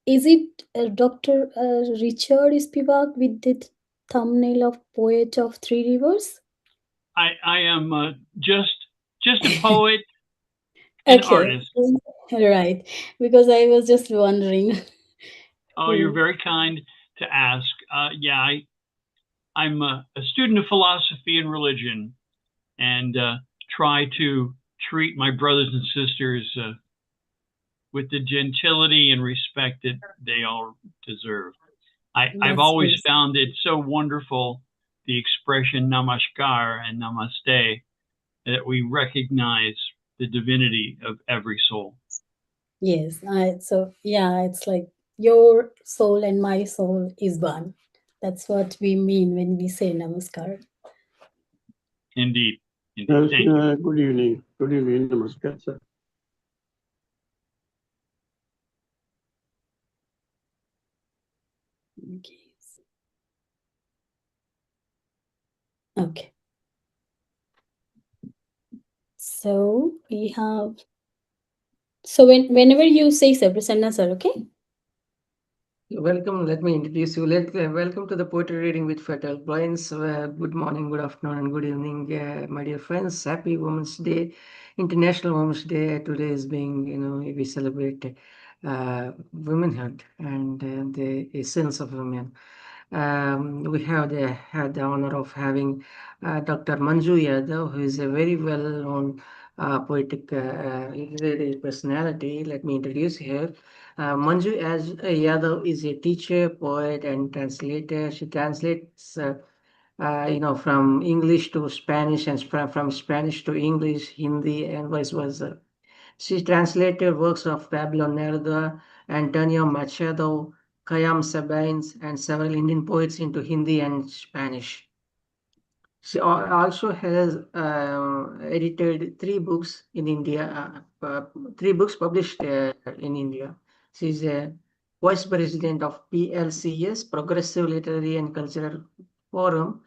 Is it Dr. Richard Spivak with the thumbnail of Poet of Three Rivers? I am just a poet and Okay, artist. right. Because I was just wondering Oh, you're who. very kind to ask. Yeah, I'm a student of philosophy and religion, and try to treat my brothers and sisters with the gentility and respect that they all deserve. I've That's always very. found it so wonderful, the expression namaskar and namaste, that we recognize the divinity of every soul. Yes, so yeah, it's like your soul and my soul is one. That's what we mean when we say namaskar. Indeed. Indeed. Yes, Thank you. good evening. Good evening. Namaskar, sir. Okay. Okay. So we have. So whenever you say sir, Prasanna sir, okay? Welcome. Let me introduce you. Welcome to the poetry reading with Fatal Blinds. Good morning, good afternoon, and good evening, my dear friends. Happy Women's Day, International Women's Day. Today is being, we celebrate womanhood and the essence of women. We have had the honor of having Dr. Manju Yadav, who is a very well-known poetic literary personality. Let me introduce her. Manju as Yadav is a teacher, poet, and translator. She translates, from English to Spanish and from Spanish to English, Hindi, and vice versa. She translated works of Pablo Neruda, Antonio Machado, Khayyam Sabines, and several Indian poets into Hindi and Spanish. She also has edited three books in India, three books published in India. She's a vice president of PLCS, Progressive Literary and Cultural Forum,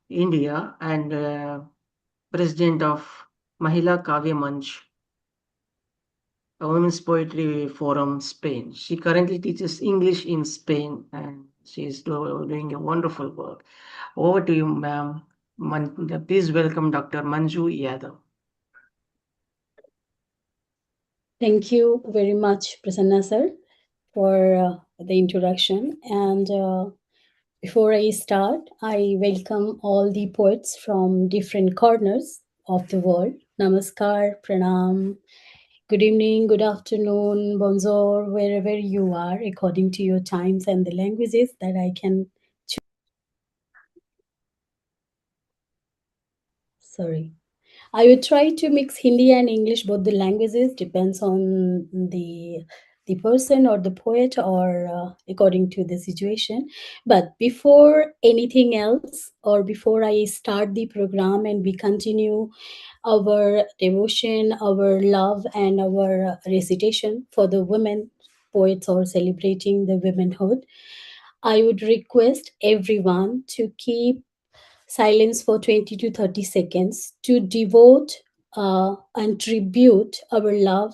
India, and president of Mahila Kavya Manch, a women's poetry forum, Spain. She currently teaches English in Spain, and she is doing a wonderful work. Over to you, ma'am. Please welcome Dr. Manju Yadav. Thank you very much, Prasanna sir, for the introduction. And before I start, I welcome all the poets from different corners of the world. Namaskar, pranam, good evening, good afternoon, bonjour, wherever you are, according to your times and the languages that I can. Sorry. I would try to mix Hindi and English, both the languages, depends on the person or the poet or according to the situation. But before anything else, or before I start the program and we continue our devotion, our love, and our recitation for the women poets or celebrating the womanhood, I would request everyone to keep silence for 20 to 30 seconds to devote and tribute our love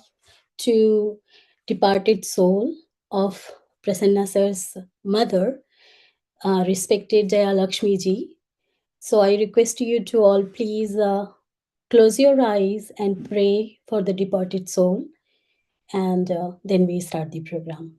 to departed soul of Prasanna sir's mother, respected Jayalakshmi ji. So I request you to all please close your eyes and pray for the departed soul, and then we start the program.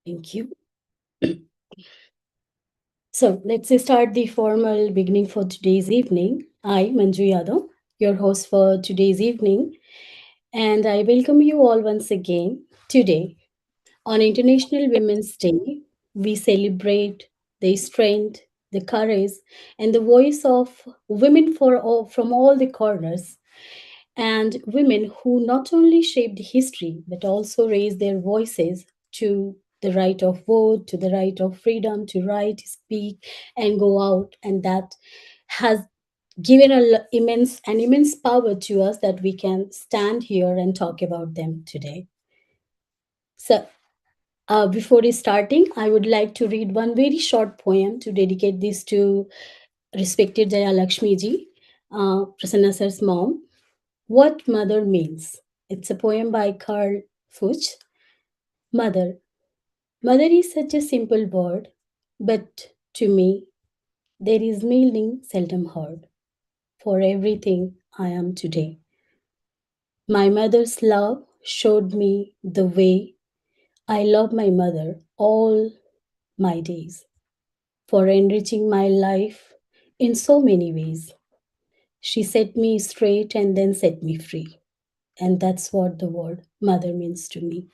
Thank you. So let's start the formal beginning for today's evening. I, Manju Yadav, your host for today's evening, and I welcome you all once again. Today, on International Women's Day, we celebrate the strength, the courage, and the voice of women from all the corners, and women who not only shaped history but also raised their voices to the right of vote, to the right of freedom to write, speak, and go out, and that has given immense power to us that we can stand here and talk about them today. So, before starting, I would like to read one very short poem to dedicate this to respected Jayalakshmi ji, Prasanna sir's mom. What Mother Means. It's a poem by Carl Fuchs. Mother. Mother is such a simple word, but to me, there is meaning seldom heard for everything I am today. My mother's love showed me the way. I love my mother all my days for enriching my life in so many ways. She set me straight and then set me free. And that's what the word mother means to me.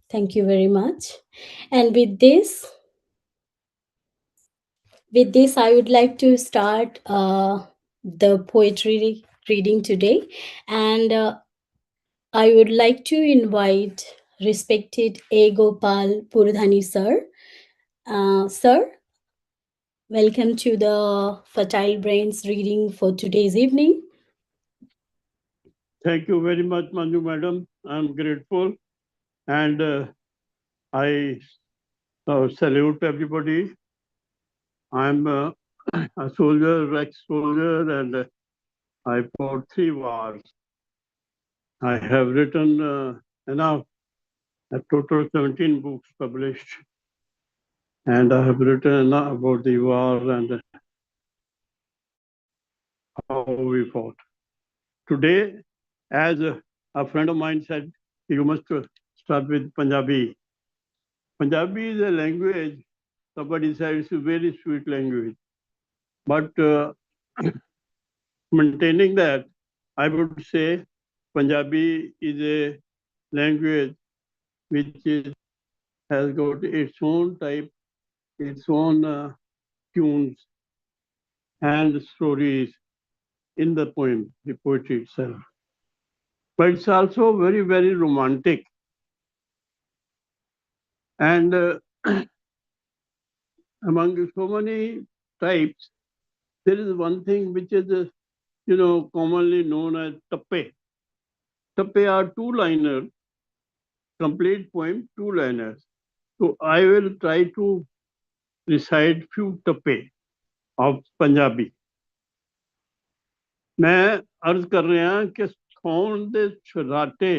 Thank you very much. And with this, I would like to start the poetry reading today. And I would like to invite respected A. Gopal Purdhani sir. Sir, welcome to the Fertile Brains reading for today's evening. Thank you very much, Manju madam. I'm grateful, and I salute everybody. I'm a soldier, ex-soldier, and I fought 3 wars. I have written enough, a total 17 books published, and I have written enough about the war and how we fought. Today, as a friend of mine said, you must start with Punjabi. Punjabi is a language, somebody said it's a very sweet language. But maintaining that, I would say Punjabi is a language which has got its own type, its own tunes and stories in the poem, the poetry itself. But it's also very, very romantic. And among so many types, there is one thing which is, commonly known as tappe. Tappe are two-liner, complete poem, two-liners. So I will try to recite few tappe of Punjabi. मैं अर्ज कर रहा कि सौन दे छराटे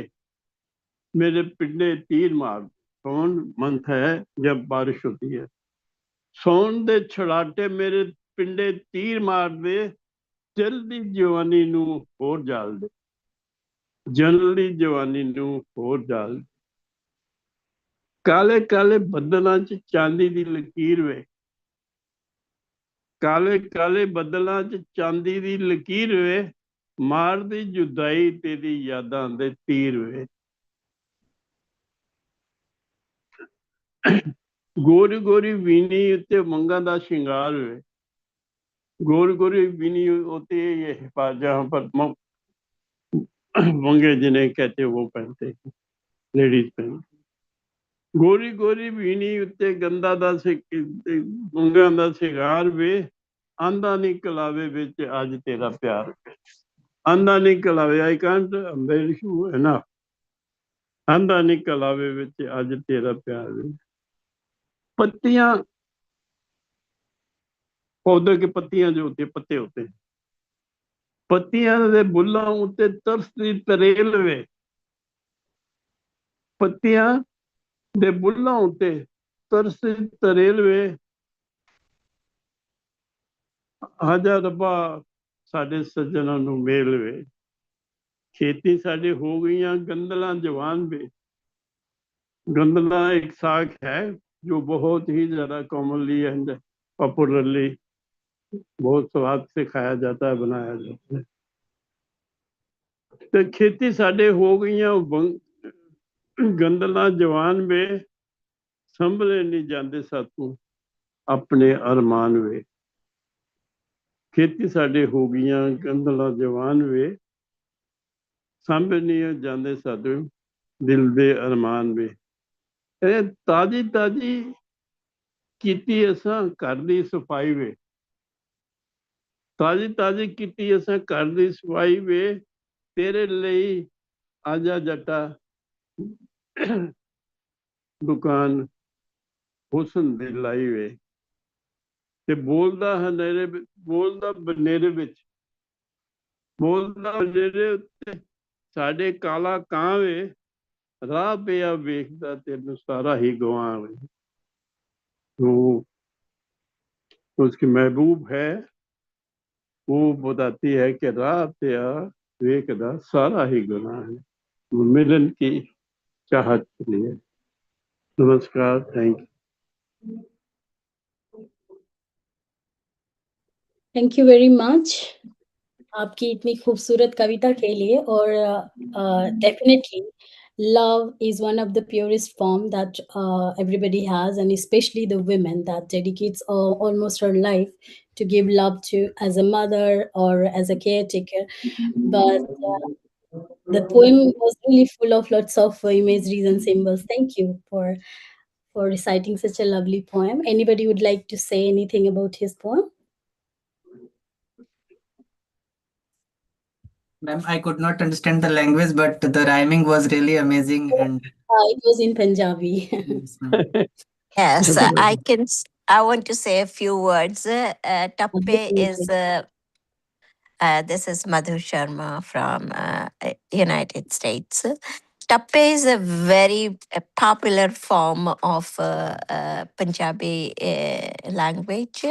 मेरे पिंडे तीर मार। सौन मंथ है जब बारिश होती है। सौन दे छराटे मेरे पिंडे तीर मार दे, जल्दी जवानी नू होर जाल दे, जल्दी जवानी नू होर जाल दे। काले काले बदलां च चांदी दी लकीर वे, काले काले बदलां च चांदी दी लकीर वे, मार दी जुदाई तेरी यादां दे तीर वे। गोरी गोरी वीनी उत्ते मंगा दा शिंगार वे, गोरी गोरी वीनी होती है ये हिफाज, जहाँ पर मंगे जिन्हें कहते वो पहनते हैं, लेडीज पहनते। गोरी गोरी वीनी उत्ते गंदा दा मंगा दा शिंगार वे, आंदा नहीं कलावे विच अज तेरा प्यार। आंदा नहीं कलावे, I can't embellish you enough। आंदा नहीं कलावे विच अज तेरा प्यार वे। पत्तियां, पौधे की पत्तियां जो होती है, पत्ते होते हैं, पत्तियां दे बुल्लां उत्ते तरसदी तरेल वे, पत्तियां दे बुल्लां उत्ते तरसदी तरेल वे। आजा रब्बा साडे सज्जनां नूं मेल वे, खेती साडी हो गईयां गंदलां जवान वे। गंदला एक साग है जो बहुत ही ज्यादा कॉमनली एंड पॉपुलरली बहुत स्वाद से खाया जाता है, बनाया जाता है। तो खेती साडे हो गईयां गंदला जवान वे, संभले नहीं जाते सातों अपने अरमान वे। खेती साडे हो गईयां कंधला जवान वे साਂਭੇ ਨਹੀਂ ਜਾਂਦੇ ਸਾਡੇ ਦਿਲ ਦੇ ਅਰਮਾਨ ਵੇ ਇਹ ਤਾਜੀ ਤਾਜੀ ਕੀਤੀ ਅਸਾਂ ਘਰ ਦੀ ਸਫਾਈ ਵੇ ਤਾਜੀ ਤਾਜੀ ਕੀਤੀ ਅਸਾਂ ਘਰ ਦੀ ਸਫਾਈ ਵੇ ਤੇਰੇ ਲਈ ਆਜਾ ਜੱਟਾ ਦੁਕਾਨ ਹੁਸਨ ਦੀ ਲਾਈ ਵੇ ਤੇ ਬੋਲਦਾ ਬਨੇਰੇ ਵਿੱਚ ਬੋਲਦਾ ਬਨੇਰੇ ਉੱਤੇ ਸਾਡੇ ਕਾਲਾ ਕਾਂ ਵੇ ਰਾਹ ਪਿਆ ਵੇਖਦਾ ਤੈਨੂੰ सारा ही गवां वे तो उसकी महबूब है वो बताती है कि राह पिया वेखदा सारा ही गुनाह है मिलन की चाहत के लिए नमस्कार thank you thank you very much आपकी इतनी खूबसूरत कविता के लिए और definitely love is one of the purest form that everybody has, and especially the women that dedicates almost her life to give love to as a mother or as a caretaker. But the poem was really full of lots of imageries and symbols. Thank you for reciting such a lovely poem. Anybody would like to say anything about his poem? Ma'am, I could not understand the language, but the rhyming was really amazing. And It was in Punjabi. yes, ma'am. Yes, I can. I want to say a few words. Tappe is this is Madhu Sharma from United States. Tappe is a very popular form of Punjabi language,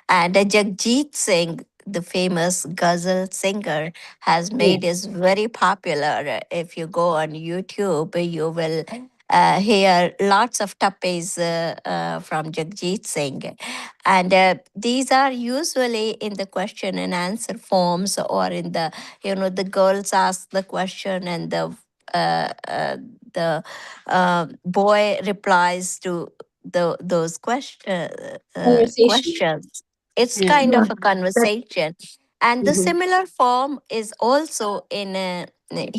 and Jagjit Singh, the famous ghazal singer, has made is very popular. If you go on YouTube, you will hear lots of tappes from Jagjit Singh. And these are usually in the question and answer forms, or in the, the girls ask the question and uh, uh, the boy replies to those Conversation. questions. It's Yeah. kind of Yeah, a that, conversation. And the mhm. similar form is also in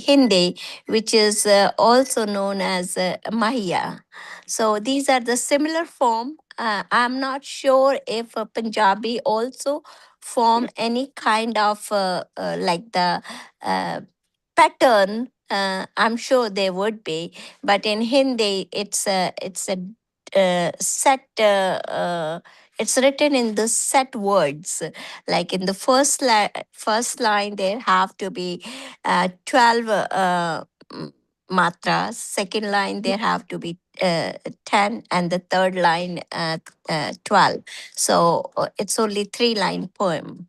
Hindi, which is also known as Mahiya. So these are the similar form. I'm not sure if Punjabi also form any kind of like the uh, pattern. I'm sure there would be, but in Hindi, it's a set. It's written in the set words. Like in the first line, there have to be 12 matras. Second line, there have to be 10, and the third line 12. So it's only 3-line poem.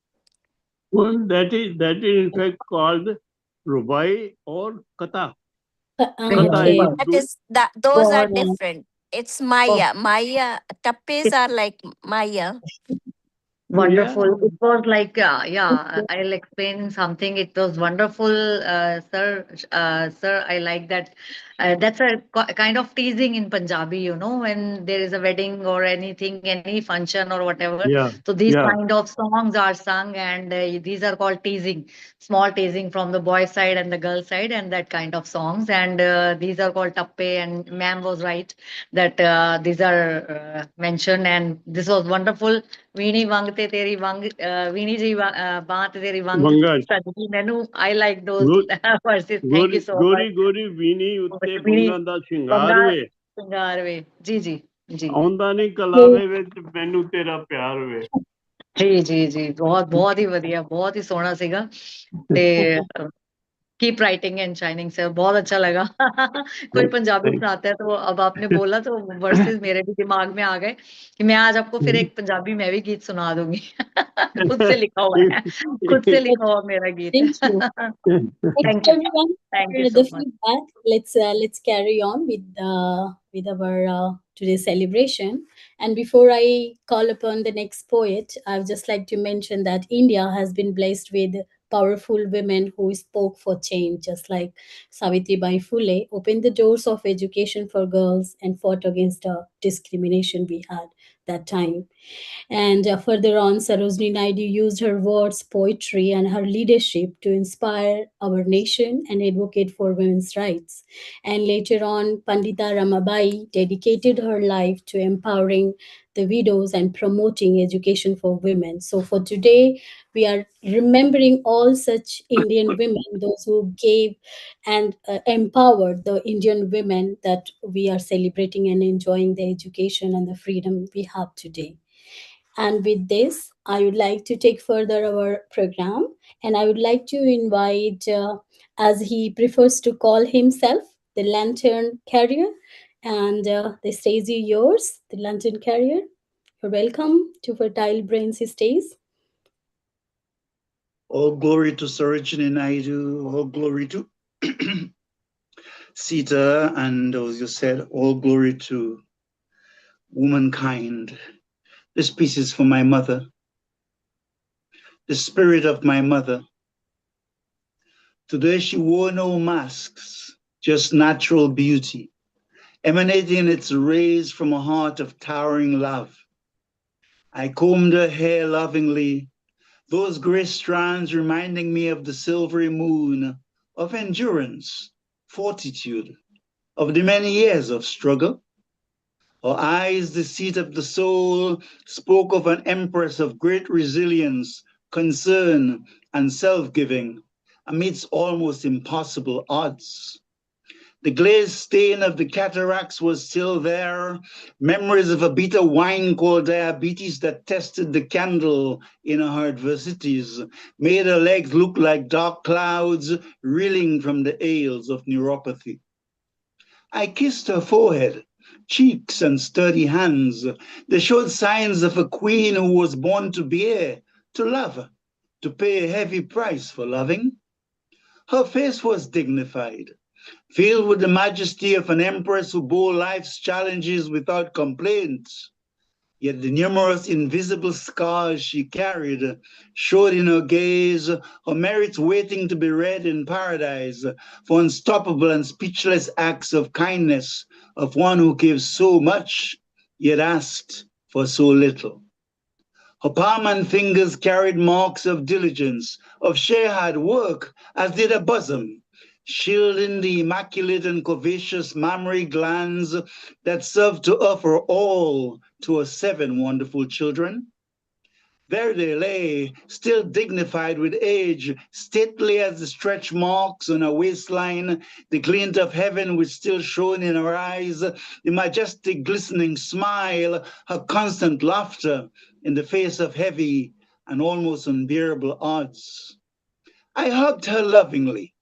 well, that is in fact called rubai or kata kata Okay. in That Urdu is that those are For, different. It's for Maya. Maya tappes are like Maya. oh yeah Wonderful. It was like, yeah, I'll explain something. It was wonderful, sir. Sir, I like that. That's a kind of teasing in Punjabi, when there is a wedding or anything, any function or whatever. yeah So these yeah kind of songs are sung, and these are called teasing, small teasing from the boy side and the girl side, and that kind of songs. And these are called tappe. And ma'am was right that these are mentioned, and this was wonderful. ਵੀਣੀ ਵੰਗ ਤੇ ਤੇਰੀ ਵੰਗ ਵੀਣੀ ਜੀ ਬਾਂਹ ਤੇ ਤੇਰੀ ਵੰਗ vanga ਸਜਦੀ ਮੈਨੂੰ I like those Go- verses. Thank ਗੋਰੀ you so ਗੋਰੀ much. ਗੋਰੀ ਵੀਣੀ ਉੱਤੇ ਵੀਣੀ ਵੰਗਾਂ ਦਾ ਸ਼ਿੰਗਾਰ ਵੰਗਾ ਵੇ ਸ਼ਿੰਗਾਰ ਵੇ ਜੀ ਜੀ ਜੀ ਆਉਂਦਾ ਨਹੀਂ ਕਲਾਵੇ ਵਿੱਚ ਮੈਨੂੰ ਤੇਰਾ ਪਿਆਰ ਵੇ ਜੀ ਜੀ ਜੀ ਬਹੁਤ ਬਹੁਤ ਹੀ ਵਧੀਆ ਬਹੁਤ ਹੀ ਸੋਹਣਾ ਸੀਗਾ ਤੇ keep writing and shining sir बहुत अच्छा लगा कोई पंजाबी Thank सुनाता है तो अब आपने बोला तो वर्सेस मेरे भी दिमाग में आ गए कि मैं आज आपको फिर एक पंजाबी मैं भी गीत सुना दूंगी खुद से लिखा हुआ है खुद से लिखा हुआ मेरा गीत Thank you. Thank thank you you everyone thank you for so the much feedback. Let's carry on with our today's celebration. And before I call upon the next poet, I would just like to mention that India has been blessed with powerful women who spoke for change, just like Savitribai Phule opened the doors of education for girls and fought against the discrimination we had that time. And further on, Sarojini Naidu used her words, poetry, and her leadership to inspire our nation and advocate for women's rights. And later on, Pandita Ramabai dedicated her life to empowering the widows and promoting education for women. So for today, we are remembering all such Indian women, those who gave and empowered the Indian women, that we are celebrating and enjoying the education and the freedom we have today. And with this, I would like to take further our program, and I would like to invite, as he prefers to call himself, the lantern carrier. And the stage is yours, the lantern carrier. You're welcome to Fertile Brains Stays. All glory to Sarojini Naidu, all glory to Sita, and as you said, all glory to womankind. This piece is for my mother, the spirit of my mother. Today she wore no masks, just natural beauty, emanating its rays from a heart of towering love. I combed her hair lovingly, those gray strands reminding me of the silvery moon, of endurance, fortitude, of the many years of struggle. Her eyes, the seat of the soul, spoke of an empress of great resilience, concern, and self-giving amidst almost impossible odds. The glazed stain of the cataracts was still there, memories of a bitter wine called diabetes that tested the candle in her adversities, made her legs look like dark clouds reeling from the ails of neuropathy. I kissed her forehead, cheeks, and sturdy hands. They showed signs of a queen who was born to bear, to love, to pay a heavy price for loving. Her face was dignified, filled with the majesty of an empress who bore life's challenges without complaint. Yet the numerous invisible scars she carried showed in her gaze her merits waiting to be read in paradise for unstoppable and speechless acts of kindness of one who gave so much, yet asked for so little. Her palm and fingers carried marks of diligence, of sheer hard work, as did her bosom, shielding the immaculate and curvaceous mammary glands that served to offer all to her 7 wonderful children. There they lay, still dignified with age, stately as the stretch marks on her waistline, the glint of heaven which still shone in her eyes, the majestic glistening smile, her constant laughter in the face of heavy and almost unbearable odds. I hugged her lovingly,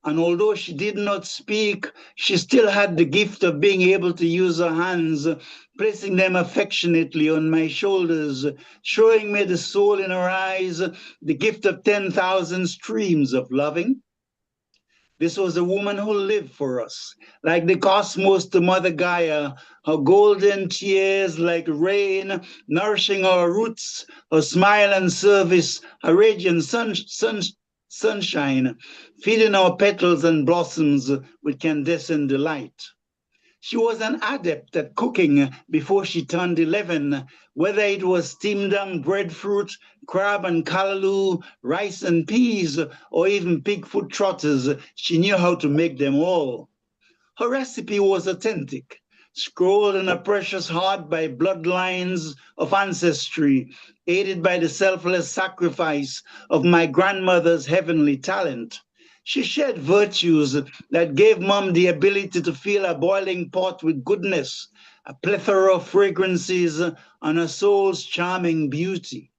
and although she did not speak, she still had the gift of being able to use her hands, placing them affectionately on my shoulders, showing me the soul in her eyes, the gift of 10,000 streams of loving. This was a woman who lived for us, like the cosmos to Mother Gaia, her golden tears like rain, nourishing our roots, her smile and service, her radiant sunshine, feeding our petals and blossoms with candescent delight. She was an adept at cooking before she turned 11, whether it was steamed down breadfruit, crab and callaloo, rice and peas, or even pig foot trotters. She knew how to make them all. Her recipe was authentic, scrolled in a precious heart by bloodlines of ancestry, aided by the selfless sacrifice of my grandmother's heavenly talent. She shared virtues that gave Mom the ability to fill a boiling pot with goodness, a plethora of fragrances, and her soul's charming beauty.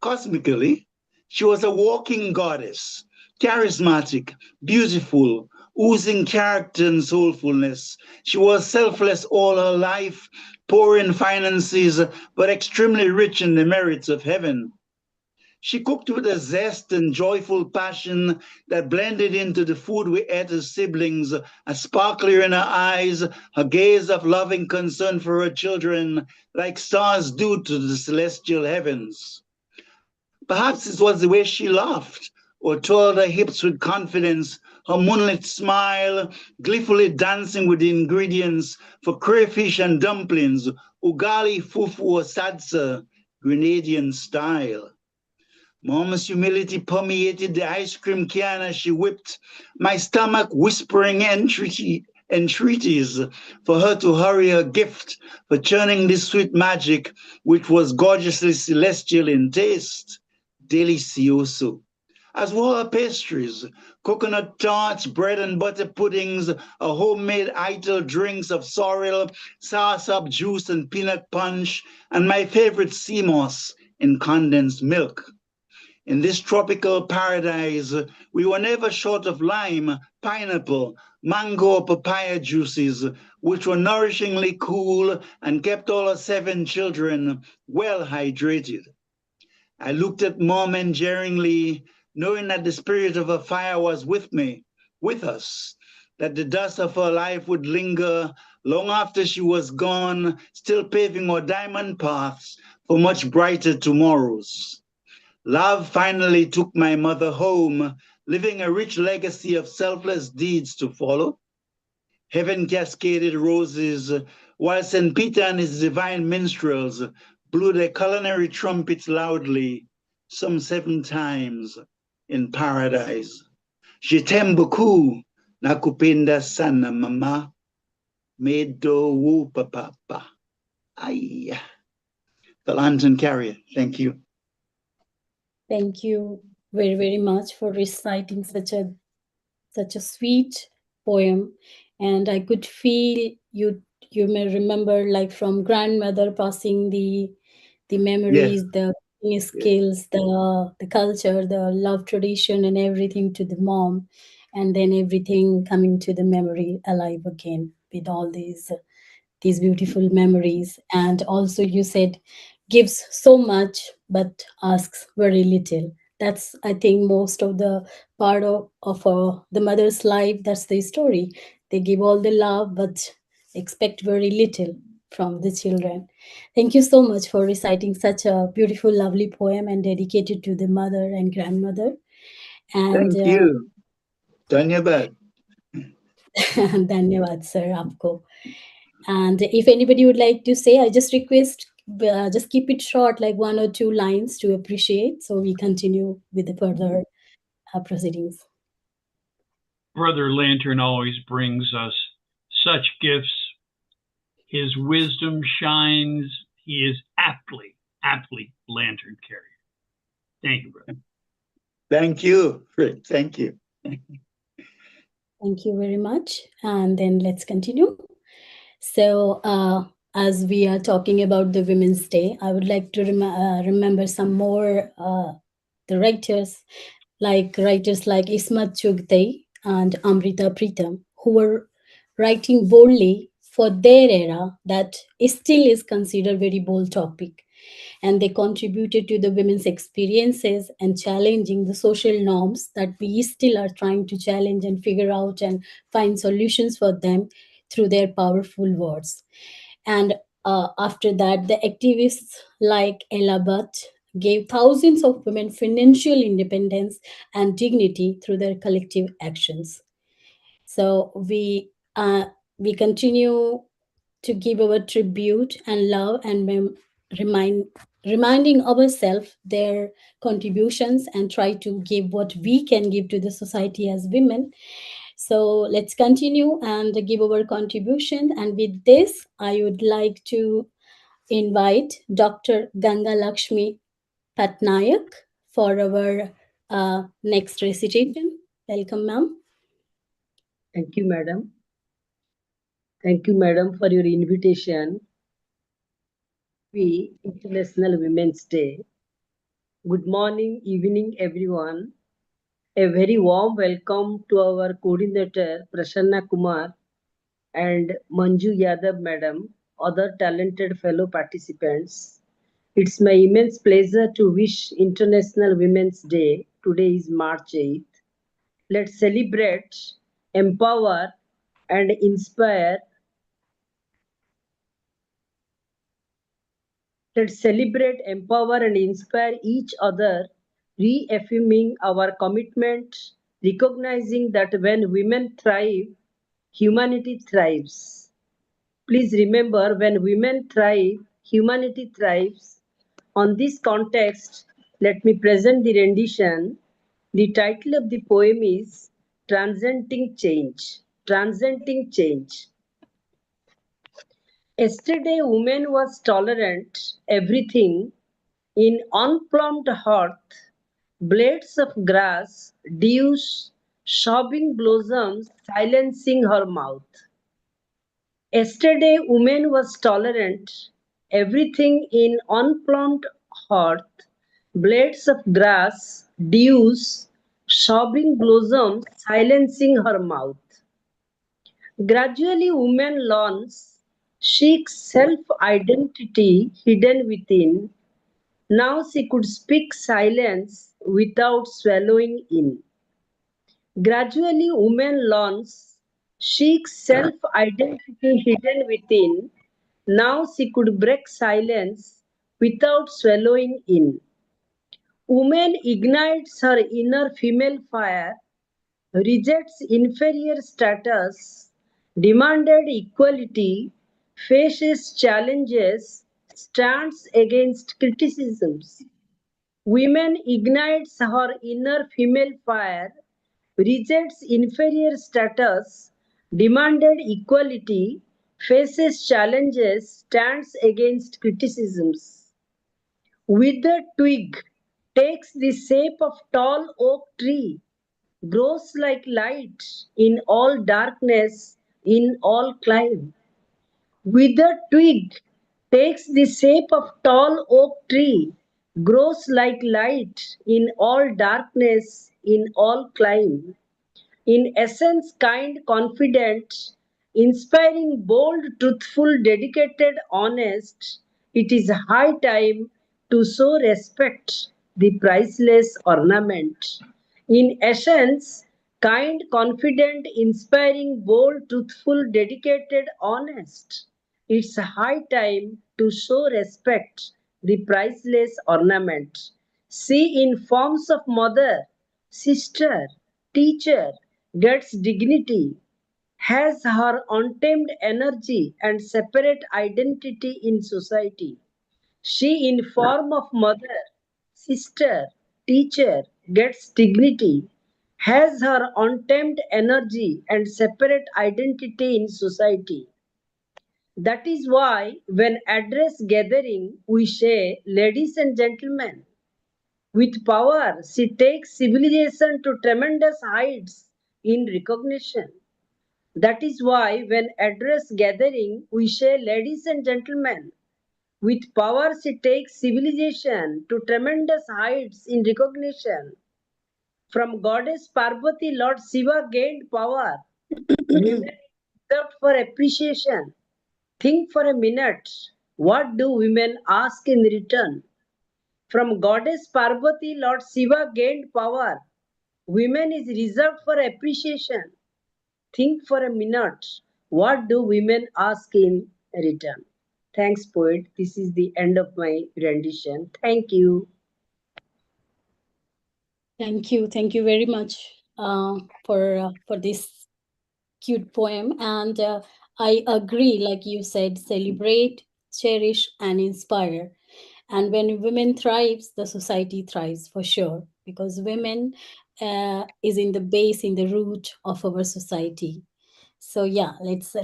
Cosmically, she was a walking goddess, charismatic, beautiful, oozing character and soulfulness. She was selfless all her life, poor in finances, but extremely rich in the merits of heaven. She cooked with a zest and joyful passion that blended into the food we ate as siblings, a sparkler in her eyes, a gaze of loving concern for her children, like stars do to the celestial heavens. Perhaps it was the way she laughed or twirled her hips with confidence, her moonlit smile, gleefully dancing with the ingredients for crayfish and dumplings, Ugali fufu sadza, Grenadian style. Mama's humility permeated the ice cream can as she whipped, my stomach whispering entreaties for her to hurry her gift, for churning this sweet magic, which was gorgeously celestial in taste, delicioso. As were her pastries, coconut tarts, bread and butter puddings, a homemade ital drinks of sorrel, soursop juice and peanut punch, and my favorite sea moss in condensed milk. In this tropical paradise, we were never short of lime, pineapple, mango, or papaya juices, which were nourishingly cool and kept all our 7 children well hydrated. I looked at Mom endearingly, knowing that the spirit of her fire was with me, with us, that the dust of her life would linger long after she was gone, still paving our diamond paths for much brighter tomorrows. Love finally took my mother home, leaving a rich legacy of selfless deeds to follow. Heaven cascaded roses, while St. Peter and his divine minstrels blew their culinary trumpets loudly, some 7 times in paradise. Je t'aime beaucoup, nakupenda sana mama, medo wu papa. Ay. The Lantern Carrier, thank you. Thank you very, very much for reciting such a sweet poem. And I could feel you may remember, like, from grandmother passing the memories, Yes. the cooking skills, the culture, the love tradition and everything to the mom, and then everything coming to the memory alive again with all these beautiful memories. And also you said gives so much but asks very little. That's, I think, most of the part of the mother's life. That's the story. They give all the love but expect very little from the children. Thank you so much for reciting such a beautiful, lovely poem and dedicated to the mother and grandmother. And Thank you. Dhanyabad. धन्यवाद sir आपको. And if anybody would like to say, I just request, just keep it short, like 1 or 2 lines to appreciate, so we continue with the further proceedings. Brother Lantern always brings us such gifts. His wisdom shines. He is aptly lantern carrier. Thank you, brother. Thank you, Rick. Thank you. Thank you very much. And then let's continue. So, as we are talking about the Women's Day, I would like to remember some more the writers like Ismat Chugtai and Amrita Pritam, who were writing boldly for their era that still is considered very bold topic. And they contributed to the women's experiences and challenging the social norms that we still are trying to challenge and figure out and find solutions for them through their powerful words. And after that, the activists like Ella Butt gave thousands of women financial independence and dignity through their collective actions. So we continue to give our tribute and love and reminding ourselves their contributions and try to give what we can give to the society as women. So let's continue and give our contribution. And with this, I would like to invite Dr. Gangalaxmi Patnaik for our next recitation. Welcome, ma'am. Thank you, madam. Thank you, madam, for your invitation. International Women's Day. Good morning, evening, everyone. A very warm welcome to our coordinator, Prasanna Kumar, and Manju Yadav, madam, other talented fellow participants. It's my immense pleasure to wish International Women's Day. Today is March 8th. Let's celebrate, empower, and inspire. Let's celebrate, empower, and inspire each other, reaffirming our commitment, recognizing that when women thrive, humanity thrives. Please remember, when women thrive, humanity thrives. On this context, let me present the rendition. The title of the poem is Transcending Change. Transcending Change. Yesterday, woman was tolerant, everything in unplumbed hearth, blades of grass, dews, sobbing blossoms silencing her mouth. Yesterday, woman was tolerant, everything in unplumbed hearth, blades of grass, dews, sobbing blossoms silencing her mouth. Gradually, woman learns, seeks self-identity hidden within. Now she could speak silence without swallowing in. Gradually, woman learns, seeks self-identity hidden within. Now she could break silence without swallowing in. Woman ignites her inner female fire, rejects inferior status, demanded equality, faces challenges, stands against criticisms. Women ignites her inner female fire, rejects inferior status, demanded equality, faces challenges, stands against criticisms. Withered twig takes the shape of tall oak tree, grows like light in all darkness, in all clime. Withered twig takes the shape of tall oak tree, grows like light in all darkness, in all clime. In essence, kind, confident, inspiring, bold, truthful, dedicated, honest, it is high time to show respect, the priceless ornament. In essence, kind, confident, inspiring, bold, truthful, dedicated, honest. It's high time to show respect, the priceless ornament. See in forms of mother, sister, teacher, gets dignity, has her untamed energy and separate identity in society. She, in form of mother, sister, teacher, gets dignity, has her untamed energy and separate identity in society. That is why, when address gathering, we say, ladies and gentlemen, with power, she takes civilization to tremendous heights in recognition. That is why, when address gathering, we say, ladies and gentlemen, with power she takes civilization to tremendous heights in recognition. From goddess Parvati, Lord Shiva gained power. Women reserved for appreciation. Think for a minute, what do women ask in return? From goddess Parvati, Lord Shiva gained power. Women is reserved for appreciation. Think for a minute, what do women ask in return? Thanks, poet. This is the end of my rendition. Thank you. Thank you very much for this cute poem. And I agree, like you said, celebrate, cherish, and inspire. And when women thrives, the society thrives for sure, because women is in the base, in the root of our society. So yeah, let's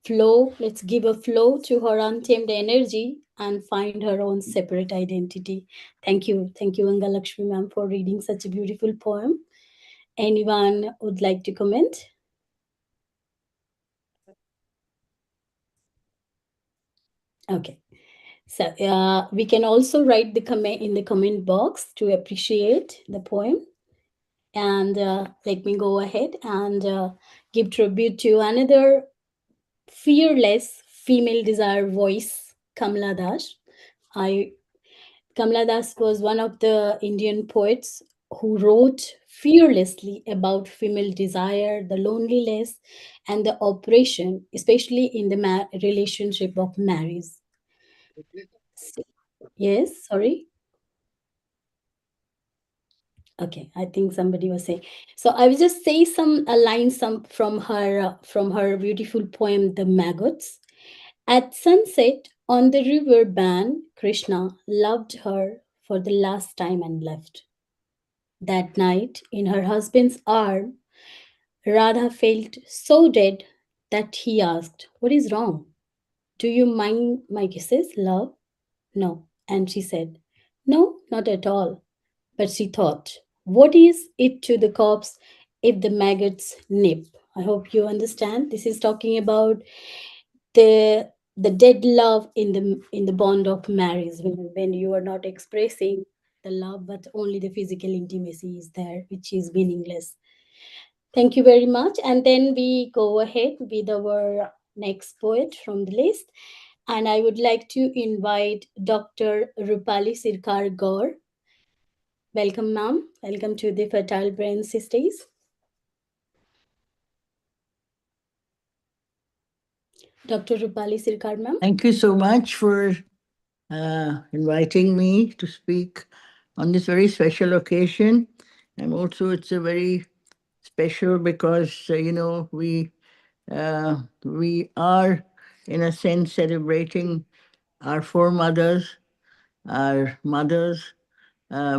flow. Let's give a flow to her untamed energy and find her own separate identity. Thank you, Gangalaxmi ma'am, for reading such a beautiful poem. Anyone would like to comment? Okay. So we can also write the comment in the comment box to appreciate the poem. And let me go ahead and give tribute to another fearless female desire voice, Kamala Das. Kamala Das was one of the Indian poets who wrote fearlessly about female desire, the loneliness, and the oppression, especially in the relationship of marriage. Yes, sorry. Okay, I think somebody was saying. So I will just say some lines from her beautiful poem, "The Maggots." At sunset on the river bank, Krishna loved her for the last time and left. That night, in her husband's arm, Radha felt so dead that he asked, "What is wrong? Do you mind my kisses, love?" "No." And she said, "No, not at all." But she thought, what is it to the corpse if the maggots nip? I hope you understand. This is talking about the dead love in the bond of marriage, when you are not expressing the love, but only the physical intimacy is there, which is meaningless. Thank you very much. And then we go ahead with our next poet from the list. And I would like to invite Dr. Roopali Sircar Gaur. Welcome, ma'am. Welcome to the Fertile Brain Sisters. Dr. Roopali Sircar, ma'am. Thank you so much for inviting me to speak on this very special occasion. And also, it's a very special because, we are, in a sense, celebrating our foremothers, our mothers,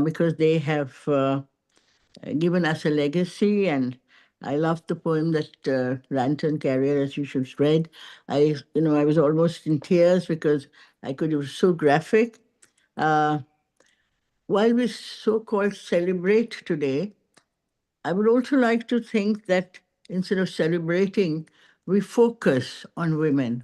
because they have given us a legacy. And I loved the poem that Ranton Carrier, as you should have read. I was almost in tears because it was so graphic. Uh, while we so-called celebrate today, I would also like to think that instead of celebrating, we focus on women.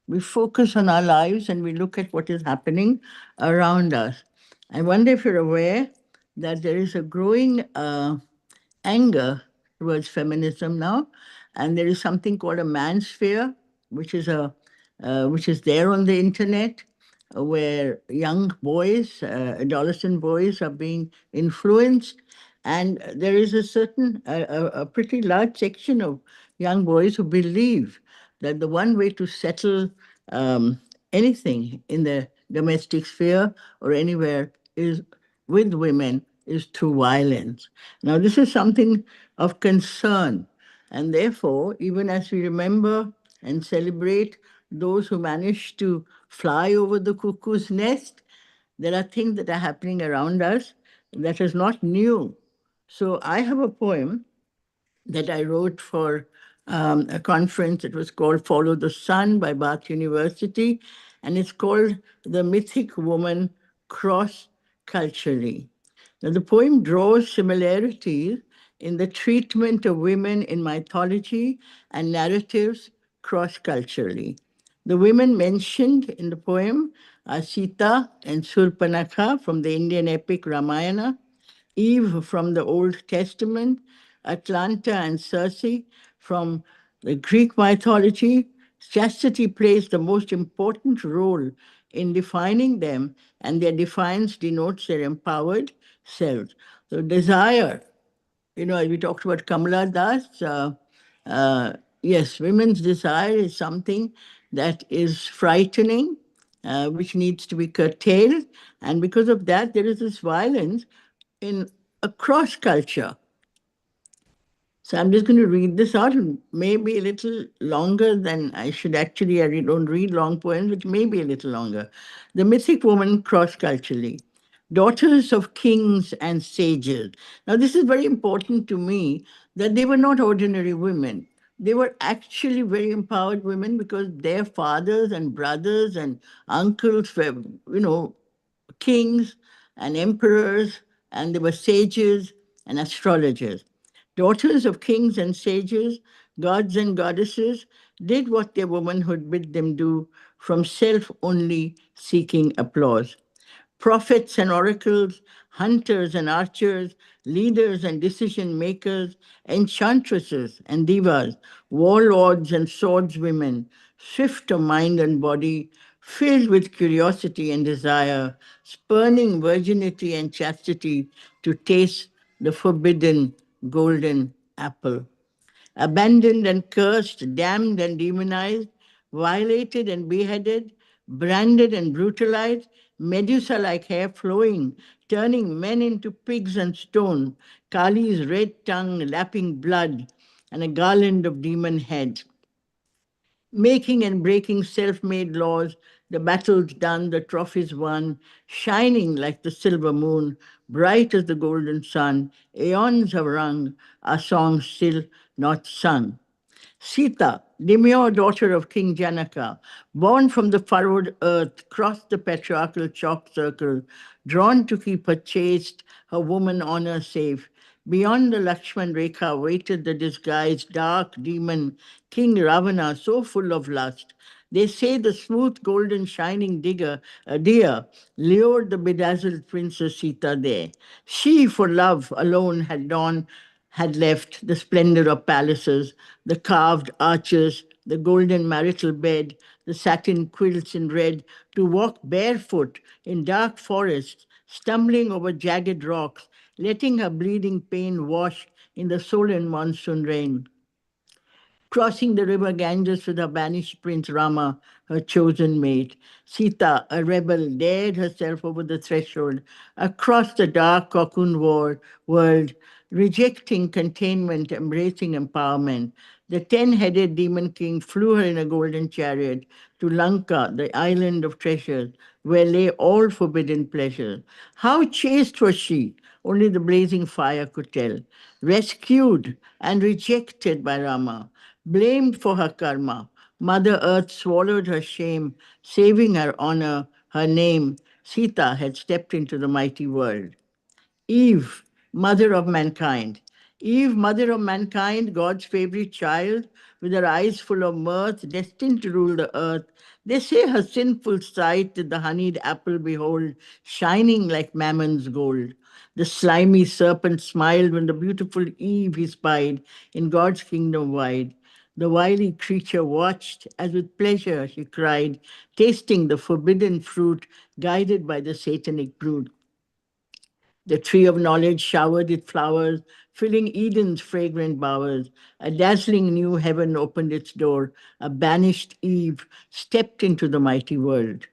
We focus on our lives and we look at what is happening around us. I wonder if you're aware that there is a growing anger towards feminism now, and there is something called a mansphere, which is there on the internet, where young boys, adolescent boys, are being influenced, and there is a certain, a pretty large section of young boys who believe that the one way to settle anything in the domestic sphere or anywhere is with women is through violence. Now, this is something of concern. And therefore, even as we remember and celebrate those who managed to fly over the cuckoo's nest, there are things that are happening around us that is not new. So I have a poem that I wrote for a conference. It was called Follow the Sun by Bath University, and it's called The Mythic Woman Cross Culturally. Now, the poem draws similarities in the treatment of women in mythology and narratives cross culturally. The women mentioned in the poem are Sita and Surpanakha from the Indian epic Ramayana, Eve from the Old Testament, Atlanta and Circe from the Greek mythology. Chastity plays the most important role in defining them, and their defiance denotes their empowered selves. So, desire, as we talked about Kamala Das, yes, women's desire is something that is frightening, which needs to be curtailed. And because of that, there is this violence in across culture. So I'm just going to read this out, maybe a little longer than I should actually. I don't read long poems, but maybe a little longer. The mythic woman cross-culturally. Daughters of kings and sages. Now, this is very important to me that they were not ordinary women. They were actually very empowered women because their fathers and brothers and uncles were, kings and emperors, and there were sages and astrologers. Daughters of kings and sages, gods and goddesses, did what their womanhood bid them do, from self only seeking applause. Prophets and oracles, hunters and archers, leaders and decision makers, enchantresses and divas, warlords and swordswomen, swift of mind and body, filled with curiosity and desire, spurning virginity and chastity to taste the forbidden golden apple. Abandoned and cursed, damned and demonized, violated and beheaded, branded and brutalized, Medusa like hair flowing, turning men into pigs and stone, Kali's red tongue lapping blood, and a garland of demon heads. making and breaking self-made laws, the battles done, the trophies won, shining like the silver moon, bright as the golden sun, aeons have rung, our songs still not sung. Sita, demure daughter of King Janaka, born from the furrowed earth, crossed the patriarchal chalk circle, drawn to keep her chaste, her woman honor safe. Beyond the Lakshman Rekha waited the disguised dark demon, King Ravana, so full of lust. They say the smooth, golden, shining deer, lured the bedazzled Princess Sita there. She, for love alone, had left the splendor of palaces, the carved arches, the golden marital bed, the satin quilts in red, to walk barefoot in dark forests, stumbling over jagged rocks, letting her bleeding pain wash in the sullen monsoon rain. Crossing the river Ganges with her banished prince Rama, her chosen mate. Sita, a rebel, dared herself over the threshold, across the dark cocoon world, rejecting containment, embracing empowerment. The 10-headed demon king flew her in a golden chariot to Lanka, the island of treasures, where lay all forbidden pleasure. How chaste was she! Only the blazing fire could tell. Rescued and rejected by Rama, blamed for her karma. Mother Earth swallowed her shame, saving her honor, her name. Sita had stepped into the mighty world. Eve, mother of mankind. Eve, mother of mankind, God's favorite child, with her eyes full of mirth, destined to rule the earth. They say her sinful sight did the honeyed apple behold, shining like Mammon's gold. The slimy serpent smiled when the beautiful Eve he spied in God's kingdom wide. The wily creature watched as with pleasure she cried, tasting the forbidden fruit, guided by the satanic brood. The tree of knowledge showered its flowers, filling Eden's fragrant bowers. A dazzling new heaven opened its door. A banished Eve stepped into the mighty world.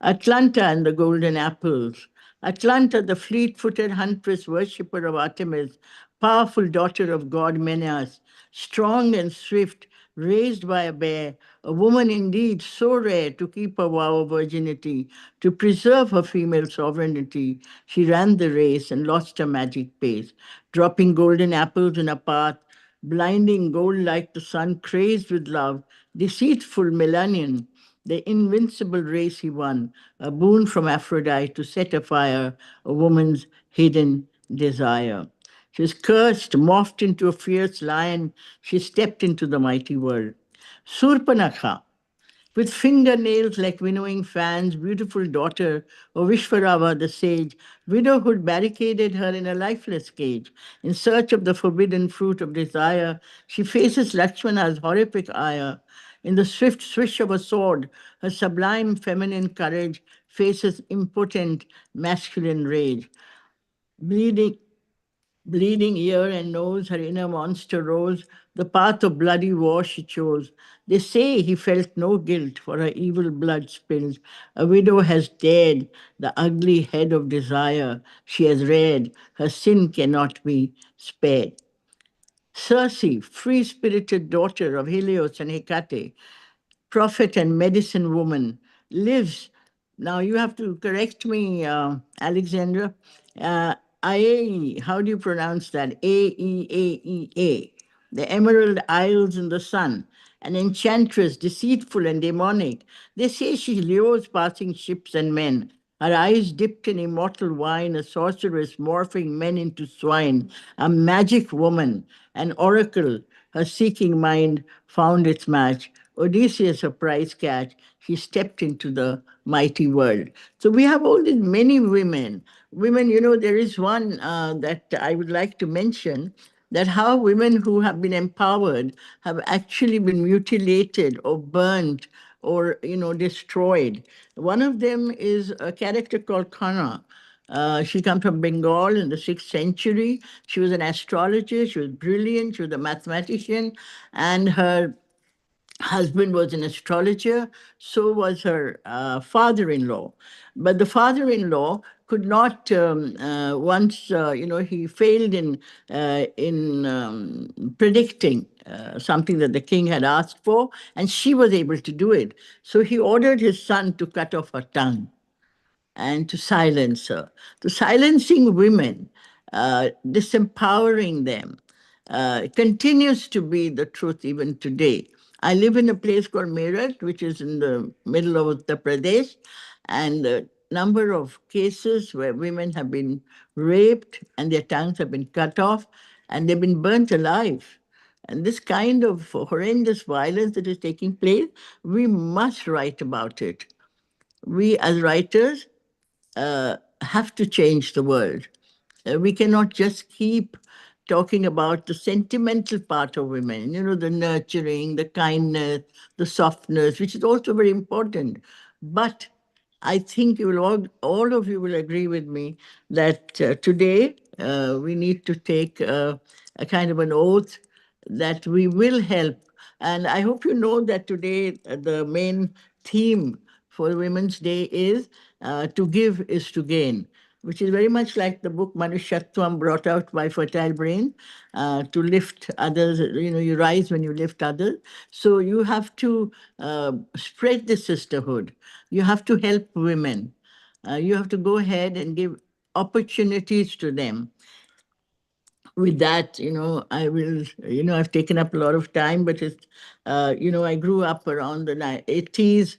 Atlanta and the golden apples. Atlanta, the fleet-footed huntress, worshipper of Artemis, powerful daughter of god Menas, strong and swift, raised by a bear, a woman indeed so rare to keep her vow of virginity, to preserve her female sovereignty. She ran the race and lost her magic pace, dropping golden apples in a path, blinding gold like the sun, crazed with love, deceitful Melanian, the invincible race he won, a boon from Aphrodite to set afire a woman's hidden desire. She was cursed, morphed into a fierce lion. She stepped into the mighty world. Surpanakha, with fingernails like winnowing fans, beautiful daughter of Vishvarava the sage, widowhood barricaded her in a lifeless cage. In search of the forbidden fruit of desire, she faces Lakshmana's horrific ire. In the swift swish of a sword, her sublime feminine courage faces impotent masculine rage. Bleeding, Bleeding ear and nose, her inner monster rose. The path of bloody war she chose. They say he felt no guilt, for her evil blood spilled. A widow has dared the ugly head of desire. She has read, her sin cannot be spared. Circe, free-spirited daughter of Helios and Hecate, prophet and medicine woman, lives. Now you have to correct me, Alexandra. Uh, Ae, how do you pronounce that? Aeaea. The Emerald Isles in the sun, an enchantress, deceitful and demonic. They say she lures passing ships and men. Her eyes dipped in immortal wine, a sorceress morphing men into swine, a magic woman, an oracle. Her seeking mind found its match. Odysseus, a prize catch, she stepped into the mighty world. So we have all these many women. Women, there is one that I would like to mention, that how women who have been empowered have actually been mutilated or burnt or, destroyed. One of them is a character called Kana. She comes from Bengal in the 6th century. She was an astrologer. She was brilliant. She was a mathematician. And her husband was an astrologer, so was her father-in-law. But the father-in-law could not, once, he failed in predicting something that the king had asked for, and she was able to do it. So he ordered his son to cut off her tongue and to silence her, to silencing women, disempowering them, continues to be the truth even today. I live in a place called Meerut, which is in the middle of Uttar Pradesh, and the number of cases where women have been raped and their tongues have been cut off and they've been burnt alive. And this kind of horrendous violence that is taking place, we must write about it. We, as writers, have to change the world. We cannot just keep talking about the sentimental part of women, the nurturing, the kindness, the softness, which is also very important. But I think you will all of you will agree with me that today we need to take a kind of an oath that we will help. And I hope you know that today the main theme for Women's Day is to give is to gain, which is very much like the book Manushyatvam brought out by Fertile Brain, to lift others. You rise when you lift others. So you have to spread the sisterhood. You have to help women. You have to go ahead and give opportunities to them. With that, I will, I've taken up a lot of time, but I grew up around the 80s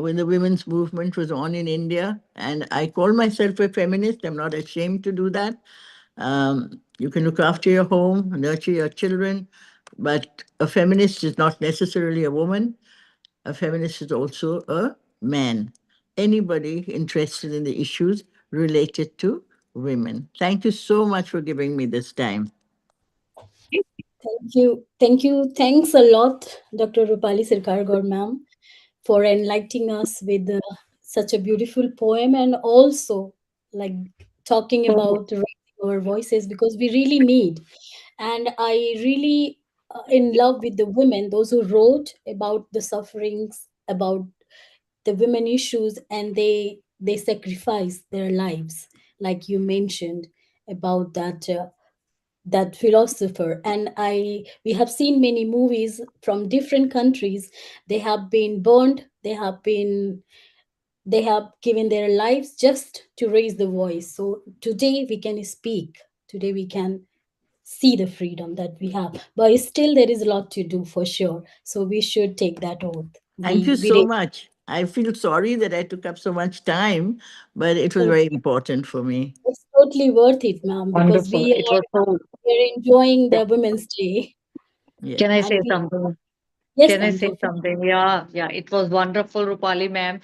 when the women's movement was on in India, and I call myself a feminist. I'm not ashamed to do that. You can look after your home, nurture your children, but a feminist is not necessarily a woman. A feminist is also a man. Anybody interested in the issues related to women. Thank you so much for giving me this time. Thank you. Thank you. Thanks a lot, Dr. Roopali Sircar Gaur ma'am, for enlightening us with such a beautiful poem, and also like talking about raising our voices, because we really need. And I really in love with the women, those who wrote about the sufferings, about the women issues, and they sacrifice their lives, like you mentioned about that philosopher. And we have seen many movies from different countries. They have been burned, they have given their lives just to raise the voice. So today we can speak, today we can see the freedom that we have, but still there is a lot to do for sure. So we should take that oath. Thank you We so really, much. I feel sorry that I took up so much time, but it was very important for me. it's totally worth it, ma'am, because Wonderful. It was so. we're enjoying the Women's Day. Yeah. Can I And say we, something? yes, Can I ma'am, say go for it. something? Yeah, yeah. It was wonderful, Rupali ma'am.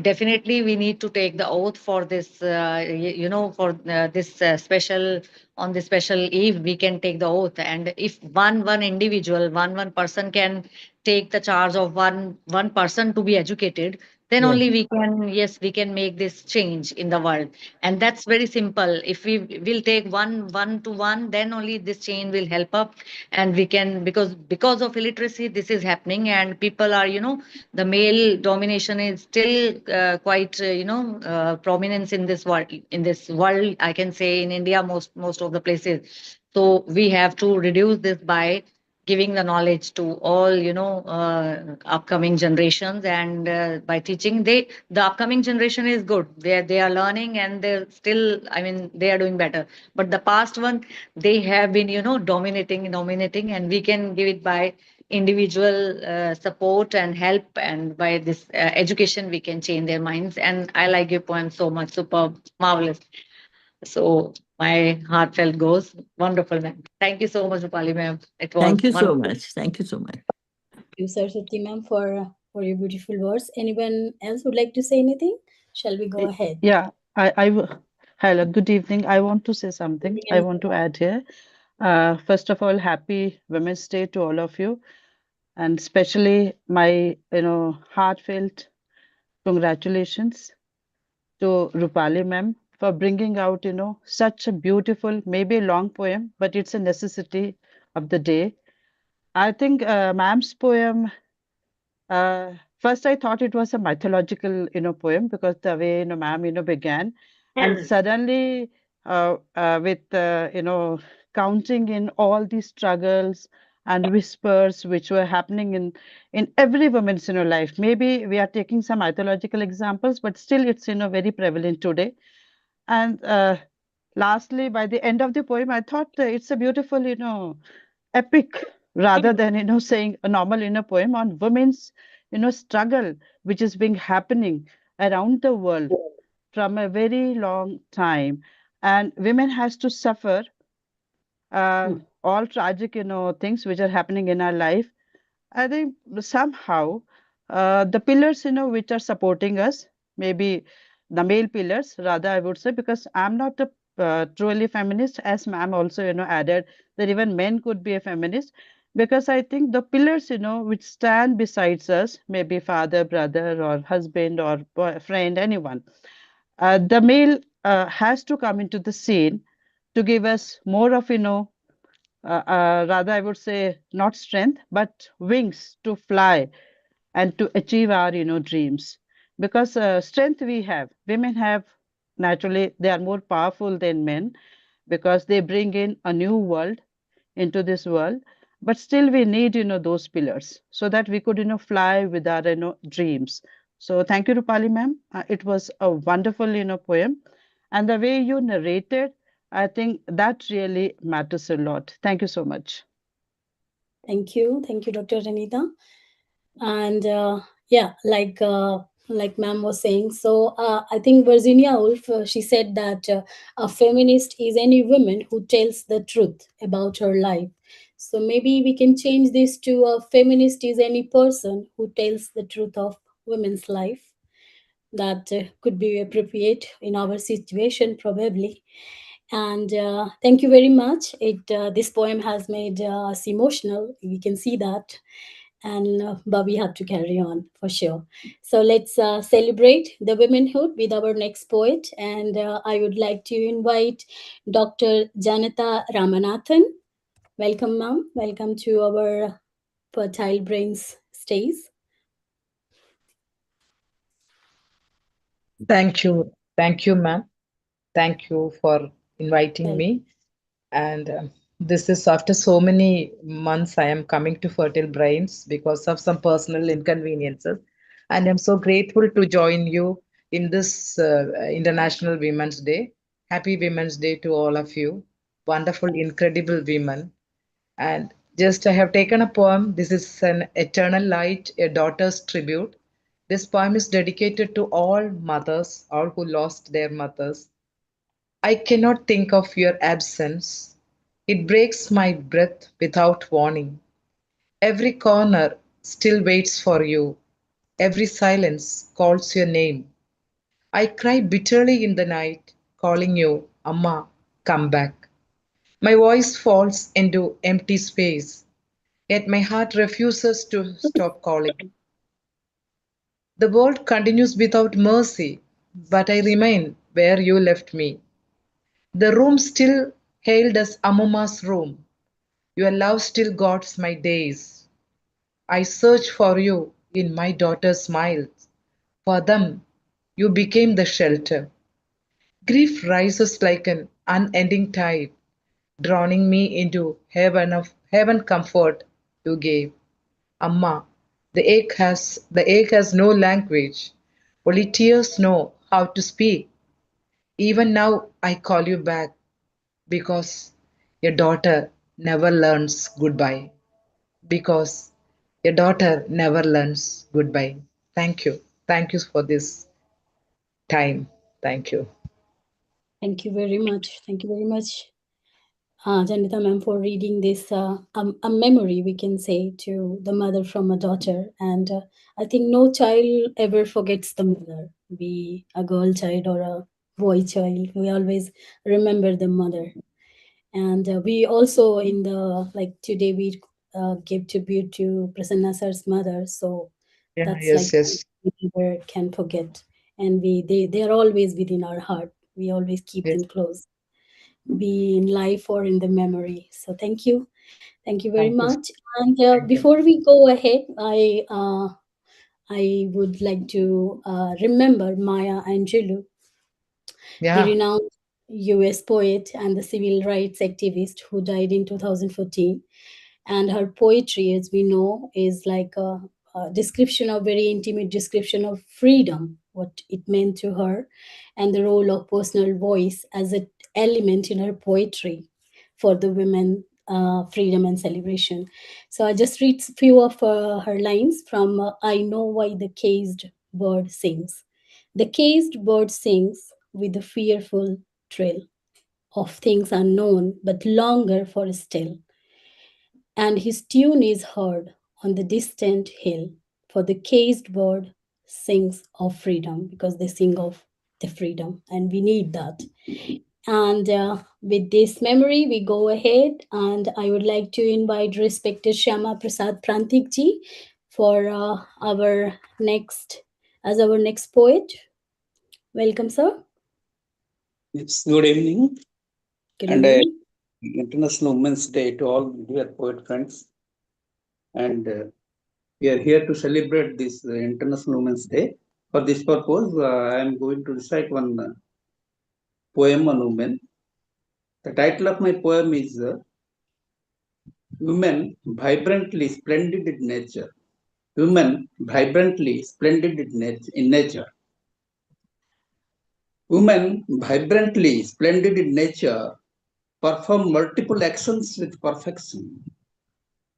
Definitely, we need to take the oath for this. For this special on this special eve, we can take the oath. And if one individual, one person can take the charge of one person to be educated, then Yeah. only we can, yes, we can make this change in the world. And that's very simple. If we will take one to one, then only this change will help up, and we can, because of illiteracy this is happening, and people are, the male domination is still quite prominence in this world, I can say, in India, most of the places. So we have to reduce this by giving the knowledge to all, upcoming generations, and by teaching, the upcoming generation is good, they are learning, and they're still, I mean, they are doing better. But the past one, they have been, dominating, and we can give it by individual support and help, and by this education we can change their minds. And I like your poem so much, superb, marvelous. So my heartfelt goes wonderful, ma'am. Thank you so much, Rupali ma'am. It was Thank you so wonderful. much. Thank you so much. You, Saraswati ma'am, for your beautiful words. Anyone else would like to say anything? Shall we go ahead? Yeah, hello, good evening. I want to say something. Evening, I want to add here. First of all, happy Women's Day to all of you, and especially my, heartfelt congratulations to Rupali ma'am for bringing out, such a beautiful, maybe a long poem, but it's a necessity of the day. I think ma'am's poem First I thought it was a mythological, poem because the way, ma'am, began, and suddenly, with, counting in all these struggles and whispers which were happening in every woman's, life. Maybe we are taking some mythological examples, but still it's, very prevalent today. And lastly, by the end of the poem, I thought it's a beautiful, epic rather than, saying a normal, poem on women's, struggle, which is being happening around the world from a very long time. And women has to suffer all tragic, things which are happening in our life. I think somehow the pillars, which are supporting us, maybe the male pillars, rather, I would say, because I'm not a truly feminist, as ma'am also, added that even men could be a feminist, because I think the pillars, which stand besides us, maybe father, brother, or husband, or friend, anyone, the male has to come into the scene to give us more of, rather, I would say, not strength, but wings to fly and to achieve our, dreams. Because strength we have, women have, naturally, they are more powerful than men because they bring in a new world into this world. But still, we need, those pillars so that we could, fly with our, dreams. So thank you, Rupali ma'am. It was a wonderful, poem. And the way you narrated, I think that really matters a lot. Thank you so much. Thank you, Dr. Anita. And yeah, like ma'am was saying, so I think Virginia Woolf, she said that a feminist is any woman who tells the truth about her life. So maybe we can change this to a feminist is any person who tells the truth of women's life. That could be appropriate in our situation probably. And thank you very much. It this poem has made us emotional, we can see that. And but we have to carry on for sure. So let's celebrate the womenhood with our next poet. And I would like to invite Dr. Janatha Ramanathan. Welcome, ma'am. Welcome to our Fertile Brains stage. Thank you. Thank you, ma'am. Thank you for inviting Well, me. And this is after so many months I am coming to Fertile Brains because of some personal inconveniences. And I'm so grateful to join you in this International Women's Day. Happy Women's Day to all of you. Wonderful, incredible women. And just I have taken a poem. This is an Eternal Light, a daughter's tribute. This poem is dedicated to all mothers, all who lost their mothers. I cannot think of your absence. It breaks my breath without warning. Every corner still waits for you. Every silence calls your name. I cry bitterly in the night, calling you, Amma, come back. My voice falls into empty space, yet my heart refuses to stop calling. The world continues without mercy, but I remain where you left me. The room still hailed as Amama's room. Your love still guards my days. I search for you in my daughter's smiles. For them, you became the shelter. Grief rises like an unending tide, drowning me into heaven comfort you gave. Amma, the ache has no language. Only tears know how to speak. Even now I call you back because your daughter never learns goodbye. Because your daughter never learns goodbye. Thank you. Thank you for this time. Thank you. thank you very much. Thank you very much, Janita ma'am, for reading this a memory, we can say, to the mother from a daughter. And I think no child ever forgets the mother, be a girl child or a boy child. We always remember the mother. And we also, in the like today, we give tribute to Prasanna sir's mother. So Yeah, that's like yes, yes, we never can forget. And they are always within our heart. We always keep yes. them close, be in life or in the memory. So thank you very Thank you. much. And Thank you. before we go ahead, I I would like to remember Maya Angelou, the Yeah. renowned US poet and the civil rights activist who died in 2014. And her poetry, as we know, is like a description of very intimate description of freedom, what it meant to her, and the role of personal voice as an element in her poetry for the women freedom and celebration. So I just read few of her lines from I Know Why the Caged Bird Sings. The caged bird sings with a fearful trill of things unknown but longer for still, and his tune is heard on the distant hill. For the caged bird sings of freedom, because they sing of the freedom, and we need that. And with this memory, we go ahead, and I would like to invite respected Shyamaprasad Patnaik ji for our next poet. Welcome, sir. It's good evening. Good and evening. International Women's Day to all dear poet friends. And we are here to celebrate this International Women's Day. For this purpose, I am going to recite one poem on women. The title of my poem is Women Vibrantly Splendid in Nature. Women Vibrantly Splendid in Nature. Women vibrantly splendid in nature perform multiple actions with perfection.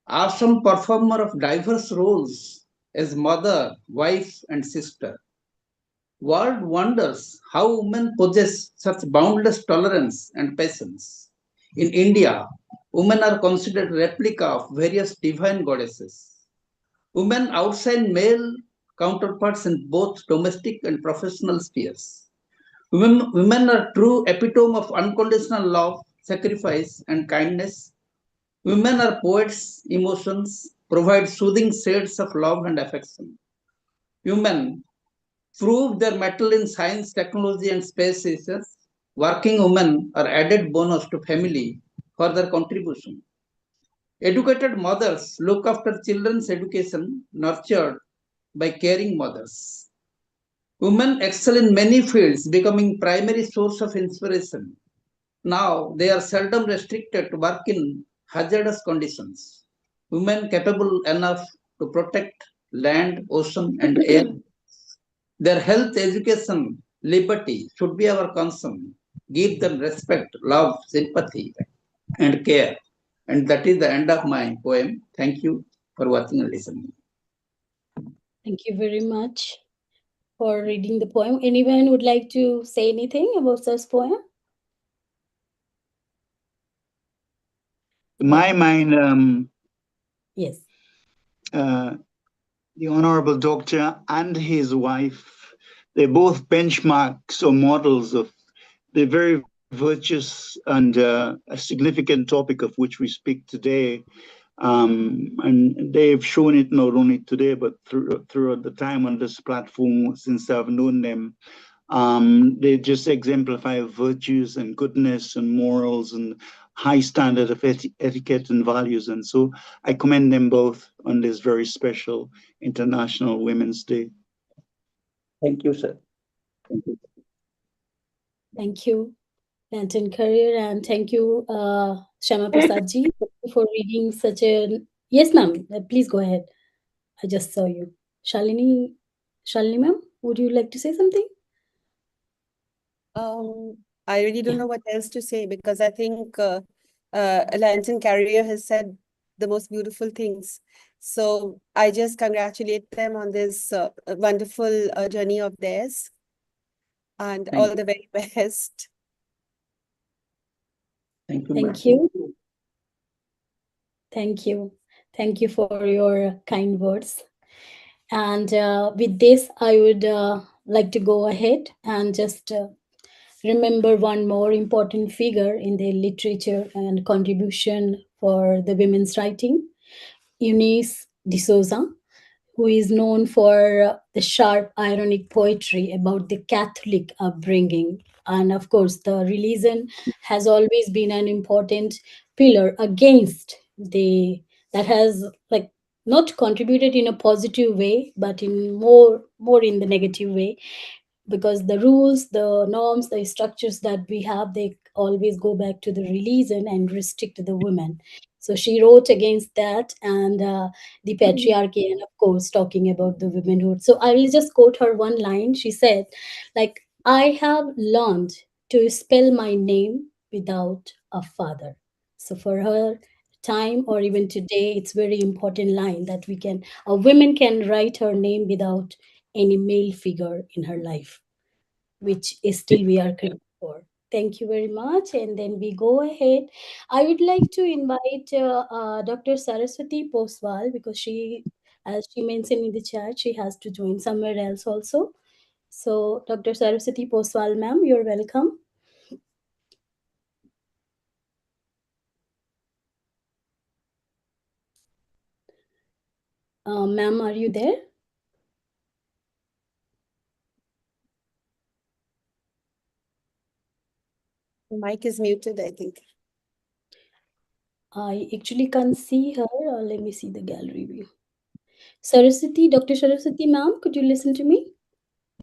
Awesome performer of diverse roles as mother, wife, and sister. World wonders how women possess such boundless tolerance and patience. In India, women are considered replica of various divine goddesses. Women outshine male counterparts in both domestic and professional spheres. Women are true epitome of unconditional love, sacrifice, and kindness. Women are poets, emotions, provide soothing shades of love and affection. Women prove their mettle in science, technology, and space research. Working women are added bonus to family for their contribution. Educated mothers look after children's education nurtured by caring mothers. Women excel in many fields, becoming primary source of inspiration. Now they are seldom restricted to work in hazardous conditions. Women capable enough to protect land, ocean, and air. Their health, education, liberty should be our concern. Give them respect, love, sympathy, and care. And that is the end of my poem. Thank you for watching and listening. Thank you very much for reading the poem. Anyone would like to say anything about this poem? To my mind, Yes. The Honorable Doctor and his wife, they're both benchmarks or models of the very virtuous and a significant topic of which we speak today. And they've shown it not only today, but throughout the time on this platform since I've known them. They just exemplify virtues and goodness and morals and high standard of etiquette and values. And so I commend them both on this very special International Women's Day. Thank you, sir. Thank you. Thank you, Lanton Career, and thank you, Shamaprasad ji, for reading such a. Yes, ma'am. Please go ahead. I just saw you, Shalini. Shalini, ma'am, would you like to say something? I really don't know what else to say, because I think Lanton Carrier has said the most beautiful things. So I just congratulate them on this wonderful journey of theirs, and all the very best. Thank you. Thank you. Thank you. Thank you for your kind words. And with this, I would like to go ahead and just remember one more important figure in the literature and contribution for the women's writing, Eunice D'Souza, who is known for the sharp, ironic poetry about the Catholic upbringing. And of course, the religion has always been an important pillar against that has like not contributed in a positive way, but in more in the negative way, because the rules, the norms, the structures that we have, they always go back to the religion and restrict the women. So she wrote against that, and the patriarchy, and of course talking about the womanhood. So I will just quote her one line. She said, like, I have learned to spell my name without a father. So for her time, or even today, it's very important line that we can, a woman can write her name without any male figure in her life, which is still we are craving for. Thank you very much. And then we go ahead. I would like to invite Dr. Saraswati Poswal, because she, as she mentioned in the chat, she has to join somewhere else also. So, Dr. Saraswati Poswal, ma'am, you're welcome. Ma'am, are you there? Mic is muted, I think. I actually can't see her. Let me see the gallery view. Saraswati, Dr. Saraswati, ma'am, could you listen to me?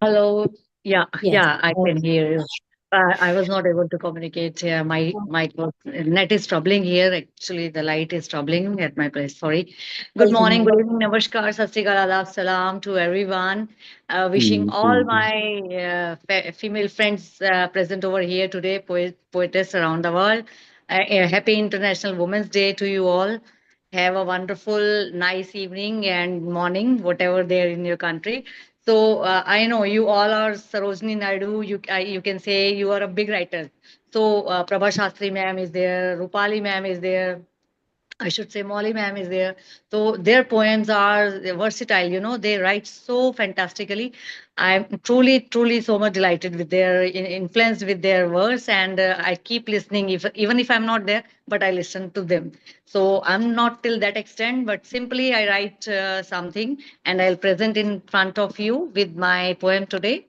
Hello. Yeah, Yes. yeah, I can hear you. I was not able to communicate. Net is troubling here. Actually, the light is troubling at my place. Sorry. Good morning, good evening, namaskar, sat sri akal, adab, salam to everyone. Wishing all my female friends present over here today, poetess around the world. A happy International Women's Day to you all. Have a wonderful, nice evening and morning, whatever there in your country. So I know you all are Sarojini Naidu. You can say you are a big writer. So Prabha Shastri ma'am is there, Roopali ma'am is there, I should say Molly ma'am is there. So their poems are versatile, you know, they write so fantastically. I'm truly, truly so much delighted with their influenced with their verse, and I keep listening if even if I'm not there, but I listen to them. So I'm not till that extent, but simply I write something and I'll present in front of you with my poem today,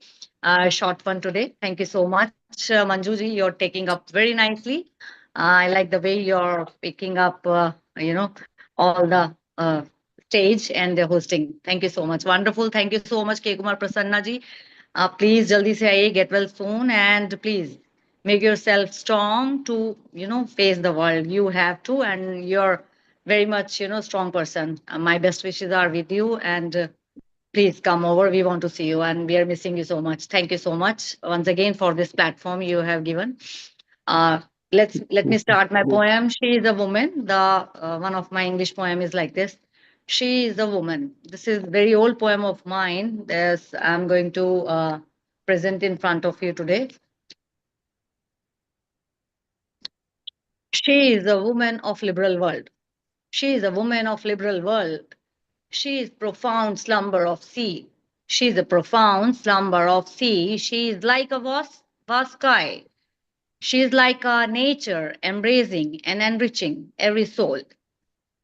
short one today. Thank you so much, Manjuji. You're taking up very nicely. I like the way you're picking up, all the stage and the hosting. Thank you so much. Wonderful. Thank you so much, K. Kumar Prasanna ji. Please, jaldi se aaye, get well soon, and please make yourself strong to, face the world. You have to, and you're very much, strong person. My best wishes are with you, and please come over. We want to see you, and we are missing you so much. Thank you so much once again for this platform you have given. Uh, let me start my poem. She is a woman. The one of my English poem is like this. She is a woman. This is very old poem of mine. This I'm going to present in front of you today. She is a woman of liberal world. She is a woman of liberal world. She is profound slumber of sea. She is a profound slumber of sea. She is like a vast sky. She is like a nature embracing and enriching every soul.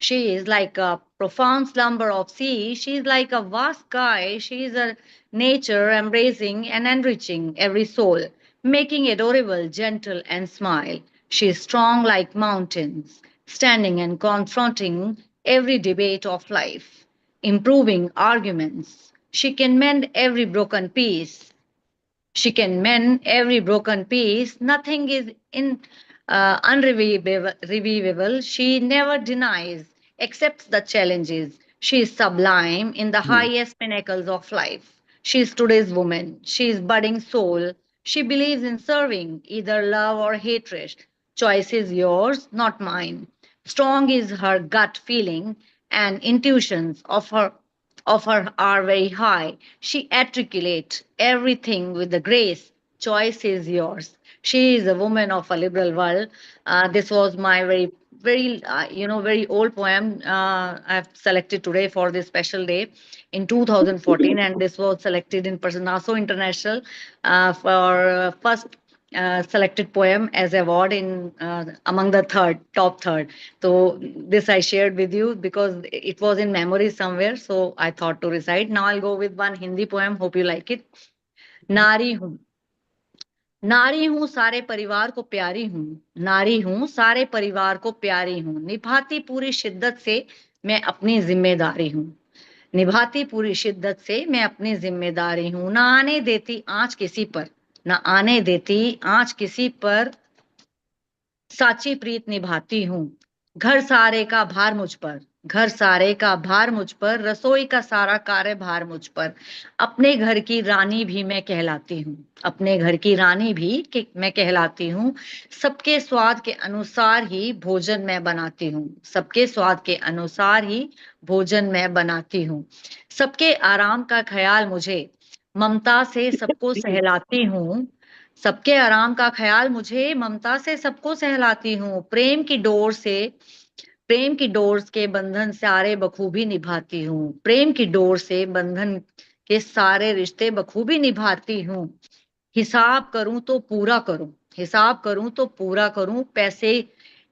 She is like a profound slumber of sea. She is like a vast sky. She is a nature embracing and enriching every soul, making adorable, gentle, and smile. She is strong like mountains, standing and confronting every debate of life, improving arguments. She can mend every broken piece. She can mend every broken piece. Nothing is unreviewable. She never denies, accepts the challenges. She is sublime in the highest pinnacles of life. She is today's woman. She is budding soul. She believes in serving, either love or hatred. Choice is yours, not mine. Strong is her gut feeling and intuitions of her are very high. She articulates everything with the grace. Choice is yours. She is a woman of a liberal world. This was my very old poem I've selected today for this special day in 2014, and this was selected in Naso International for first selected poem as award in among the top third. So this I shared with you because it was in memory somewhere. So I thought to recite. Now I'll go with one Hindi poem. Hope you like it. नारी हूँ नारी हूँ सारे परिवार को प्यारी हूँ नारी हूँ सारे परिवार को प्यारी हूँ निभाती पूरी शिद्दत से मैं अपनी जिम्मेदारी हूँ, निभाती पूरी शिद्दत से मैं अपनी जिम्मेदारी हूँ, ना आने देती आँच किसी पर, ना आने देती आँच किसी पर, साची प्रीत निभाती हूँ। घर सारे का भार मुझ पर, घर सारे का भार मुझ पर, रसोई का सारा कार्य भार मुझ पर, अपने घर की रानी भी मैं कहलाती हूँ, अपने घर की रानी भी मैं कहलाती हूँ। सबके स्वाद के अनुसार ही भोजन मैं बनाती हूँ, सबके स्वाद के अनुसार ही भोजन मैं बनाती हूँ। सबके आराम का ख्याल मुझे ममता से सबको सहलाती हूँ, सबके आराम का ख्याल मुझे ममता से सबको सहलाती हूँ। प्रेम की डोर के बंधन सारे बखूबी निभाती हूँ, प्रेम की डोर से बंधन के सारे रिश्ते बखूबी निभाती हूँ। हिसाब करूं तो पूरा करूं, हिसाब करूं तो पूरा करूं, पैसे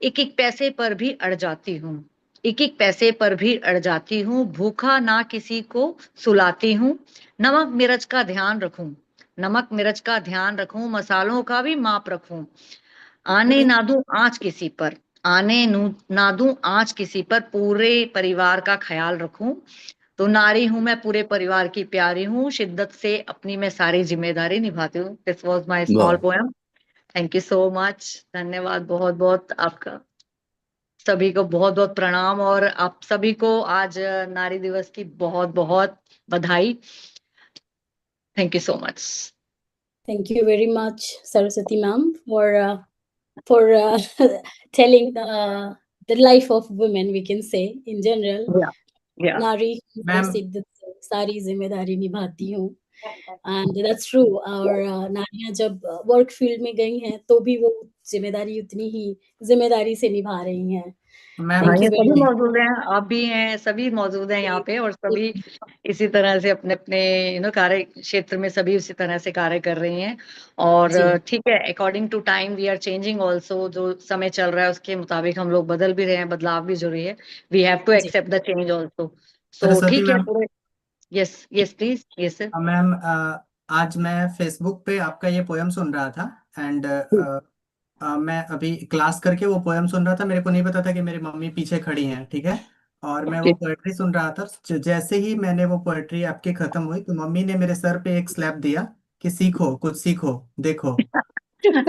एक एक पैसे पर भी अड़ जाती हूँ, एक एक पैसे पर भी अड़ जाती हूँ। भूखा ना किसी को सुलाती हूँ, नमक मिर्च का ध्यान रखूं, नमक मिर्च का ध्यान रखूं, मसालों का भी माप रखूं। आने ना दूं आँच किसी पर, ना दूं आँच किसी पर, पूरे परिवार का ख्याल रखूं। तो नारी हूं मैं, पूरे परिवार की प्यारी हूँ, शिद्दत से अपनी मैं सारी जिम्मेदारी निभाती हूँ। दिस वॉज माई स्मॉल वाह। Poem. Thank you so much, धन्यवाद बहुत बहुत आपका। सभी को बहुत बहुत प्रणाम, और आप सभी को आज नारी दिवस की बहुत बहुत बधाई। Thank you so much. Thank you very much, Saraswati ma'am, for telling the life of women. We can say in general, Yeah. नारी हूँ, मैम शिद्दत से सारी जिम्मेदारी निभाती हूँ, एंड दैट्स ट्रू। और नारियां जब वर्क फील्ड में गई हैं तो भी वो जिम्मेदारी उतनी ही जिम्मेदारी से निभा रही हैं। मैम हाँ, थैंक ये यू सभी वेरी मौजूद हैं, आप भी हैं, सभी मौजूद हैं यहाँ पे, और सभी इसी तरह से अपने अपने कार्य क्षेत्र में सभी उसी तरह से कार्य कर रही हैं। और जी ठीक है, according to time we are changing also, जो समय चल रहा है उसके मुताबिक हम लोग बदल भी रहे हैं, बदलाव भी जरूरी है। वी हैव टू जी accept the change also. So Saraswati ठीक है, मैम। पूरे। Yes yes please, yes sir. Ma'am आज मैं फेसबुक पे आपका ये पोयम सुन रहा था, एंड मैं अभी क्लास करके वो पोयम सुन रहा था। मेरे को नहीं पता था कि मेरी मम्मी पीछे खड़ी हैं, ठीक है। और मैं वो पोएट्री सुन रहा था। जैसे ही मैंने वो पोएट्री आपकी खत्म हुई तो मम्मी ने मेरे सर पे एक स्लैप दिया कि सीखो, कुछ सीखो, देखो। इतनी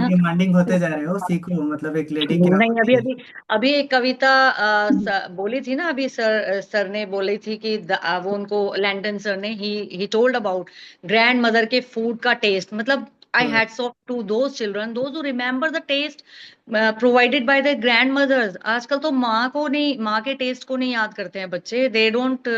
डिमांडिंग होते जा रहे हो, सीखो, मतलब एक लेडी क्या नहीं, अभी होती है। अभी अभी एक कविता बोली थी ना, अभी सर ने बोली थी कि वो उनको लैंटन सर ने ही टोल्ड अबाउट ग्रैंड मदर के फूड का टेस्ट, मतलब I hats off to those children those who remember the taste provided by the grandmothers. आजकल तो माँ के टेस्ट को नहीं याद करते हैं बच्चे, दे डोंट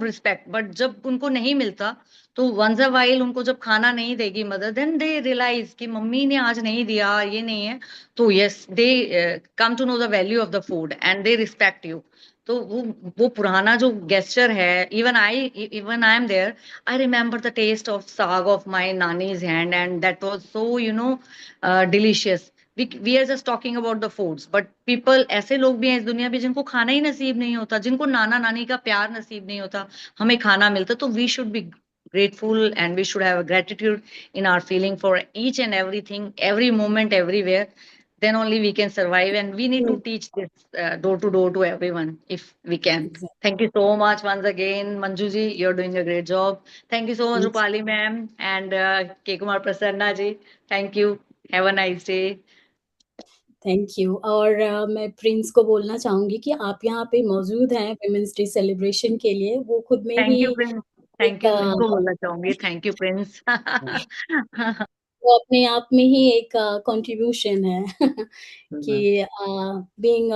रिस्पेक्ट, बट जब उनको नहीं मिलता तो वंस अ वाइल उनको जब खाना नहीं देगी मदर, देन दे रियलाइज कि मम्मी ने आज नहीं दिया, ये नहीं है, तो yes they come to know the value of the food and they respect you. तो वो पुराना जो गेस्चर है, even I am there, I remember the taste of saag of my nani's hand, and that was so delicious. We are just talking about the foods, but people, ऐसे लोग भी हैं इस दुनिया में जिनको खाना ही नसीब नहीं होता, जिनको नाना नानी का प्यार नसीब नहीं होता, हमें खाना मिलता। तो we should be grateful, and we should have a gratitude in our feeling for each and everything, every moment, everywhere. Then only we can survive, and we need to teach this door to door to everyone if we can. exactly. Thank you so much once again, Manju ji, you're doing a great job. Thank you so much, Roopali ma'am, and K Kumar Prasanna ji. Thank you, have a nice day. Thank you. और मैं Prince को बोलना चाहूंगी कि आप यहाँ पे मौजूद हैं वुमेन्स डे सेलिब्रेशन के लिए। वो खुद में ही Thank you, Prince. Thank एक you, इनको बोलना चाहूंगी, थैंक यू प्रिंस। वो अपने आप में ही एक कंट्रीब्यूशन है कि बीइंग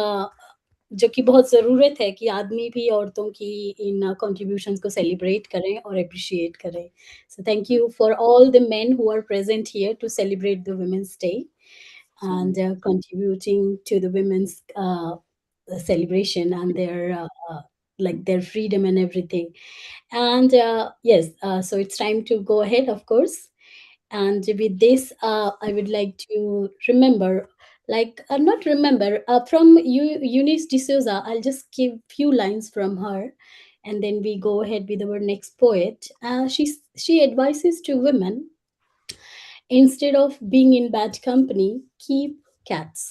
जो कि बहुत ज़रूरत है कि आदमी भी औरतों की इन कंट्रीब्यूशंस को सेलिब्रेट करें और अप्रिशिएट करें। So thank you for all the men who are present here to celebrate the women's day and contributing to the women's celebration and their freedom and everything. And yes, so it's time to go ahead, of course. And with this, I would like to remember, not remember, from Eunice D'Souza. I'll just give few lines from her, and then we go ahead with our next poet. She advises to women, instead of being in bad company, keep cats.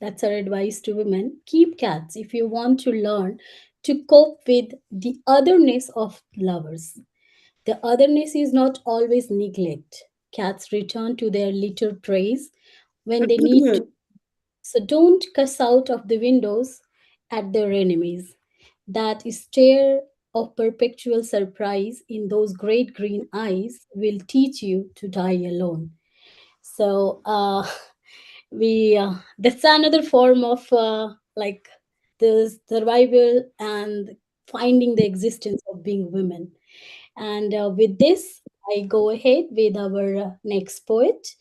That's our advice to women. Keep cats if you want to learn to cope with the otherness of lovers. The otherness is not always neglect. Cats return to their litter trays when they need to. So don't cuss out of the windows at their enemies. That stare of perpetual surprise in those great green eyes will teach you to die alone. So we that's another form of like the survival and finding the existence of being women. And with this, I go ahead with our next poet.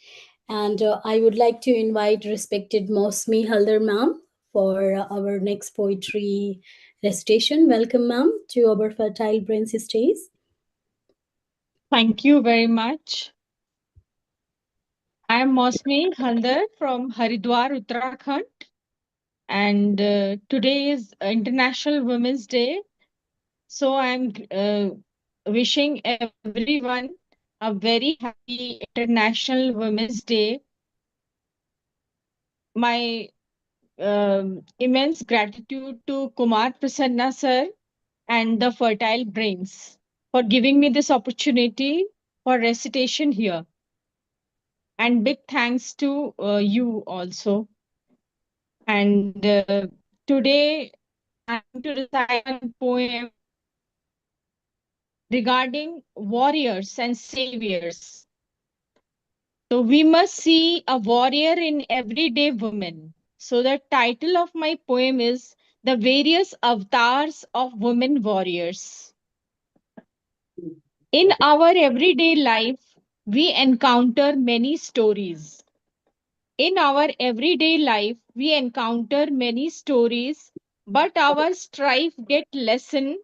And I would like to invite respected Mausumi Halder ma'am for our next poetry recitation. Welcome, ma'am, to our Fertile Brains stage. Thank you very much. I am Mausumi Halder from Haridwar, Uttarakhand. And today is International Women's Day. So I'm wishing everyone a very happy International Women's Day. My immense gratitude to Kumar Prasanna sir and the Fertile Brains for giving me this opportunity for recitation here. And big thanks to you also. And today I'm going to recite a poem regarding warriors and saviors. So we must see a warrior in everyday women. So the title of my poem is The Various Avatars of Women Warriors. In our everyday life, we encounter many stories. In our everyday life, we encounter many stories, but our strife get lessened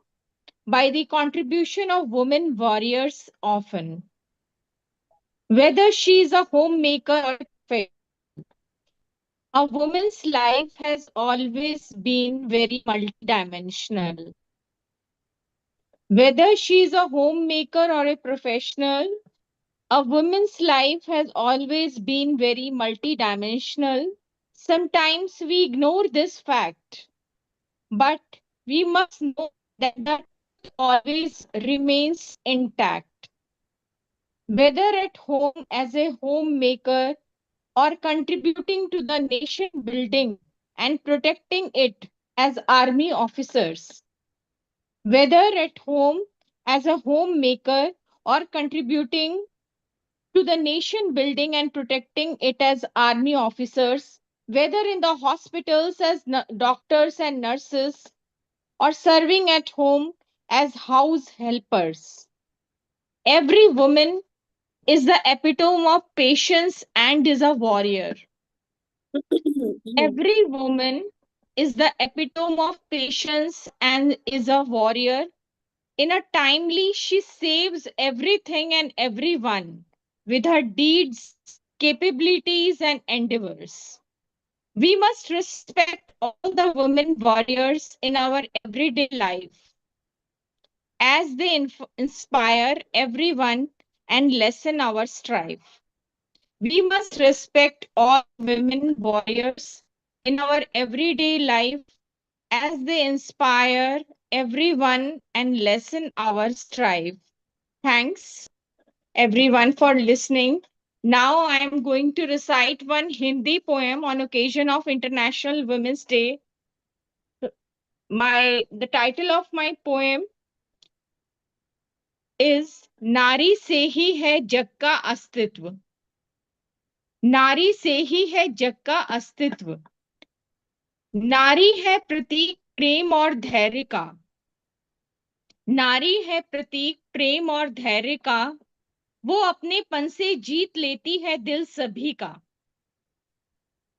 by the contribution of women warriors often. Whether she is a homemaker or a professional, a woman's life has always been very multidimensional. Whether she is a homemaker or a professional, a woman's life has always been very multidimensional. Sometimes we ignore this fact, but we must know that the truth always remains intact. Whether at home as a homemaker or contributing to the nation building and protecting it as army officers, whether at home as a homemaker or contributing to the nation building and protecting it as army officers, whether in the hospitals as doctors and nurses, or serving at home as house helpers. Every woman is the epitome of patience and is a warrior. Every woman is the epitome of patience and is a warrior. In a timely, she saves everything and everyone with her deeds, capabilities, and endeavors. We must respect all the women warriors in our everyday life as they inspire everyone and lessen our strife. We must respect all women warriors in our everyday life as they inspire everyone and lessen our strife. Thanks everyone for listening. Now I am going to recite one Hindi poem on occasion of International Women's Day. The title of my poem is नारी से ही है जग का अस्तित्व. नारी से ही है जग का अस्तित्व. नारी है प्रतीक प्रेम और धैर्य का. नारी है प्रतीक प्रेम और धैर्य का. वो अपनेपन से जीत लेती है दिल सभी का.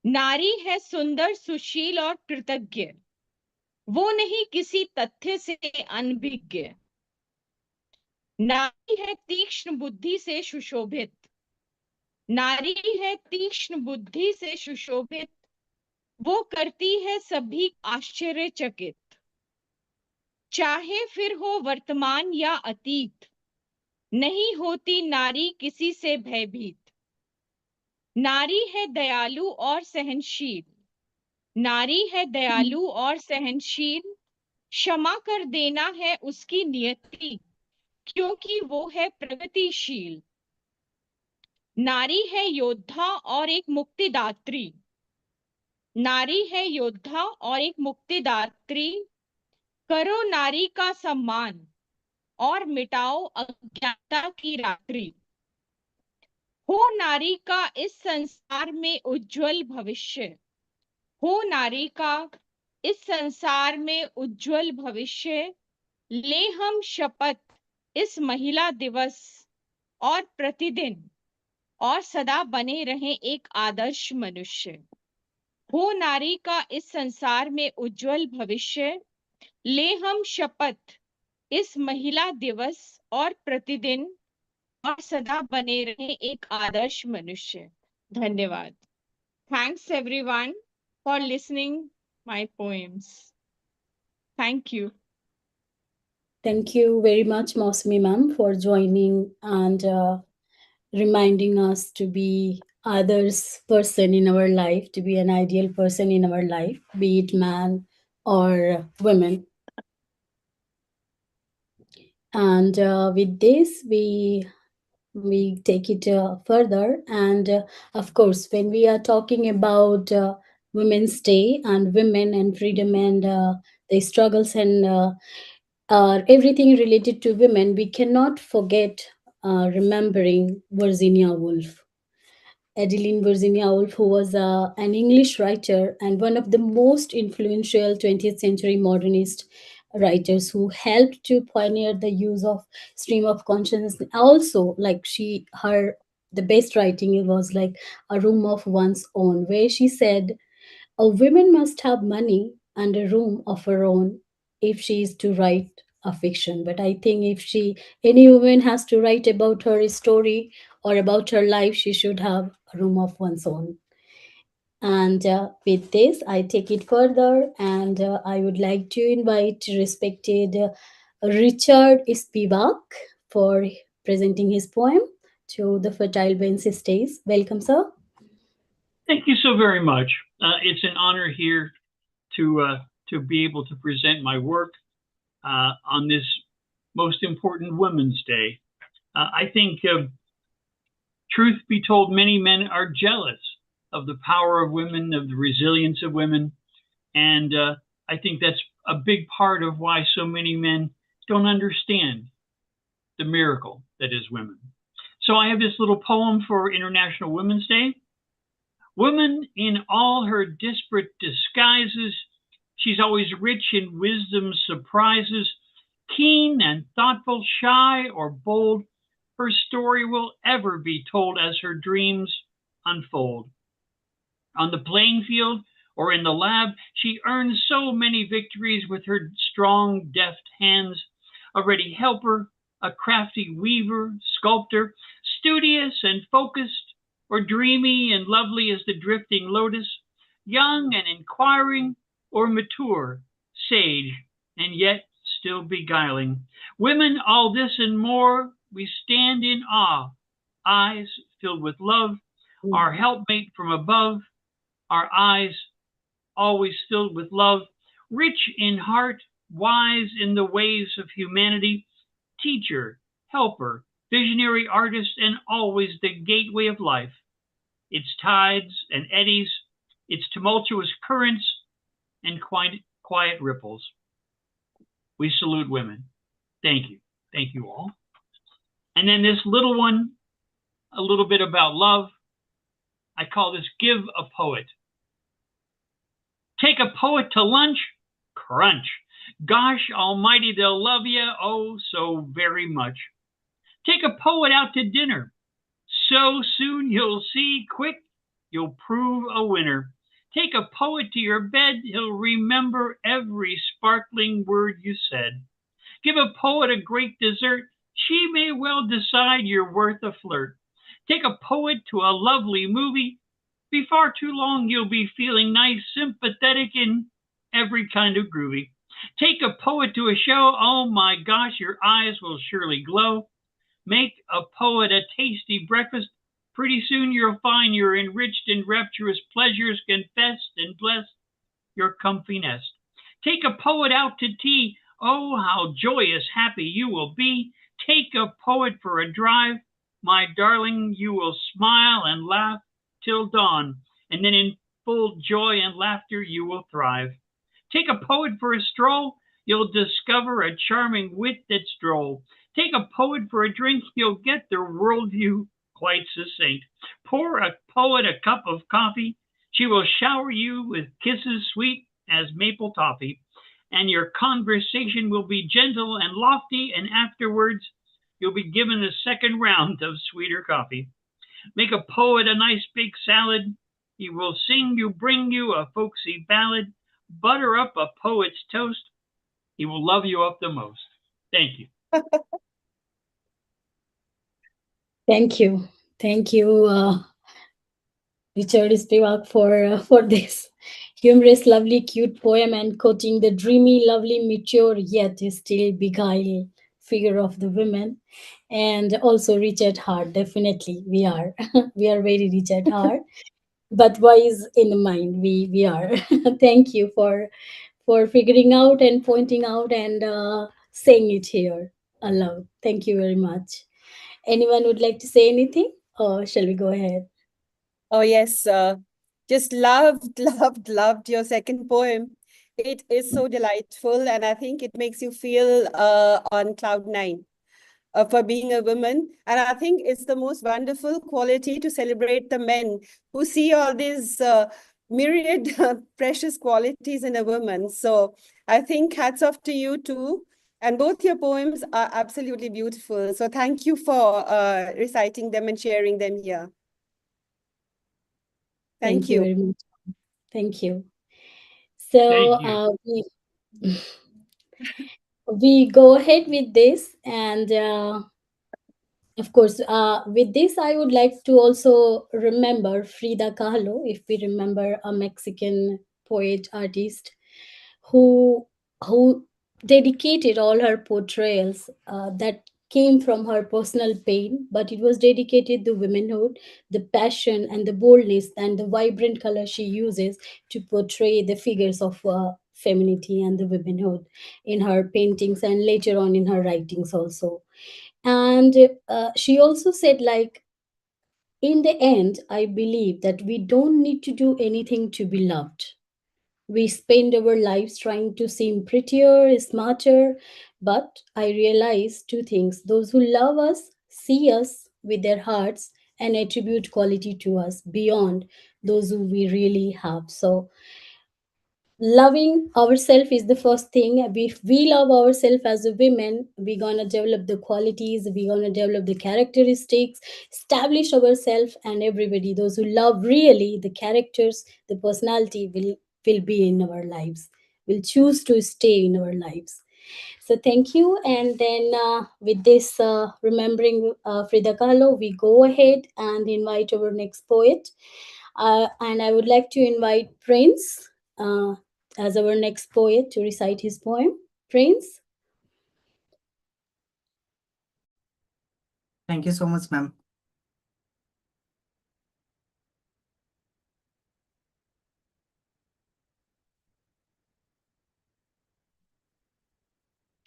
नारी है सुंदर सुशील और कृतज्ञ. वो नहीं किसी तथ्य से अनभिज्ञ. नारी है तीक्ष्ण बुद्धि से सुशोभित. नारी है तीक्ष्ण बुद्धि से सुशोभित. वो करती है सभी आश्चर्यचकित. चाहे फिर हो वर्तमान या अतीत, नहीं होती नारी किसी से भयभीत. नारी है दयालु और सहनशील. नारी है दयालु और सहनशील, क्षमा कर देना है उसकी नियति, क्योंकि वो है प्रगतिशील। नारी है योद्धा और एक मुक्तिदात्री, नारी है योद्धा और एक मुक्तिदात्री, करो नारी का सम्मान और मिटाओ अज्ञानता की रात्रि। हो नारी का इस संसार में उज्जवल भविष्य, हो नारी का इस संसार में उज्जवल भविष्य, ले हम शपथ इस महिला दिवस और प्रतिदिन और सदा बने रहें एक आदर्श मनुष्य। हो नारी का इस संसार में उज्जवल भविष्य, ले हम शपथ इस महिला दिवस और प्रतिदिन और सदा बने रहे एक आदर्श मनुष्य। धन्यवाद। Thanks everyone for listening my poems. Thank you. Thank you very much, Mausumi ma'am, for joining and reminding us to be others person in our life, to be an ideal person in our life, be it man or women. And with this, we take it further. And of course, when we are talking about Women's Day and women and freedom and the struggles and everything related to women, we cannot forget remembering Virginia Woolf. Adeline Virginia Woolf, who was an English writer and one of the most influential 20th century modernist writers who helped to pioneer the use of stream of consciousness. Also, like the best writing was like A Room of One's Own, where she said, a woman must have money and a room of her own if she is to write a fiction. But I think if any woman has to write about her story or about her life, she should have a room of one's own. And with this, I take it further, and I would like to invite respected Richard Spivak for presenting his poem to the Fertile Brains stage. Welcome, sir. Thank you so very much. It's an honor here to be able to present my work on this most important Women's Day. I think, truth be told, many men are jealous of the power of women, of the resilience of women, and I think that's a big part of why so many men don't understand the miracle that is women. So I have this little poem for International Women's Day. Woman in all her disparate disguises, she's always rich in wisdom's surprises, keen and thoughtful, shy or bold, her story will ever be told as her dreams unfold. On the playing field or in the lab, she earns so many victories with her strong, deft hands, a ready helper, a crafty weaver, sculptor, studious and focused, or dreamy and lovely as the drifting lotus, young and inquiring, or mature, sage, and yet still beguiling. Women, all this and more, we stand in awe, eyes filled with love, our helpmate from above, our eyes always filled with love, rich in heart, wise in the ways of humanity, teacher, helper, visionary artist, and always the gateway of life. Its tides and eddies, its tumultuous currents, and quiet ripples. We salute women. Thank you. Thank you all. And then this little one, a little bit about love. I call this Give a Poet. Take a poet to lunch, crunch. Gosh almighty, they'll love you, oh, so very much. Take a poet out to dinner. So soon you'll see, quick, you'll prove a winner. Take a poet to your bed, he'll remember every sparkling word you said. Give a poet a great dessert, she may well decide you're worth a flirt. Take a poet to a lovely movie, before too long you'll be feeling nice, sympathetic, and every kind of groovy. Take a poet to a show, oh my gosh, your eyes will surely glow. Make a poet a tasty breakfast, pretty soon you'll find you're enriched in rapturous pleasures, confessed and blessed. your comfy nest. Take a poet out to tea. Oh, how joyous, happy you will be. Take a poet for a drive. My darling, you will smile and laugh till dawn, and then in full joy and laughter you will thrive. Take a poet for a stroll. You'll discover a charming wit that's droll. Take a poet for a drink. You'll get their worldview quite succinct. Pour a poet a cup of coffee. She will shower you with kisses sweet as maple toffee, and your conversation will be gentle and lofty, and afterwards you'll be given a second round of sweeter coffee. Make a poet a nice big salad. He will sing you, bring you a folksy ballad. Butter up a poet's toast. He will love you up the most. Thank you. Thank you. Thank you, Richard Spivak, for this humorous, lovely, cute poem and quoting the dreamy, lovely, mature, yet still beguile figure of the women. And also rich at heart, definitely. We are. We are very rich at heart, but wise in mind. We are. Thank you for figuring out and pointing out and saying it here aloud. Thank you very much. Anyone would like to say anything, or shall we go ahead? Oh, yes. Just loved, loved your second poem. It is so delightful, and I think it makes you feel on cloud nine for being a woman. And I think it's the most wonderful quality to celebrate the men who see all these myriad precious qualities in a woman. So I think hats off to you too. And both your poems are absolutely beautiful. So thank you for reciting them and sharing them here. Thank you. Very much. Thank you. So we go ahead with this, and of course, with this, I would like to also remember Frida Kahlo, if we remember, a Mexican poet artist who who dedicated all her portrayals that came from her personal pain, but it was dedicated to womanhood, the passion and the boldness and the vibrant color she uses to portray the figures of femininity and the womanhood in her paintings and later on in her writings also. And she also said, like, in the end, I believe that we don't need to do anything to be loved. We spend our lives trying to seem prettier, smarter, but I realize two things. Those who love us see us with their hearts and attribute quality to us beyond those who we really have. So loving ourselves is the first thing. If we love ourselves as a women, we're gonna develop the qualities, we're gonna develop the characteristics, establish ourselves, and everybody, those who love really the characters, the personality will be in our lives, will choose to stay in our lives. So thank you. And then with this remembering Frida Kahlo, we go ahead and invite our next poet. And I would like to invite Prince as our next poet to recite his poem. Prince? Thank you so much, ma'am.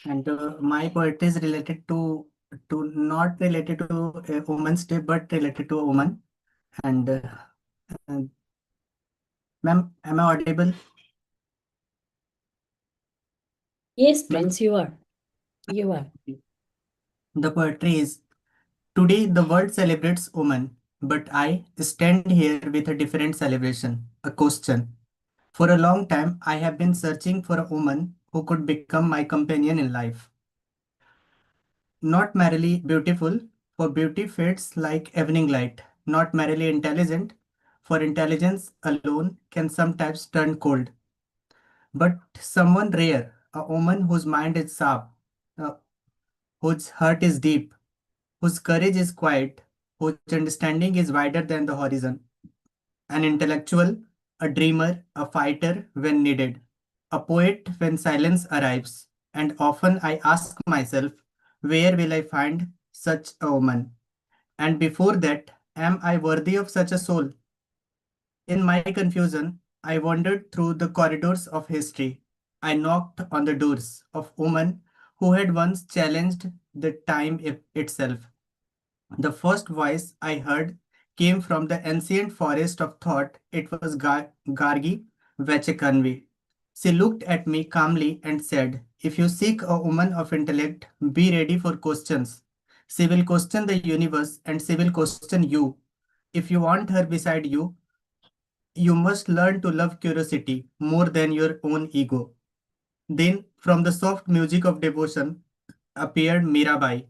And my poetry is related to not related to a Women's Day, but related to a woman. And ma'am, am I audible? Yes, Prince, you are. You are. The poetry is: today the world celebrates women, but I stand here with a different celebration, a question. For a long time, I have been searching for a woman who could become my companion in life. Not merely beautiful, for beauty fades like evening light. Not merely intelligent, for intelligence alone can sometimes turn cold. But someone rare, a woman whose mind is sharp, uh, whose heart is deep, whose courage is quiet, whose understanding is wider than the horizon. An intellectual, a dreamer, a fighter when needed, a poet when silence arrives. And often I ask myself, where will I find such a woman? And before that, am I worthy of such a soul? In my confusion, I wandered through the corridors of history. I knocked on the doors of women who had once challenged the time itself. The first voice I heard came from the ancient forest of thought. It was Gargi Saha. She looked at me calmly and said, "If you seek a woman of intellect, be ready for questions. She will question the universe and she will question you. If you want her beside you, you must learn to love curiosity more than your own ego." Then, from the soft music of devotion, appeared Mirabai.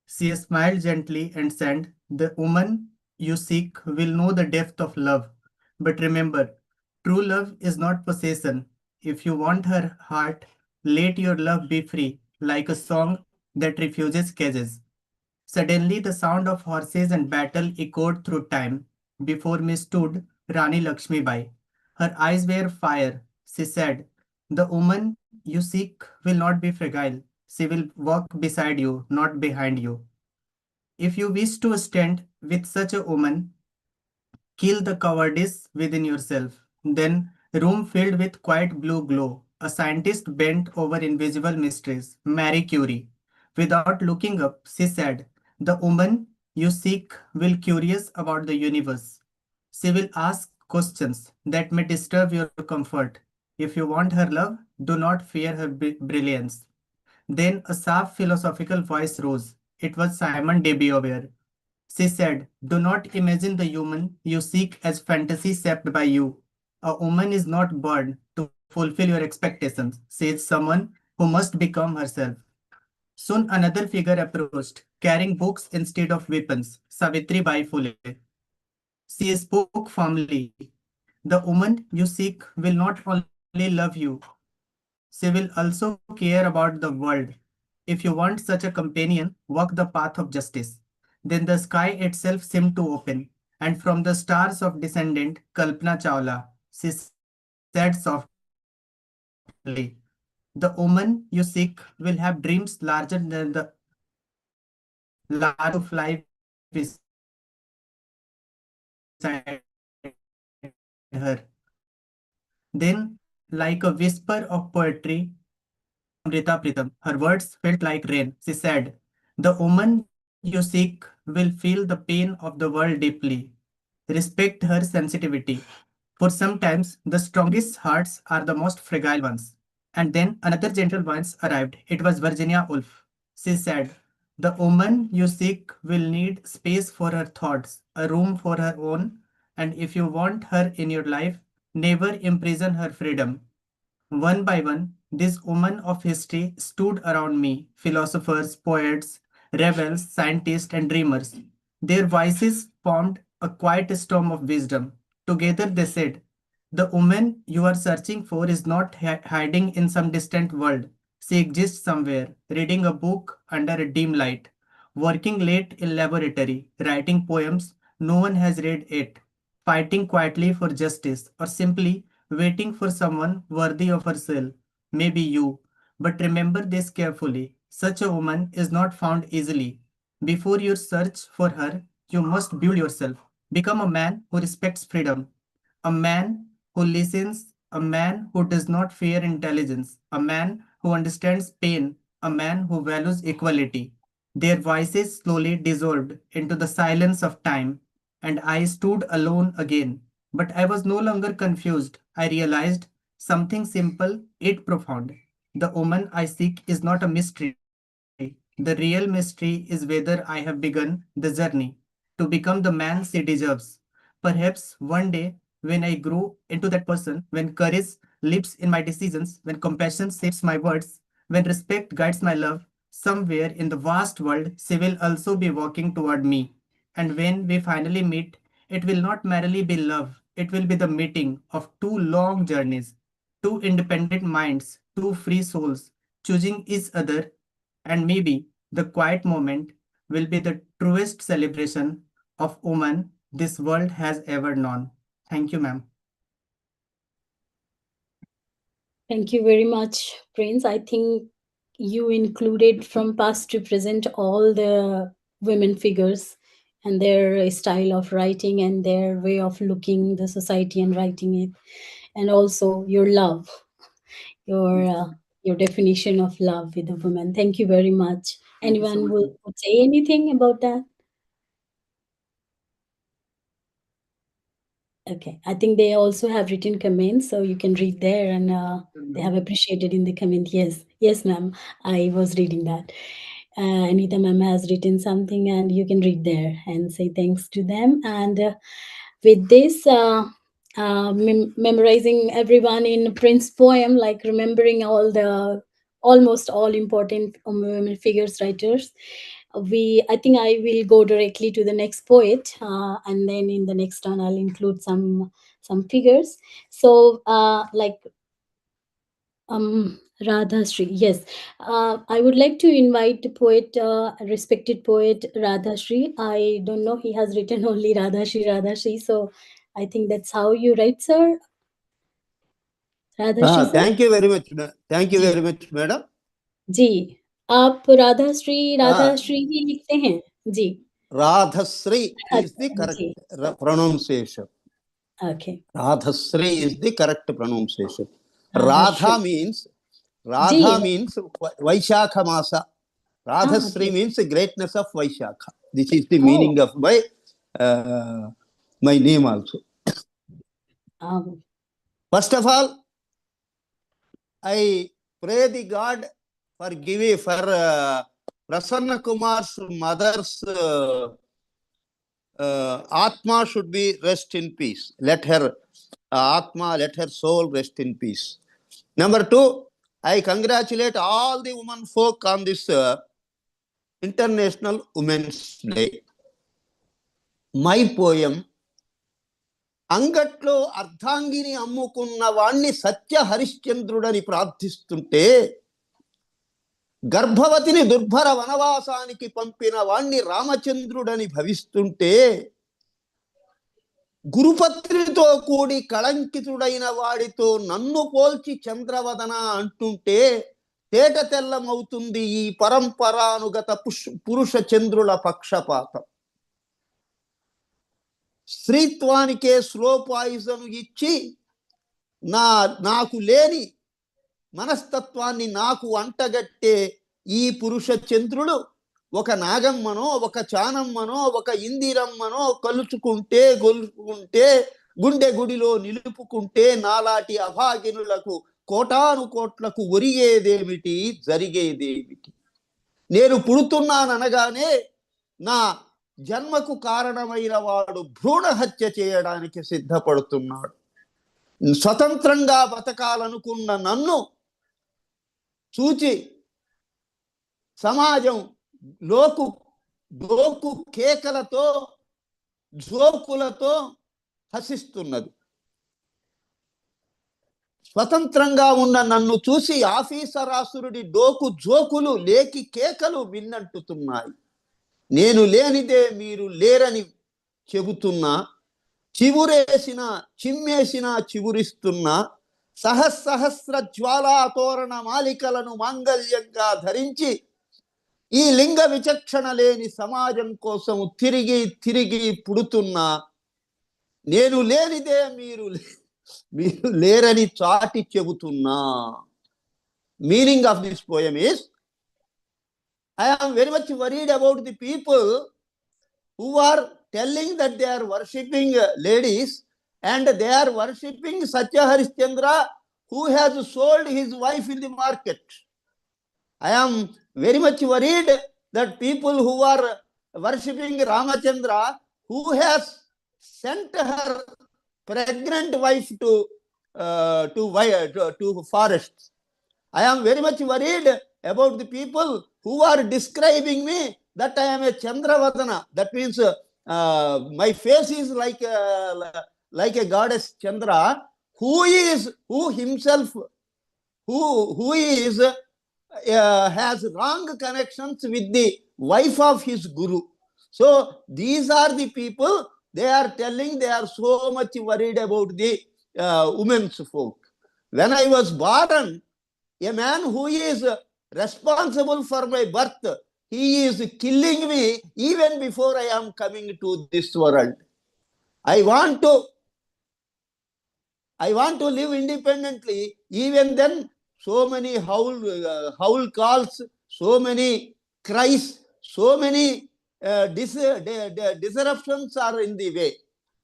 She smiled gently and said, "The woman you seek will know the depth of love. But remember, true love is not possession. If you want her heart, let your love be free, like a song that refuses cages." Suddenly, the sound of horses and battle echoed through time. Before me stood Rani Lakshmi Bai. Her eyes were fire. She said, "The woman you seek will not be fragile. She will walk beside you, not behind you. If you wish to stand with such a woman, kill the cowardice within yourself." Then, room filled with quiet blue glow. A scientist bent over invisible mysteries. Marie Curie. Without looking up, she said, "The woman you seek will curious about the universe. She will ask questions that may disturb your comfort. If you want her love, do not fear her brilliance." Then a soft philosophical voice rose. It was Simone de Beauvoir. She said, "Do not imagine the human you seek as fantasy shaped by you. A woman is not born to fulfill your expectations," says someone who must become herself. Soon another figure approached, carrying books instead of weapons. Savitri Bai Phule. She spoke firmly. "The woman you seek will not only love you, she will also care about the world. If you want such a companion, walk the path of justice." Then the sky itself seemed to open, and from the stars of descendant Kalpana Chawla, she said softly, "The woman you seek will have dreams larger than the larger of life beside her." Then, like a whisper of poetry from Rita Pritam, her words felt like rain. She said, "The woman you seek will feel the pain of the world deeply. Respect her sensitivity. For sometimes the strongest hearts are the most fragile ones. And then another gentle voice arrived. It was Virginia Woolf. She said, "The woman you seek will need space for her thoughts, a room for her own, and if you want her in your life, never imprison her freedom." One by one, this woman of history stood around me. Philosophers, poets, rebels, scientists, and dreamers. Their voices formed a quiet storm of wisdom. Together they said, "The woman you are searching for is not hiding in some distant world. She exists somewhere, reading a book under a dim light, working late in laboratory, writing poems no one has read yet, fighting quietly for justice, or simply waiting for someone worthy of her soul. Maybe you. But remember this carefully. Such a woman is not found easily. Before you search for her, you must build yourself. Become a man who respects freedom, a man who listens, a man who does not fear intelligence, a man who understands pain, a man who values equality." Their voices slowly dissolved into the silence of time, and I stood alone again. But I was no longer confused. I realized something simple yet profound. The woman I seek is not a mystery. The real mystery is whether I have begun the journey to become the man she deserves. Perhaps one day, when I grow into that person, when courage lives in my decisions, when compassion shapes my words, when respect guides my love, somewhere in the vast world, she will also be walking toward me. And when we finally meet, it will not merely be love, it will be the meeting of two long journeys, two independent minds, two free souls, choosing each other, and maybe the quiet moment will be the truest celebration of woman this world has ever known. Thank you, ma'am. Thank you very much, Prince. I think you included from past to present all the women figures and their style of writing and their way of looking the society and writing it, and also your love, your definition of love with a woman. Thank you very much. Thank you so Anyone much. would say anything about that? Okay, I think they also have written comments, so you can read there, and they have appreciated in the comment. Yes, yes, ma'am. I was reading that. Anita ma'am has written something, and you can read there and say thanks to them. And with this, memorizing everyone in Prince poem, like remembering almost all important women figures, writers. I think I will go directly to the next poet, and then in the next turn I'll include some figures. So Radha Shri, yes. I would like to invite the poet, respected poet Radha Shri. I don't know, he has written only Radha Shri, so I think that's how you write, sir. Radha Shri, sir. Thank you very much. Thank you very much, madam. जी, आप राधा श्री ही लिखते हैं जी. Radhasri is the correct pronunciation. Okay. Radhasri is the correct pronunciation. Radha means Vaishakha Masa. Radhasri means the greatness of Vaishakha. This is the meaning of my name also. First of all, I pray the God for Prasanna Kumar's mother's Atma should be rest in peace. Let her Atma, let her soul rest in peace. Number two, I congratulate all the women folk on this International Women's Day. My poem, అంగట్లో అర్ధాంగిని అమ్ముకున్న వాణ్ణి సత్య హరిశ్చంద్రుడని ప్రార్థిస్తుంటే, గర్భవతిని దుర్భర వనవాసానికి పంపిన వాణ్ణి రామచంద్రుడని భవిస్తుంటే, గురుపత్రితో కూడి కళంకితుడైన వాడితో నన్ను పోల్చి చంద్రవదన అంటుంటే, తేట తెల్లమవుతుంది ఈ పరంపరానుగత పురుష చంద్రుల పక్షపాతం. స్త్రీత్వానికే స్లో పాయిజన్ ఇచ్చి నాకు లేని మనస్తత్వాన్ని నాకు అంటగట్టే ఈ పురుష చంద్రుడు ఒక నాగమ్మనో, ఒక చానమ్మనో, ఒక ఇందిరమ్మనో కలుచుకుంటే గొలుచుకుంటే, గుండె గుడిలో నిలుపుకుంటే నాలాటి అభాగినులకు కోటాను కోట్లకు ఒరిగేదేమిటి, జరిగేదేమిటి? నేను పుడుతున్నాననగానే నా జన్మకు కారణమైన వాడు భ్రూణ హత్య చేయడానికి సిద్ధపడుతున్నాడు. స్వతంత్రంగా బతకాలనుకున్న నన్ను చూచి సమాజం డోకు కేకలతో, జోకులతో హసిస్తున్నది. స్వతంత్రంగా ఉన్న నన్ను చూసి ఆఫీసరాసురుడి డోకు జోకులు, లేకి కేకలు విన్నంటుతున్నాయి. నేను లేనిదే మీరు లేరని చెబుతున్నా, చిమ్మేసిన చివురిస్తున్నా, సహస్ర జ్వాలా తోరణ మాలికలను మాంగల్యంగా ధరించి ఈ లింగ విచక్షణ లేని సమాజం కోసం తిరిగి పుడుతున్నా, నేను లేనిదే మీరు లేరని చాటి చెబుతున్నా. Meaning of this poem is, I am very much worried about the people who are telling that they are worshipping ladies and they are worshipping Satya Harishchandra, who has sold his wife in the market. I am very much worried that people who are worshipping Ramachandra, who has sent her pregnant wife to forests. I am very much worried about the people who are describing me that I am a Chandravadana. That means my face is like a goddess Chandra, who has wrong connections with the wife of his guru. So these are the people, they are telling they are so much worried about the women's folk. When I was born, a man who is responsible for my birth, he is killing me even before I am coming to this world. I want to live independently. Even then, so many howl calls, so many cries, so many disruptions are in the way.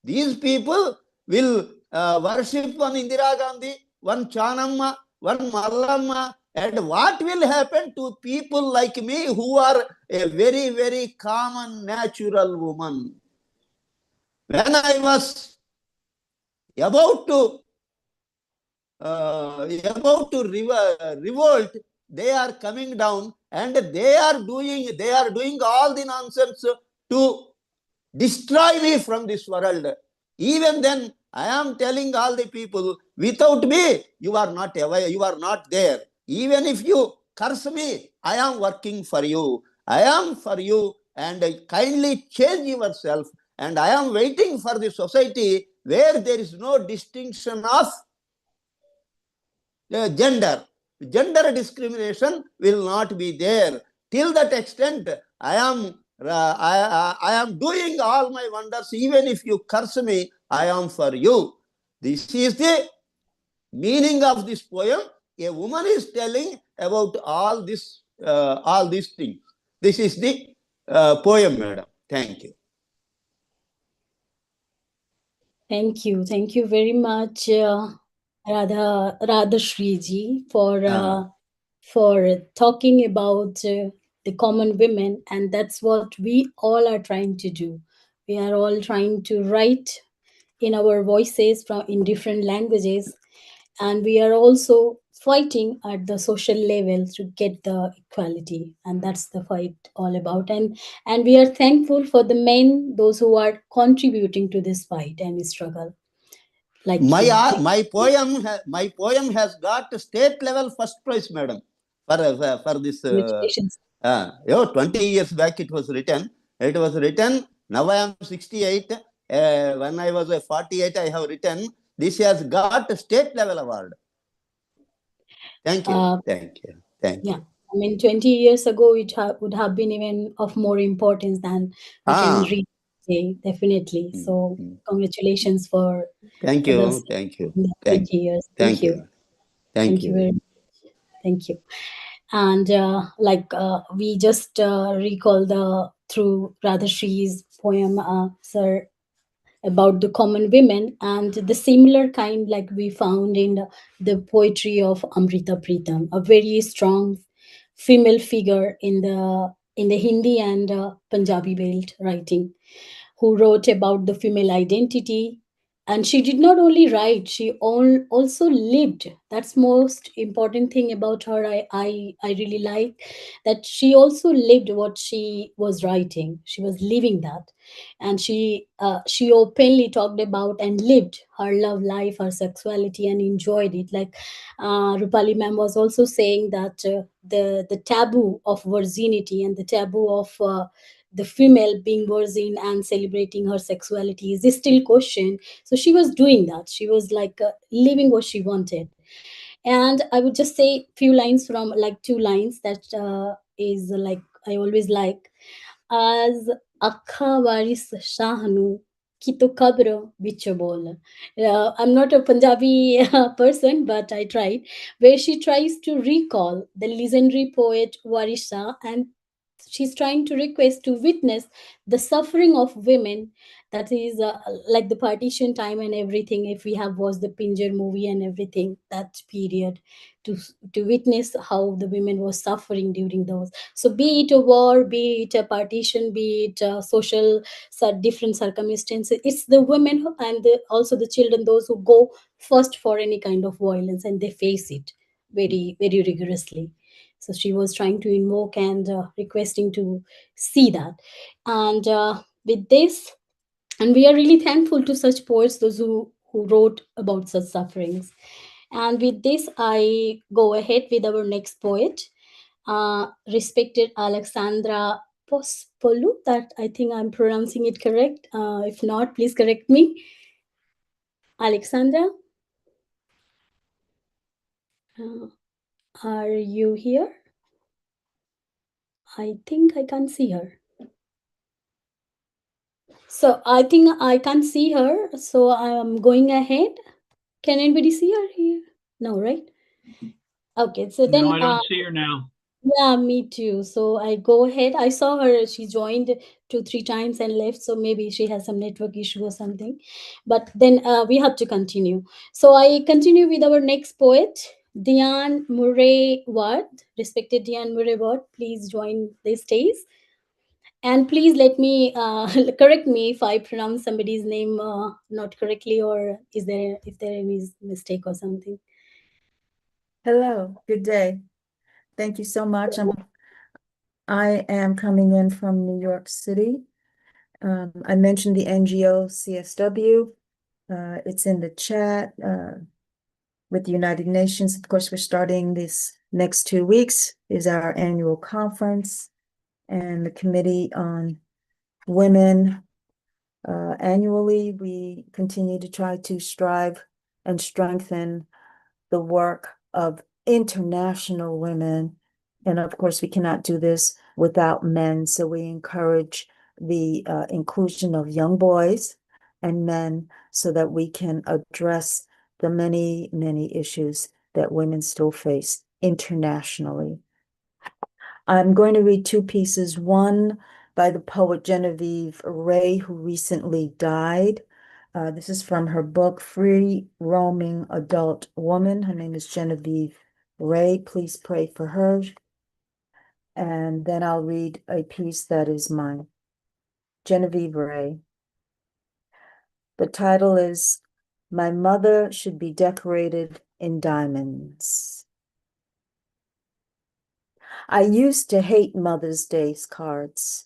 These people will worship one Indira Gandhi, one Chanamma, one Mallamma, and what will happen to people like me who are a very, very common, natural woman? When I was about to revolt, they are coming down and they are doing all the nonsense to destroy me from this world. Even then, I am telling all the people, without me, you are not aware, you are not there. Even if you curse me, I am working for you. I am for you, and kindly change yourself. And I am waiting for the society where there is no distinction of gender. Gender discrimination will not be there. Till that extent, I am doing all my wonders. Even if you curse me, I am for you. This is the meaning of this poem. A woman is telling about all these things. This is the poem, madam. Thank you. Thank you. Thank you very much, Radhashri ji, for talking about the common women, and that's what we all are trying to do. We are all trying to write in our voices in different languages, and we are also fighting at the social level to get the equality, and that's the fight all about. And we are thankful for the men, those who are contributing to this fight and struggle, like my poem has got state level first prize, madam, for this. 20 years back it was written. Now I am 68. When I was 48, I have written. This has got state level award. Thank you. Thank you. Thank you. Yeah, I mean, 20 years ago, it would have been even of more importance than we can read today, definitely. So, congratulations for Thank for you. those Thank you. 20 years. Thank you. Thank you. Very much. Thank you. And we just recall through Radhashri's poem, Sir, about the common women, and the similar kind like we found in the poetry of Amrita Pritam, a very strong female figure in the Hindi and Punjabi belt writing, who wrote about the female identity. And she did not only write, she also lived. That's most important thing about her. I really like that she also lived what she was writing. She was living that, and she openly talked about and lived her love life, her sexuality, and enjoyed it. Like Rupali ma'am was also saying that the taboo of virginity and the taboo of the female being virgin and celebrating her sexuality is still questioned. So she was doing that. She was like living what she wanted. And I would just say few lines from, like, two lines that is like I always like. As Akha Waris Shahnu Kito Kabra Bichobol. I'm not a Punjabi person, but I tried. Where she tries to recall the legendary poet Waris Shah, and she's trying to request to witness the suffering of women. That is like the partition time and everything. If we have watched the Pinjar movie and everything, that period, to witness how the women was suffering during those. So be it a war, be it a partition, be it social different circumstances, it's the women and also the children, those who go first for any kind of violence, and they face it very, very rigorously. So she was trying to invoke and requesting to see that. And with this, and we are really thankful to such poets, those who wrote about such sufferings. And with this, I go ahead with our next poet, respected Alexandra Poswal. That I think I'm pronouncing it correct. If not, please correct me. Alexandra, are you here? I think I can't see her. So I think I can't see her. So I'm going ahead. Can anybody see her here? No, right? Okay, so then No, I don't see her now. yeah, me too. So I go ahead. I saw her. She joined 2, 3 times and left. So maybe she has some network issue or something. But then we have to continue. So I continue with our next poet, Diane Murray Ward. Respected Diane Murray Ward, please join the stage. And please let me correct me if I pronounce somebody's name not correctly, or is there any mistake or something. Hello, good day. Thank you so much. I am coming in from New York City. I mentioned the NGO CSW. It's in the chat with the United Nations. Of course, we're starting this next 2 weeks is our annual conference, and the Committee on Women. Annually, we continue to try to strive and strengthen the work of international women. And of course, we cannot do this without men. So we encourage the inclusion of young boys and men so that we can address the many, many issues that women still face internationally. I'm going to read 2 pieces, one by the poet Genevieve Ray, who recently died. This is from her book, Free Roaming Adult Woman. Her name is Genevieve Ray. Please pray for her. And then I'll read a piece that is mine. Genevieve Ray. The title is My Mother Should Be Decorated in Diamonds. I used to hate Mother's Day cards.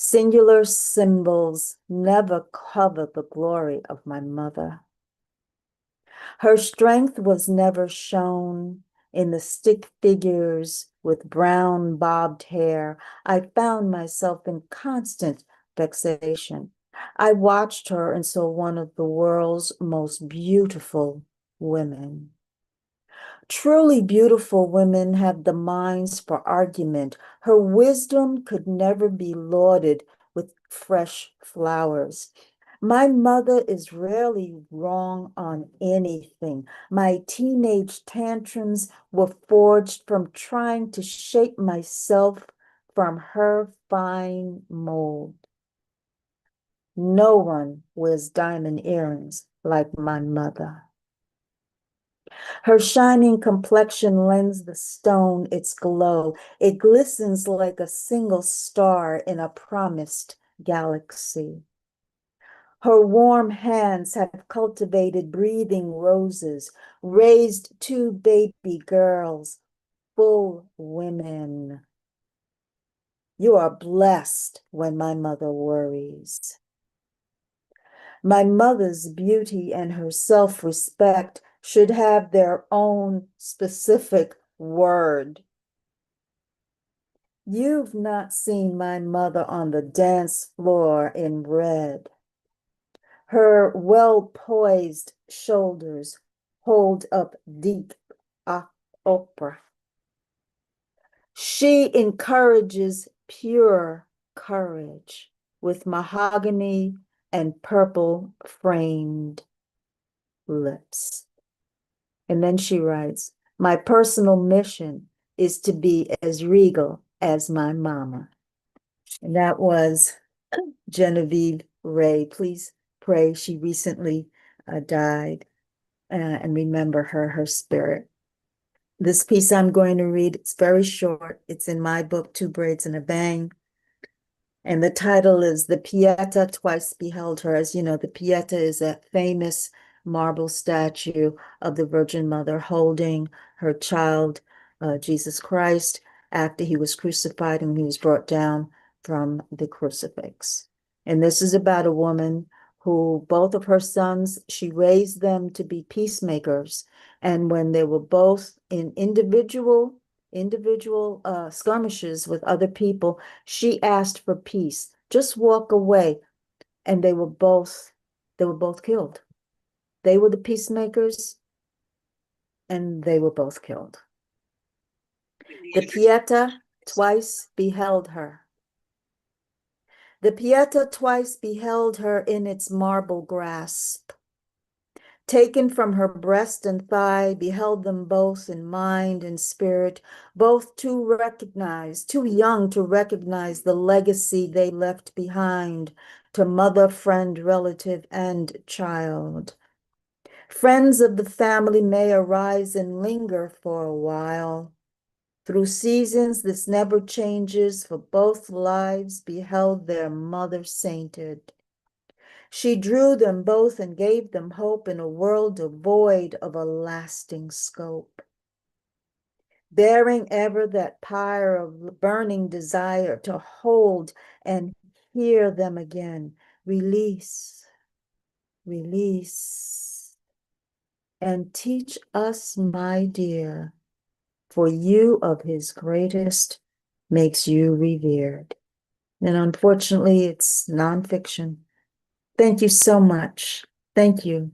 Singular symbols never cover the glory of my mother. Her strength was never shown in the stick figures with brown bobbed hair. I found myself in constant vexation. I watched her and saw one of the world's most beautiful women. Truly beautiful women have the minds for argument. Her wisdom could never be lauded with fresh flowers. My mother is rarely wrong on anything. My teenage tantrums were forged from trying to shape myself from her fine mold. No one wears diamond earrings like my mother. Her shining complexion lends the stone its glow. It glistens like a single star in a promised galaxy. Her warm hands have cultivated breathing roses, raised 2 baby girls, full women. You are blessed when my mother worries. My mother's beauty and her self-respect should have their own specific word. You've not seen my mother on the dance floor in red. Her well-poised shoulders hold up deep opera. She encourages pure courage with mahogany and purple framed lips. And then she writes, my personal mission is to be as regal as my mama. And that was Genevieve Ray. Please pray. She recently died, and remember her spirit. This piece I'm going to read, it's very short. It's in my book, Two Braids and a Bang. And the title is The Pieta Twice Beheld Her. As you know, the Pieta is a famous marble statue of the Virgin Mother holding her child, Jesus Christ, after he was crucified and he was brought down from the crucifix. And this is about a woman who, both of her sons, she raised them to be peacemakers. And when they were both in individual skirmishes with other people, she asked for peace. Just walk away. And they were both killed. They were the peacemakers, and they were both killed. The Pieta twice beheld her. The Pieta twice beheld her in its marble grasp. Taken from her breast and thigh, beheld them both in mind and spirit, both too young to recognize the legacy they left behind to mother, friend, relative, and child. Friends of the family may arise and linger for a while. Through seasons, this never changes, for both lives beheld their mother sainted. She drew them both and gave them hope in a world devoid of a lasting scope. Bearing ever that pyre of burning desire to hold and hear them again, release, release, and teach us, my dear, for you of his greatest makes you revered. And unfortunately, it's nonfiction. Thank you so much. Thank you.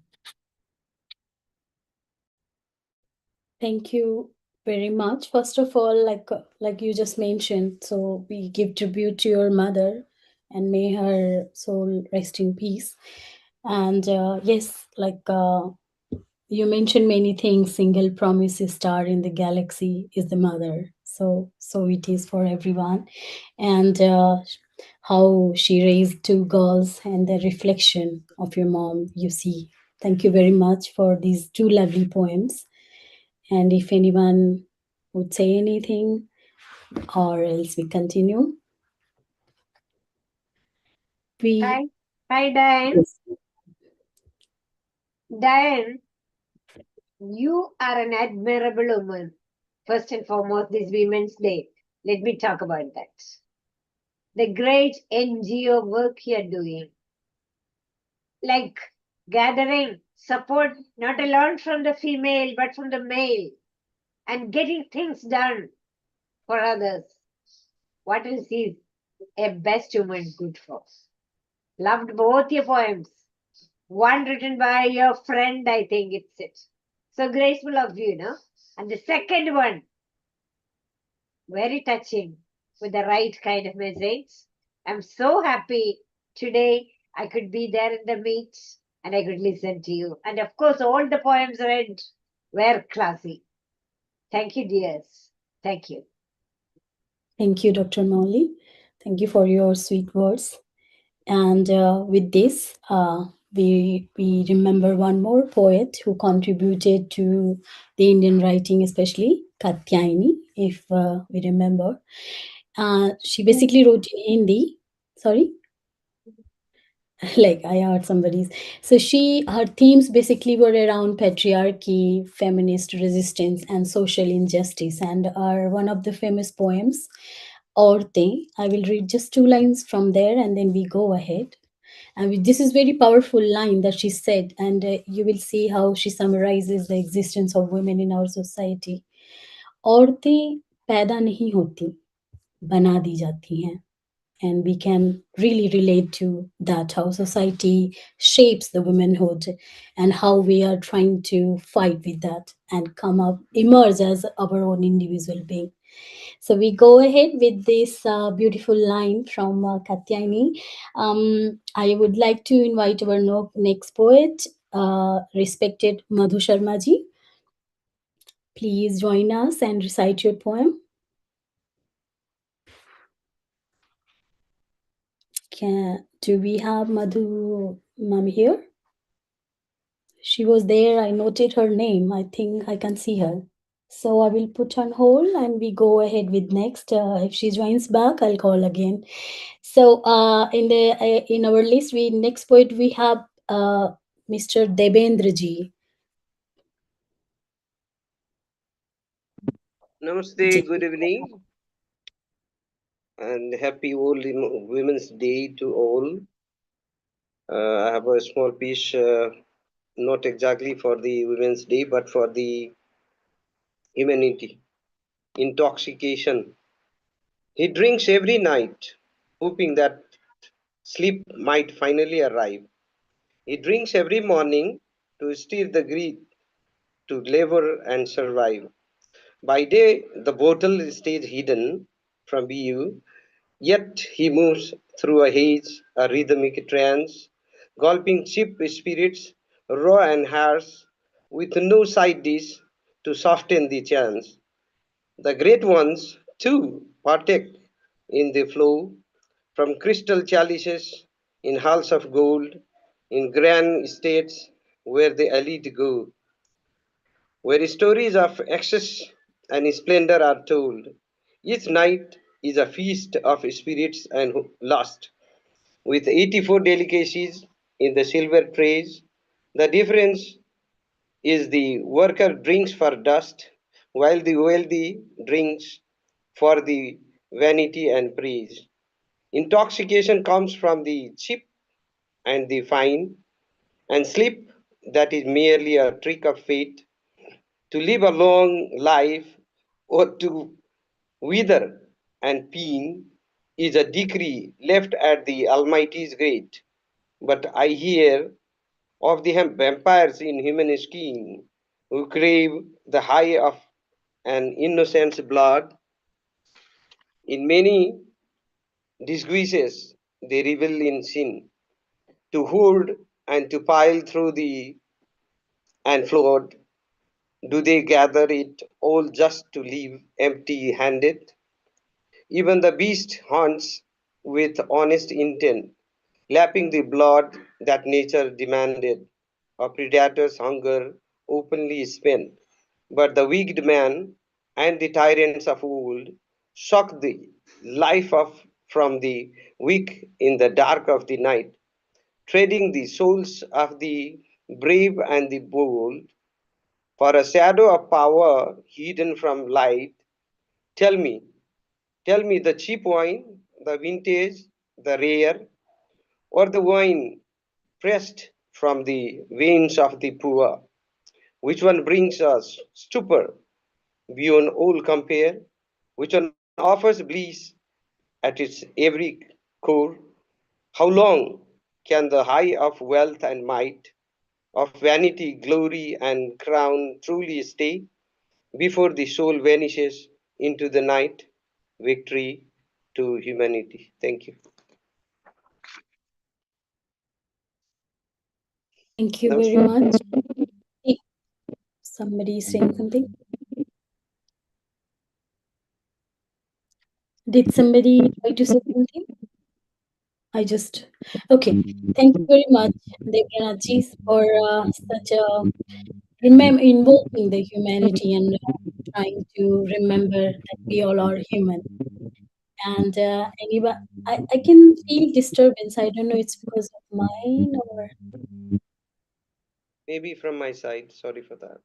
Thank you very much. First of all, like you just mentioned, so we give tribute to your mother, and may her soul rest in peace. And yes, you mentioned many things. Single promise star in the galaxy is the mother. So it is for everyone, and how she raised two girls and the reflection of your mom. You see, thank you very much for these two lovely poems. And if anyone would say anything, or else we continue. Hi, Diane. Yes. Diane, you are an admirable woman. First and foremost, this Women's Day. Let me talk about that. The great NGO work you're doing, like gathering support not alone from the female but from the male, and getting things done for others. What else is a best woman good for? Loved both your poems. One written by your friend, I think it's it. So graceful of you, no? And the second one, very touching with the right kind of message. I'm so happy today I could be there in the meet and I could listen to you. And of course, all the poems read were classy. Thank you, dears. Thank you. Thank you, Dr. Molly. Thank you for your sweet words. And with this, we remember one more poet who contributed to the Indian writing, especially Katyayani, if we remember. She basically wrote in Hindi. Sorry? Like I heard somebody's. So her themes basically were around patriarchy, feminist resistance, and social injustice, and are one of the famous poems, Aurtein. I will read just 2 lines from there, and then we go ahead. And this is very powerful line that she said, and you will see how she summarizes the existence of women in our society. औरतें पैदा नहीं होती, बना दी जाती हैं. And we can really relate to that, how society shapes the womanhood and how we are trying to fight with that and emerge as our own individual being. So we go ahead with this beautiful line from Katyayani. I would like to invite our next poet, respected Madhu Sharma ji. Please join us and recite your poem. Do we have Madhu ma'am here? She was there. I noted her name. I think I can see her. So I will put on hold and we go ahead with next. If she joins back, I'll call again. So in our list, next poet we have Mr. Devendra ji. Namaste, good evening, and happy World Women's Day to all. I have a small piece, not exactly for the Women's Day, but for the humanity. Intoxication. He drinks every night, hoping that sleep might finally arrive. He drinks every morning to steer the greed, to labor and survive. By day, the bottle stays hidden, from BU, yet he moves through a haze, a rhythmic trance, gulping cheap spirits, raw and harsh, with no side dish to soften the chance. The great ones, too, partake in the flow from crystal chalices in halls of gold, in grand estates where the elite go, where stories of excess and splendor are told. Each night is a feast of spirits and lust, with 84 delicacies in the silver trays. The difference is the worker drinks for dust, while the wealthy drinks for the vanity and praise. Intoxication comes from the cheap and the fine, and sleep that is merely a trick of fate to live a long life or to wither and pine is a decree left at the Almighty's gate. But I hear of the vampires in human skin who crave the high of an innocent's blood. In many disguises, they revel in sin, to hoard and to pile through the and flood. Do they gather it all just to leave empty handed? Even the beast hunts with honest intent, lapping the blood that nature demanded. A predator's hunger openly spent. But the wicked man and the tyrants of old suck the life of from the weak in the dark of the night, trading the souls of the brave and the bold for a shadow of power hidden from light. Tell me, tell me the cheap wine, the vintage, the rare, or the wine pressed from the veins of the poor. Which one brings us stupor beyond all compare? Which one offers bliss at its every core? How long can the high of wealth and might, of vanity, glory, and crown truly stay before the soul vanishes into the night? Victory to humanity. Thank you. Thank you very much. Hey, somebody is saying something. Did somebody try to say something? I just okay. Thank you very much, Devendra for such a remember invoking the humanity and trying to remember that we all are human. And anyway, I can feel disturbance. I don't know it's because of mine or Maybe from my side. Sorry for that.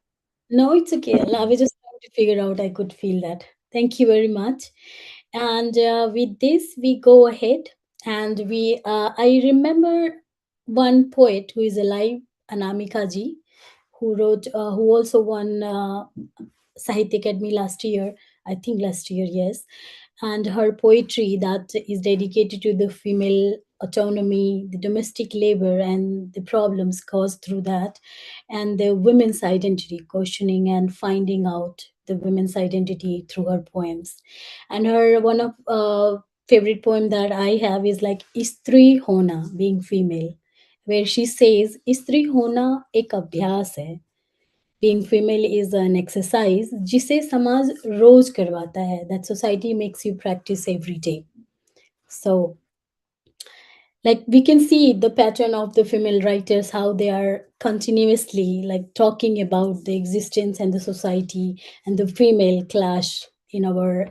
no, it's okay. I was just trying to figure out. I could feel that. Thank you very much. And with this, we go ahead and we. I remember one poet who is alive, Anamika ji, who wrote, who also won Sahitya Academy last year. I think last year, yes. And her poetry that is dedicated to the female autonomy, the domestic labor, and the problems caused through that, and the women's identity, questioning and finding out the women's identity through her poems. And her one of favorite poem that I have is like Istri Hona, being female, where she says Istri Hona ek abhyas hai, being female is an exercise जिसे समाज रोज करवाता है, that society makes you practice every day. So like we can see the pattern of the female writers, how they are continuously like talking about the existence and the society and the female clash in our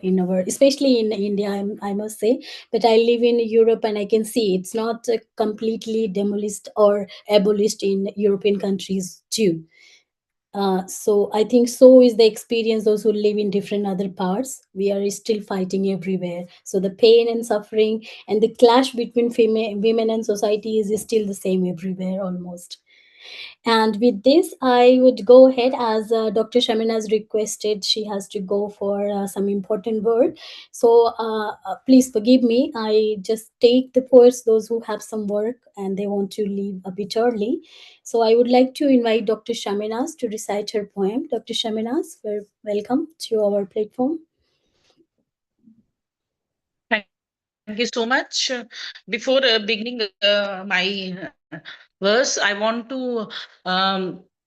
especially in India, I must say. But I live in Europe and I can see it's not completely demolished or abolished in European countries too. So I think so is the experience those who live in different other parts. We are still fighting everywhere. So the pain and suffering and the clash between female, women and society is still the same everywhere almost. And with this, I would go ahead as Dr. Shamenaz requested. She has to go for some important word. So please forgive me. I just take the poets, those who have some work and they want to leave a bit early. So I would like to invite Dr. Shamenaz to recite her poem. Dr. Shamenaz, welcome to our platform. you so much. Before beginning my verse, I want to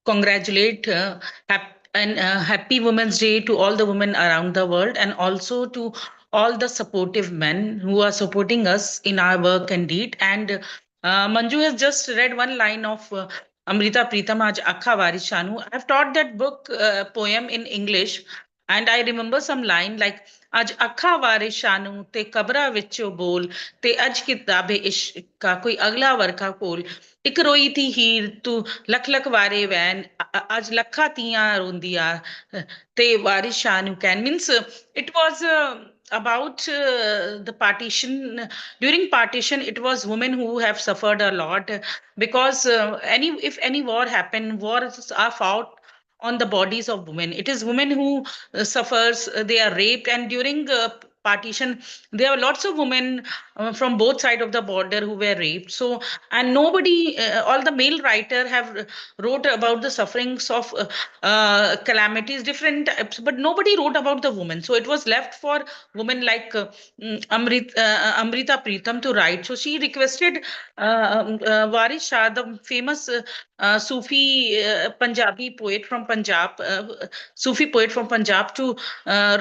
congratulate and happy Women's Day to all the women around the world, and also to all the supportive men who are supporting us in our work and deed. And Manju has just read one line of Amrita Pritam Aaj Akha Varis Shanu. I have taught that book poem in English, and I remember some line like ਅੱਜ ਅੱਖਾਂ ਵਾਰੇ ਸ਼ਾਨੂ ਤੇ ਕਬਰਾਂ ਵਿੱਚੋਂ ਬੋਲ ਤੇ ਅੱਜ ਕਿਤਾਬੇ ਇਸ਼ਕ ਕਾ ਕੋਈ ਅਗਲਾ ਵਰਖਾ ਕੋਲ ਇੱਕ ਰੋਈ ਥੀ ਹੀਰ ਤੂੰ ਲੱਖ ਲੱਖ ਵਾਰੇ ਵੈਨ ਅੱਜ ਲੱਖਾਂ ਤੀਆਂ ਰੋਂਦੀਆਂ ਤੇ ਵਾਰਿਸ ਸ਼ਾਨੂ ਕੈਨ means it was about the partition. During partition, it was women who have suffered a lot, because if any war happened, wars are fought on the bodies of women. It is women who suffers, they are raped, and during partition there are lots of women from both sides of the border who were raped. So, and nobody, all the male writer have wrote about the sufferings of calamities different types, but nobody wrote about the woman. So it was left for women like Amrita Pritam to write. So she requested Waris Shah, the famous Sufi Punjabi poet from Punjab, Sufi poet from Punjab, to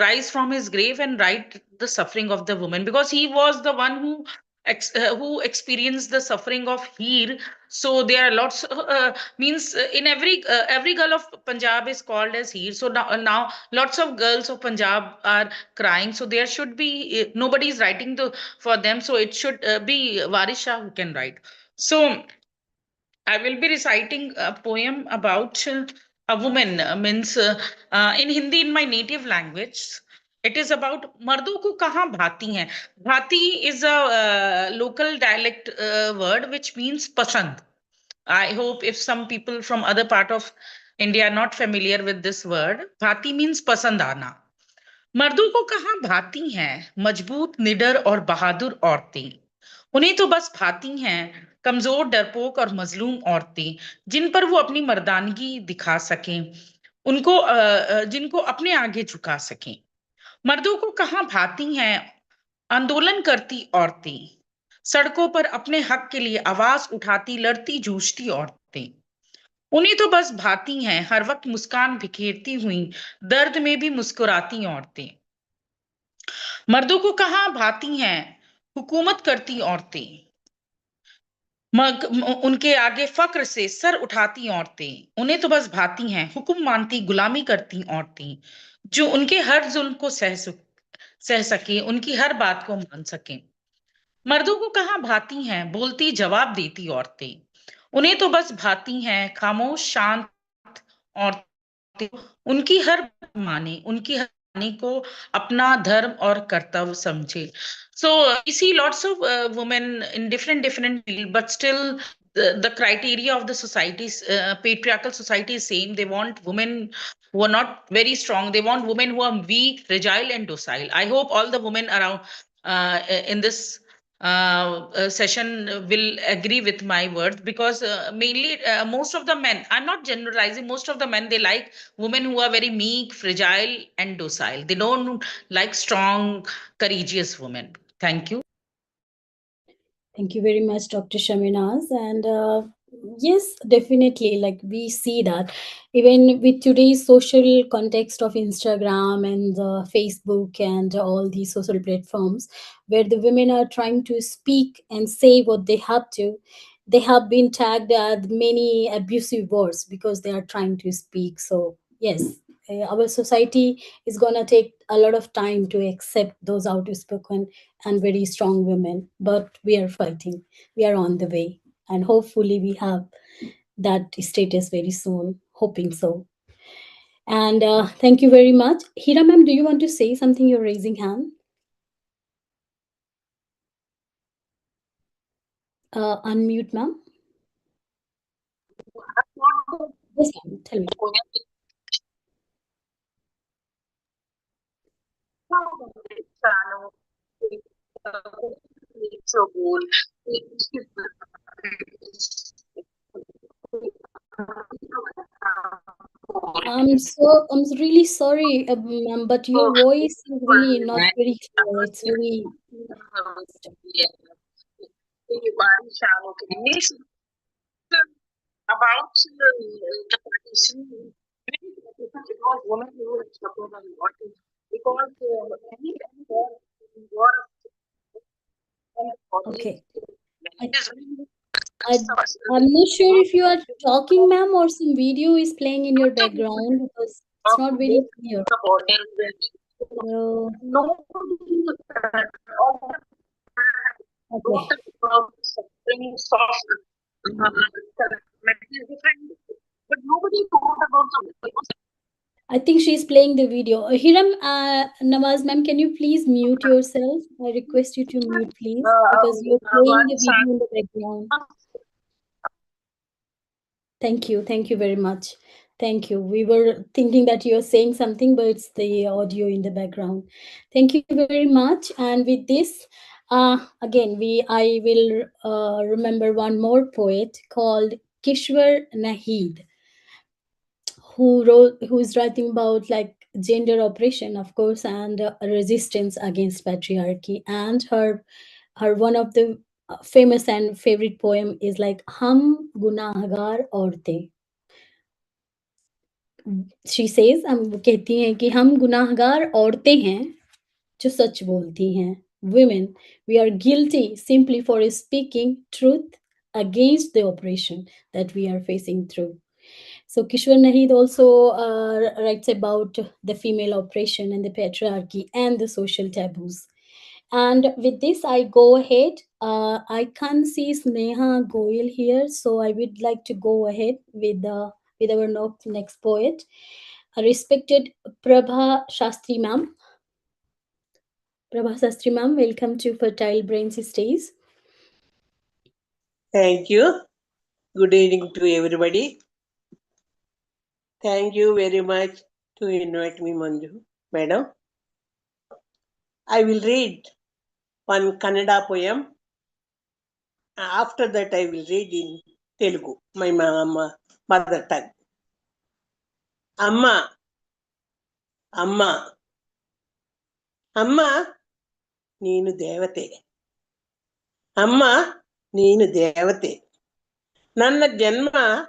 rise from his grave and write the suffering of the woman, because he was the one who experienced the suffering of Heer. So there are lots means in every girl of Punjab is called as Heer. So now lots of girls of Punjab are crying. So there should be nobody is writing for them. So it should be Waris Shah who can write. So I will be reciting a poem about a woman, means in Hindi, in my native language. It is about मर्दों को कहाँ भाती हैं. Bhati is a local dialect word which means pasand. I hope if some people from other part of India are not familiar with this word, bhati means pasand आना. मर्दों को कहाँ भाती हैं मजबूत निडर और बहादुर औरतें. उन्हें तो बस भाती हैं कमजोर डरपोक और मजलूम औरतें, जिन पर वो अपनी मर्दानगी दिखा सकें, उनको जिनको अपने आगे झुका सकें. मर्दों को कहाँ भाती हैं आंदोलन करती औरतें, सड़कों पर अपने हक के लिए आवाज उठाती लड़ती जूझती औरतें. उन्हें तो बस भाती हैं हर वक्त मुस्कान बिखेरती हुई दर्द में भी मुस्कुराती औरतें. मर्दों को कहाँ भाती हैं हुकूमत करती औरतें, उनके आगे फक्र से सर उठाती औरतें. उन्हें तो बस भाती हैं हुक्म मानती गुलामी करती औरतें, जो उनके हर जुल्म को सह सके, उनकी हर बात को मान सके. मर्दों को कहाँ भाती हैं बोलती जवाब देती औरतें. उन्हें तो बस भाती हैं खामोश शांत औरतें, उनकी हर माने, उनकी हर माने को अपना धर्म और कर्तव्य समझे. So we see lots of women in different fields, but still the criteria of the society's patriarchal society is same. They want women who are not very strong. They want women who are weak, fragile, and docile. I hope all the women around in this session will agree with my words, because mainly most of the men, I'm not generalizing, most of the men, they like women who are very meek, fragile, and docile. They don't like strong, courageous women. Thank you. Thank you very much, Dr. Shamenaz. And yes, definitely, like we see that even with today's social context of Instagram and Facebook and all these social platforms, where the women are trying to speak and say what they have to, they have been tagged at many abusive words because they are trying to speak. So yes, our society is gonna take a lot of time to accept those outspoken and very strong women, but we are fighting. We are on the way, and hopefully we have that status very soon. Hoping so. And thank you very much. Heera ma'am, do you want to say something? You're raising hand. Unmute ma'am. Yes ma'am, tell me. I'm really sorry, ma'am, but your voice is really not very clear. It's very About the partition, it was women who were supported a lot because any war Okay. I, I'm not sure if you are talking, ma'am, or some video is playing in your background because it's not very clear. So, okay. But nobody thought about the I think she's playing the video. Hiram Nawaz, ma'am, can you please mute yourself? I request you to mute, please, because you're playing the video in the background. Thank you. Thank you very much. Thank you. We were thinking that you're saying something, but it's the audio in the background. Thank you very much. And with this, again, I will remember one more poet called Kishwar Naheed, who's writing about like gender oppression, of course, and resistance against patriarchy. And her one of the famous and favorite poem is like Hum Gunahgar Aurte. She says, हम कहती हैं कि हम गुनाहगार औरतें हैं जो सच बोलती हैं. Women, we are guilty simply for speaking truth against the oppression that we are facing through. So Kishwar Naheed also writes about the female oppression and the patriarchy and the social taboos. And with this, I go ahead. I can't see Sneha Goel here, so I would like to go ahead with our next poet, a respected Prabha Shastri ma'am. Prabha Shastri ma'am, welcome to Fertile Brains Stays. Thank you. Good evening to everybody. Thank you very much to invite me, Manju, madam. I will read one Kannada poem. After that, I will read in Telugu, my mother tongue. Amma, Amma, Amma, Neenu Devate. Amma, Neenu Devate. Nanna Janma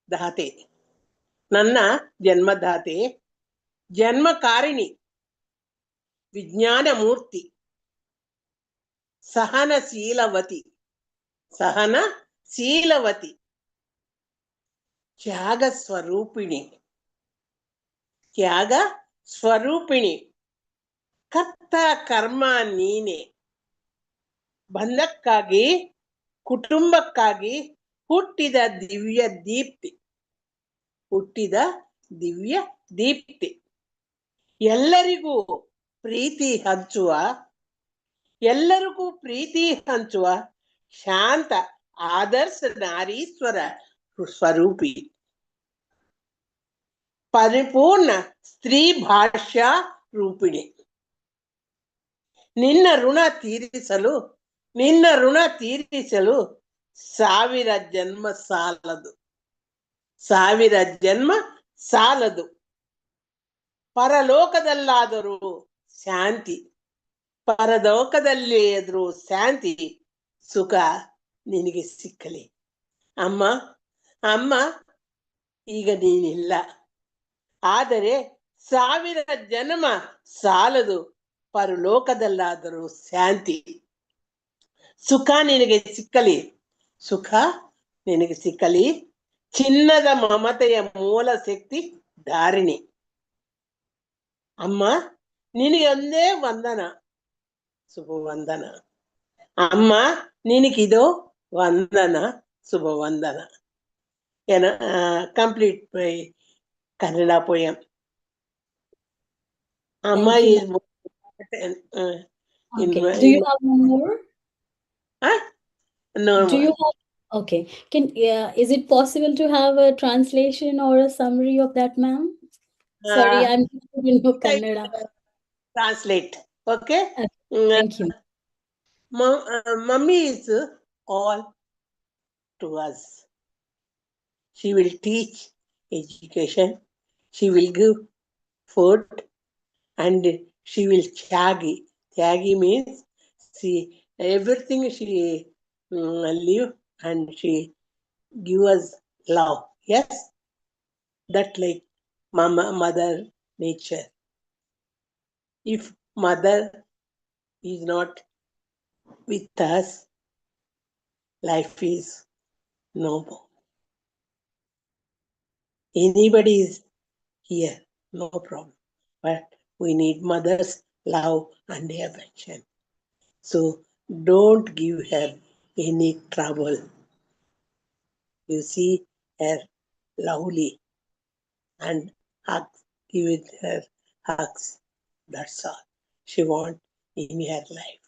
Date. Nanna Janma Date. Janma Karini. Vijnana Murti. Sahana Siilavati. Sahana Siilavati. Tyaga Swarupini. Tyaga Swarupini. Katta Karma Nine. Bandhakkagi, Kutumbakagi, Huttida Divya Deepti. Huttida Divya Deepti. Ellarigu Preeti Hanchuva. Ellarigu Preeti Hanchuva. Shanta Adarsa Nariswara Swarupi. Paripurna Stri Bhashya Rupini. Ninna Runa Tirisalu. Ninna Runa Tirisalu. Savira Janma Saladu. Savira Janma Saladu. Paralokadalladuru Shanti. Paradokadalledru Shanti. Sukha Ninige Sikkali. Amma, Amma, ಈಗ ನೀನಿಲ್ಲ. ಆದರೆ 1000 ಜನ್ಮ ಸಾಲದು ಪರಲೋಕದಲ್ಲಾದರೂ ಶಾಂತಿ. ಸುಖ ನಿನಗೆ ಸಿಕ್ಕಲಿ, ಸುಖ ನಿನಗೆ ಸಿಕ್ಕಲಿ. ಚಿನ್ನದ ಮಮತೆಯ ಮೂಲ ಶಕ್ತಿ ಧಾರಿಣಿ. ಅಮ್ಮ ನಿನಗೆ ಒಂದೇ ವಂದನ, ಶುಭ ವಂದನ. ಅಮ್ಮ ನಿನಗಿದು ವಂದನ, ಶುಭ ವಂದನ. Complete my Kannada poem. Amma is okay. Do you have one more? Huh? No Do more. you have? Okay. Is it possible to have a translation or a summary of that, ma'am? Sorry, I'm in Kannada. Translate. Okay. Thank you. Mummy is all to us. She will teach education. She will give food, and she will tyagi. Tyagi means See, everything she live and she give us love. Yes, that like mama, mother nature. If mother is not with us, life is no more. Anybody is here, no problem. But we need mother's love and affection. So don't give her any trouble. You see her lovely and hugs, give it her hugs. That's all she wants in her life.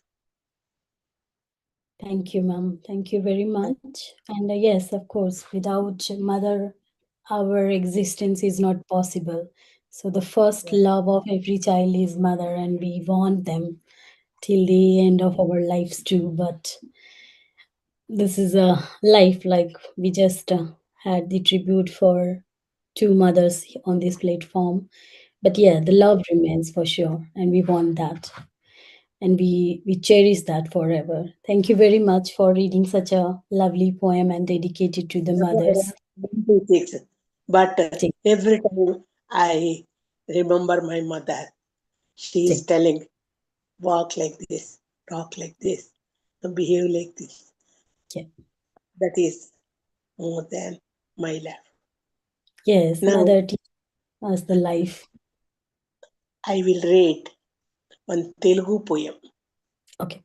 Thank you, ma'am. Thank you very much. And yes, of course, without mother, our existence is not possible. So the first love of every child is mother, and we want them till the end of our lives too. But this is a life, like we just had the tribute for two mothers on this platform. But yeah, the love remains for sure, and we want that, and we cherish that forever. Thank you very much for reading such a lovely poem and dedicated to the mothers. But every time I remember my mother, she is telling, walk like this, talk like this, behave like this. Yeah. That is more than my life. Yes, Now, mother teaches us the life. I will read one Telugu poem. Okay.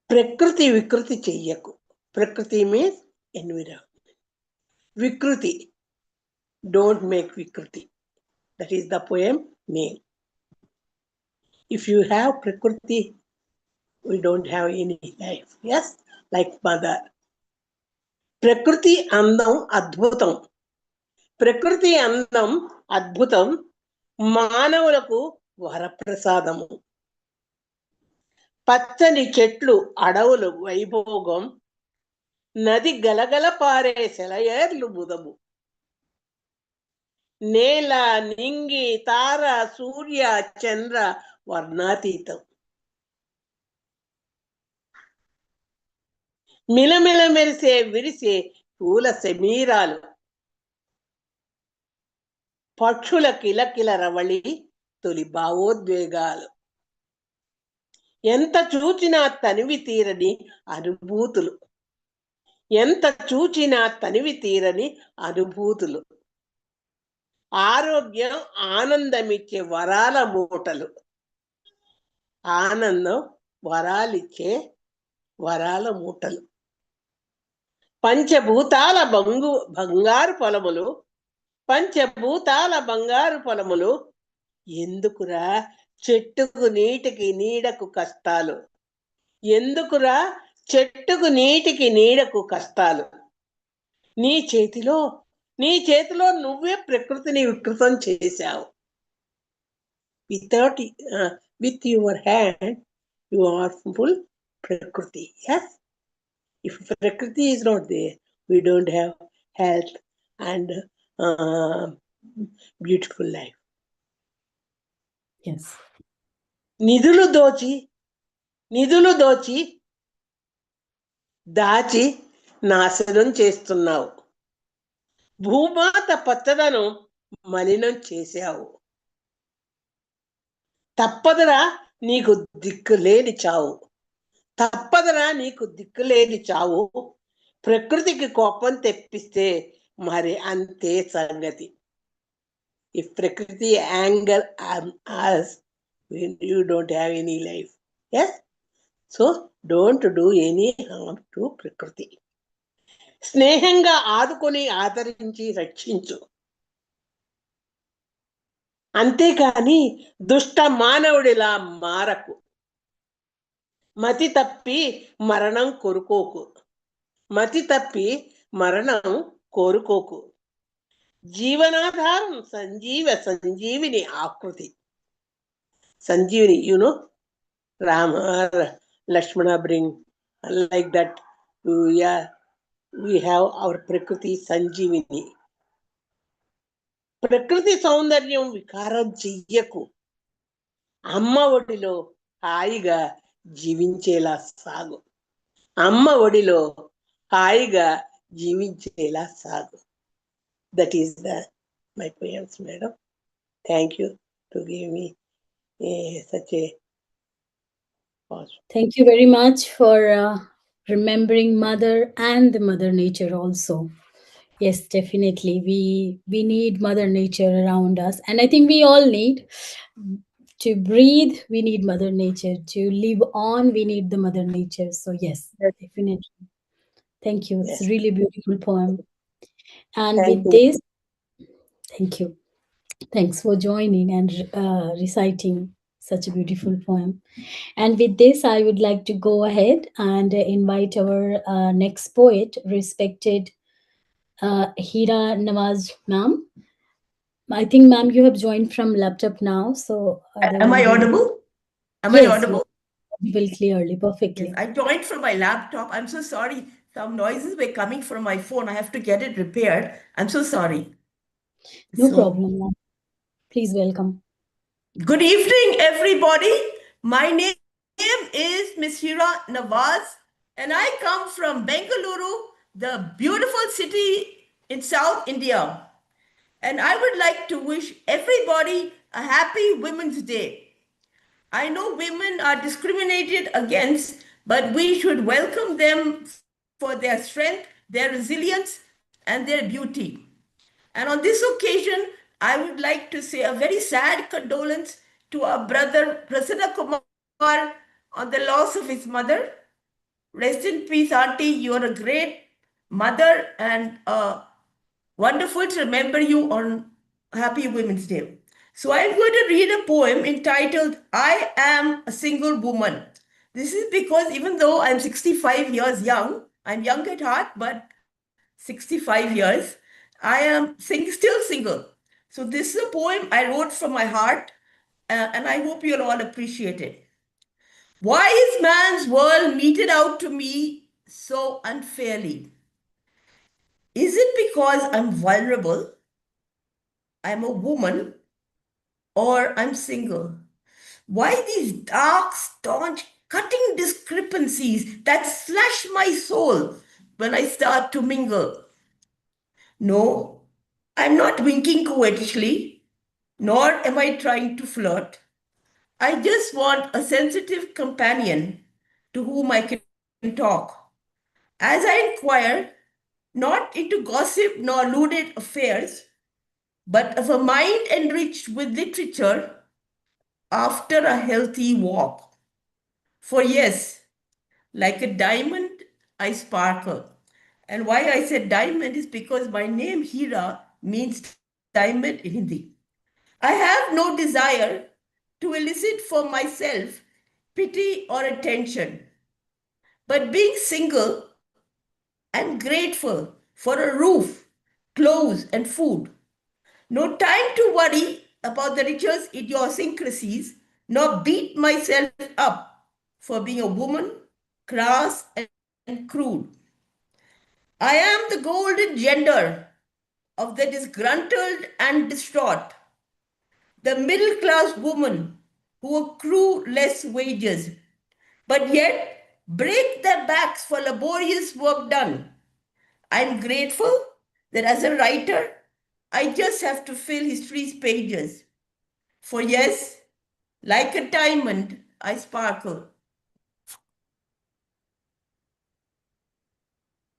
Prakriti Vikruti Cheyaku. Prakriti means environment. Vikruti, don't make Vikruti. That is the poem name. If you have Prakriti, we don't have any life. Yes, like mother. Prakriti andam adbhutam. ప్రకృతి అందం అద్భుతం మానవులకు వరప్రసాదము. పచ్చని చెట్లు అడవులు వైభోగం నది గలగల పారే సెలయేర్లు ముదము. నేల నింగి తార సూర్య చంద్ర వర్ణాతీతం. మిలమిల మెరిసే విరిసే పూల సమీరాలు. పక్షుల కిలకిల రవళి తొలి భావోద్వేగాలు. ఎంత చూచినా తనివి తీరని అనుభూతులు. ఎంత చూచినా తనివి తీరని అనుభూతులు. ఆరోగ్యం ఆనందమిచ్చే వరాల మూటలు. ఆనందం వరాలిచ్చే వరాల మూటలు. పంచభూతాల బంగారు పొలములు. పంచభూతాల బంగారు పొలములు. ఎందుకురా చెట్టుకు నీటికి నీడకు కష్టాలు. ఎందుకురా చెట్టుకు నీటికి నీడకు కష్టాలు. నీ చేతిలో నువ్వే ప్రకృతిని వికృతం చేశావు. With your hand you are full prakriti. Yes, if prakriti is not there, we don't have health and beautiful life. Yes. నిధులు దోచి దాచి నాశనం చేస్తున్నావు. భూమాత పచ్చదను మలినం చేశావు. తప్పదురా నీకు దిక్కులేని చావు. తప్పదురా నీకు దిక్కులేని చావు. ప్రకృతికి కోపం తెప్పిస్తే మరి అంతే సంగతి. If Prakriti anger us, you don't have any life. Yes? So don't do any harm to Prakriti. స్నేహంగా ఆదుకొని ఆదరించి రక్షించు. అంతేకాని దుష్ట మానవుడిలా మారకు. మతి తప్పి మరణం కోరుకోకు. మతి తప్పి మరణం కోరుకోకు. జీవనాధారం సంజీవిని ఆకృతి. Sanjeevini, Lakshmana bring like that. We have our Prakriti Sanjeevini. ప్రకృతి సౌందర్యం వికారం చెయ్యకు. అమ్మ ఒడిలో హాయిగా జీవించేలా సాగు. అమ్మ ఒడిలో హాయిగా జీవించేలా సాగు. That is my poems, madam. Thank you to give me such a pause. Thank you very much for remembering mother and the mother nature also. Yes, definitely. We need mother nature around us. And I think we all need to breathe. We need mother nature. To live on, we need the mother nature. So yes, definitely. Thank you. It's a really beautiful poem. And Thank with you. this, thank you. Thanks for joining and reciting such a beautiful poem. And with this, I would like to go ahead and invite our next poet, respected Heera Nawaz ma'am. I think, ma'am, you have joined from laptop now, so there Am will I be... audible? Am I Yes, audible? audible clearly, perfectly. Yes, I joined from my laptop. I'm so sorry. Some noises were coming from my phone. I have to get it repaired. I'm so sorry. No problem, ma'am. Please welcome. Good evening, everybody. My name is Miss Heera Nawaz, and I come from Bengaluru, the beautiful city in South India. And I would like to wish everybody a happy Women's Day. I know women are discriminated against, but we should welcome them for their strength, their resilience, and their beauty. And on this occasion, I would like to say a very sad condolence to our brother Prasanna Kumar on the loss of his mother. Rest in peace, Auntie. You are a great mother, and wonderful to remember you on Happy Women's Day. So I'm going to read a poem entitled I Am a Single Woman. This is because even though I'm 65 years young, I'm young at heart, but 65 years, I am still single. So this is a poem I wrote from my heart, and I hope you'll all appreciate it. Why is man's world meted out to me so unfairly? Is it because I'm vulnerable, I'm a woman, or I'm single? Why these dark, staunch, cutting discrepancies that slash my soul when I start to mingle? No, I'm not winking coquettishly, nor am I trying to flirt. I just want a sensitive companion to whom I can talk. As I inquire, not into gossip nor lewd affairs, but of a mind enriched with literature after a healthy walk. For yes, like a diamond, I sparkle. And why I said diamond is because my name Heera means diamond in Hindi. I have no desire to elicit for myself pity or attention. But being single, I'm grateful for a roof, clothes, and food. No time to worry about the richest idiosyncrasies, nor beat myself up for being a woman, crass, and crude. I am the golden gender of the disgruntled and distraught, the middle class woman who accrue less wages, but yet break their backs for laborious work done. I'm grateful that as a writer, I just have to fill history's pages. For yes, like a diamond, I sparkle.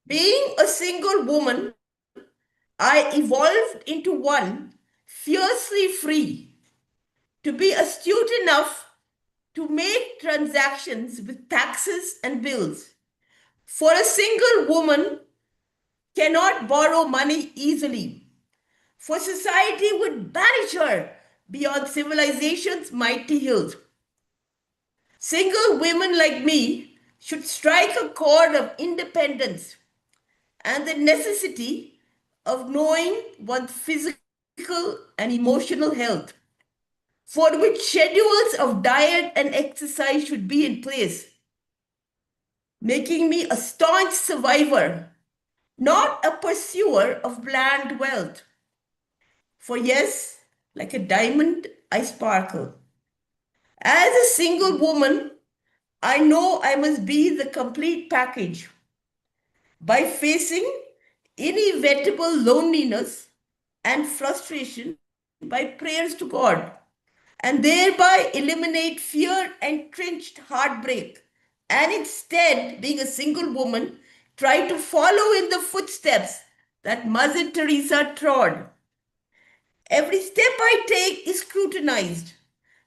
Being a single woman, I evolved into one fiercely free, to be astute enough to make transactions with taxes and bills. For a single woman cannot borrow money easily, for society would banish her beyond civilization's mighty hills. Single women like me should strike a chord of independence and the necessity of knowing one's physical and emotional health, for which schedules of diet and exercise should be in place, making me a staunch survivor, not a pursuer of bland wealth. For yes, like a diamond, I sparkle. As a single woman, I know I must be the complete package. By facing inevitable loneliness and frustration by prayers to God, and thereby eliminate fear and trenched heartbreak, and instead, being a single woman, try to follow in the footsteps that Mother Teresa trod. Every step I take is scrutinized,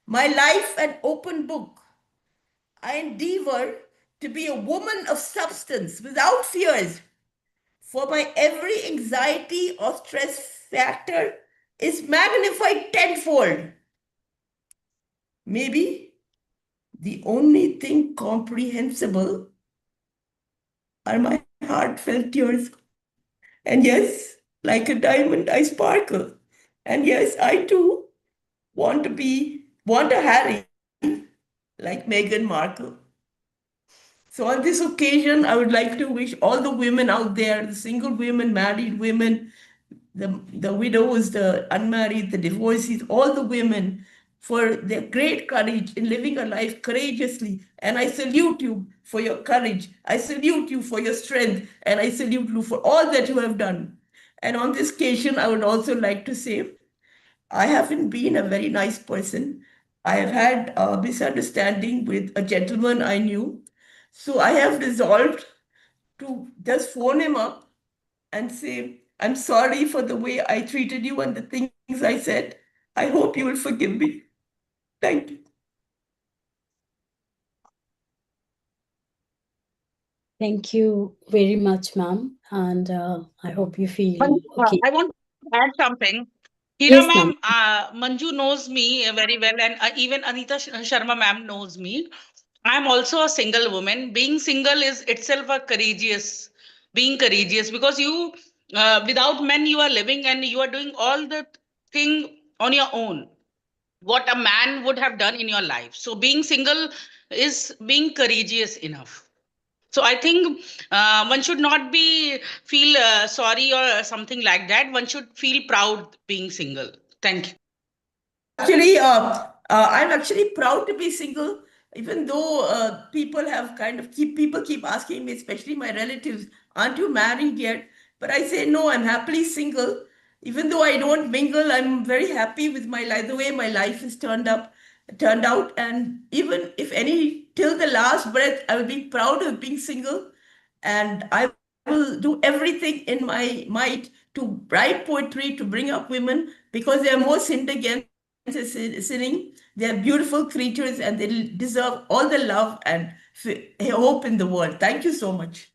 my life an open book. I endeavor to be a woman of substance without fears, for my every anxiety or stress factor is magnified tenfold. Maybe the only thing comprehensible are my heartfelt tears. And yes, like a diamond, I sparkle. And yes, I too want a Harry like Meghan Markle. So on this occasion, I would like to wish all the women out there, the single women, married women, the widows, the unmarried, the divorcees, all the women for their great courage in living a life courageously. And I salute you for your courage. I salute you for your strength. And I salute you for all that you have done. And on this occasion, I would also like to say, I haven't been a very nice person. I have had a misunderstanding with a gentleman I knew. So I have resolved to just phone him up and say, I'm sorry for the way I treated you and the things I said. I hope you will forgive me. Thank you. Thank you very much, ma'am. And I hope you feel okay. I want to add something. Heera Yes, ma'am. ma'am, Manju knows me very well, and even Anita Sharma ma'am knows me. I'm also a single woman. Being single is itself a being courageous, because you, without men, you are living and you are doing all the thing on your own, what a man would have done in your life. So being single is being courageous enough. So I think one should not be feel sorry or something like that. One should feel proud being single. Thank you. Actually, I'm actually proud to be single, even though people have people keep asking me, especially my relatives, aren't you married yet? But I say no, I'm happily single. Even though I don't mingle, I'm very happy with my life, the way my life has turned out. And even if any, till the last breath, I will be proud of being single. And I will do everything in my might to write poetry, to bring up women, because they are more sinned against sinning. They are beautiful creatures and they deserve all the love and hope in the world. Thank you so much.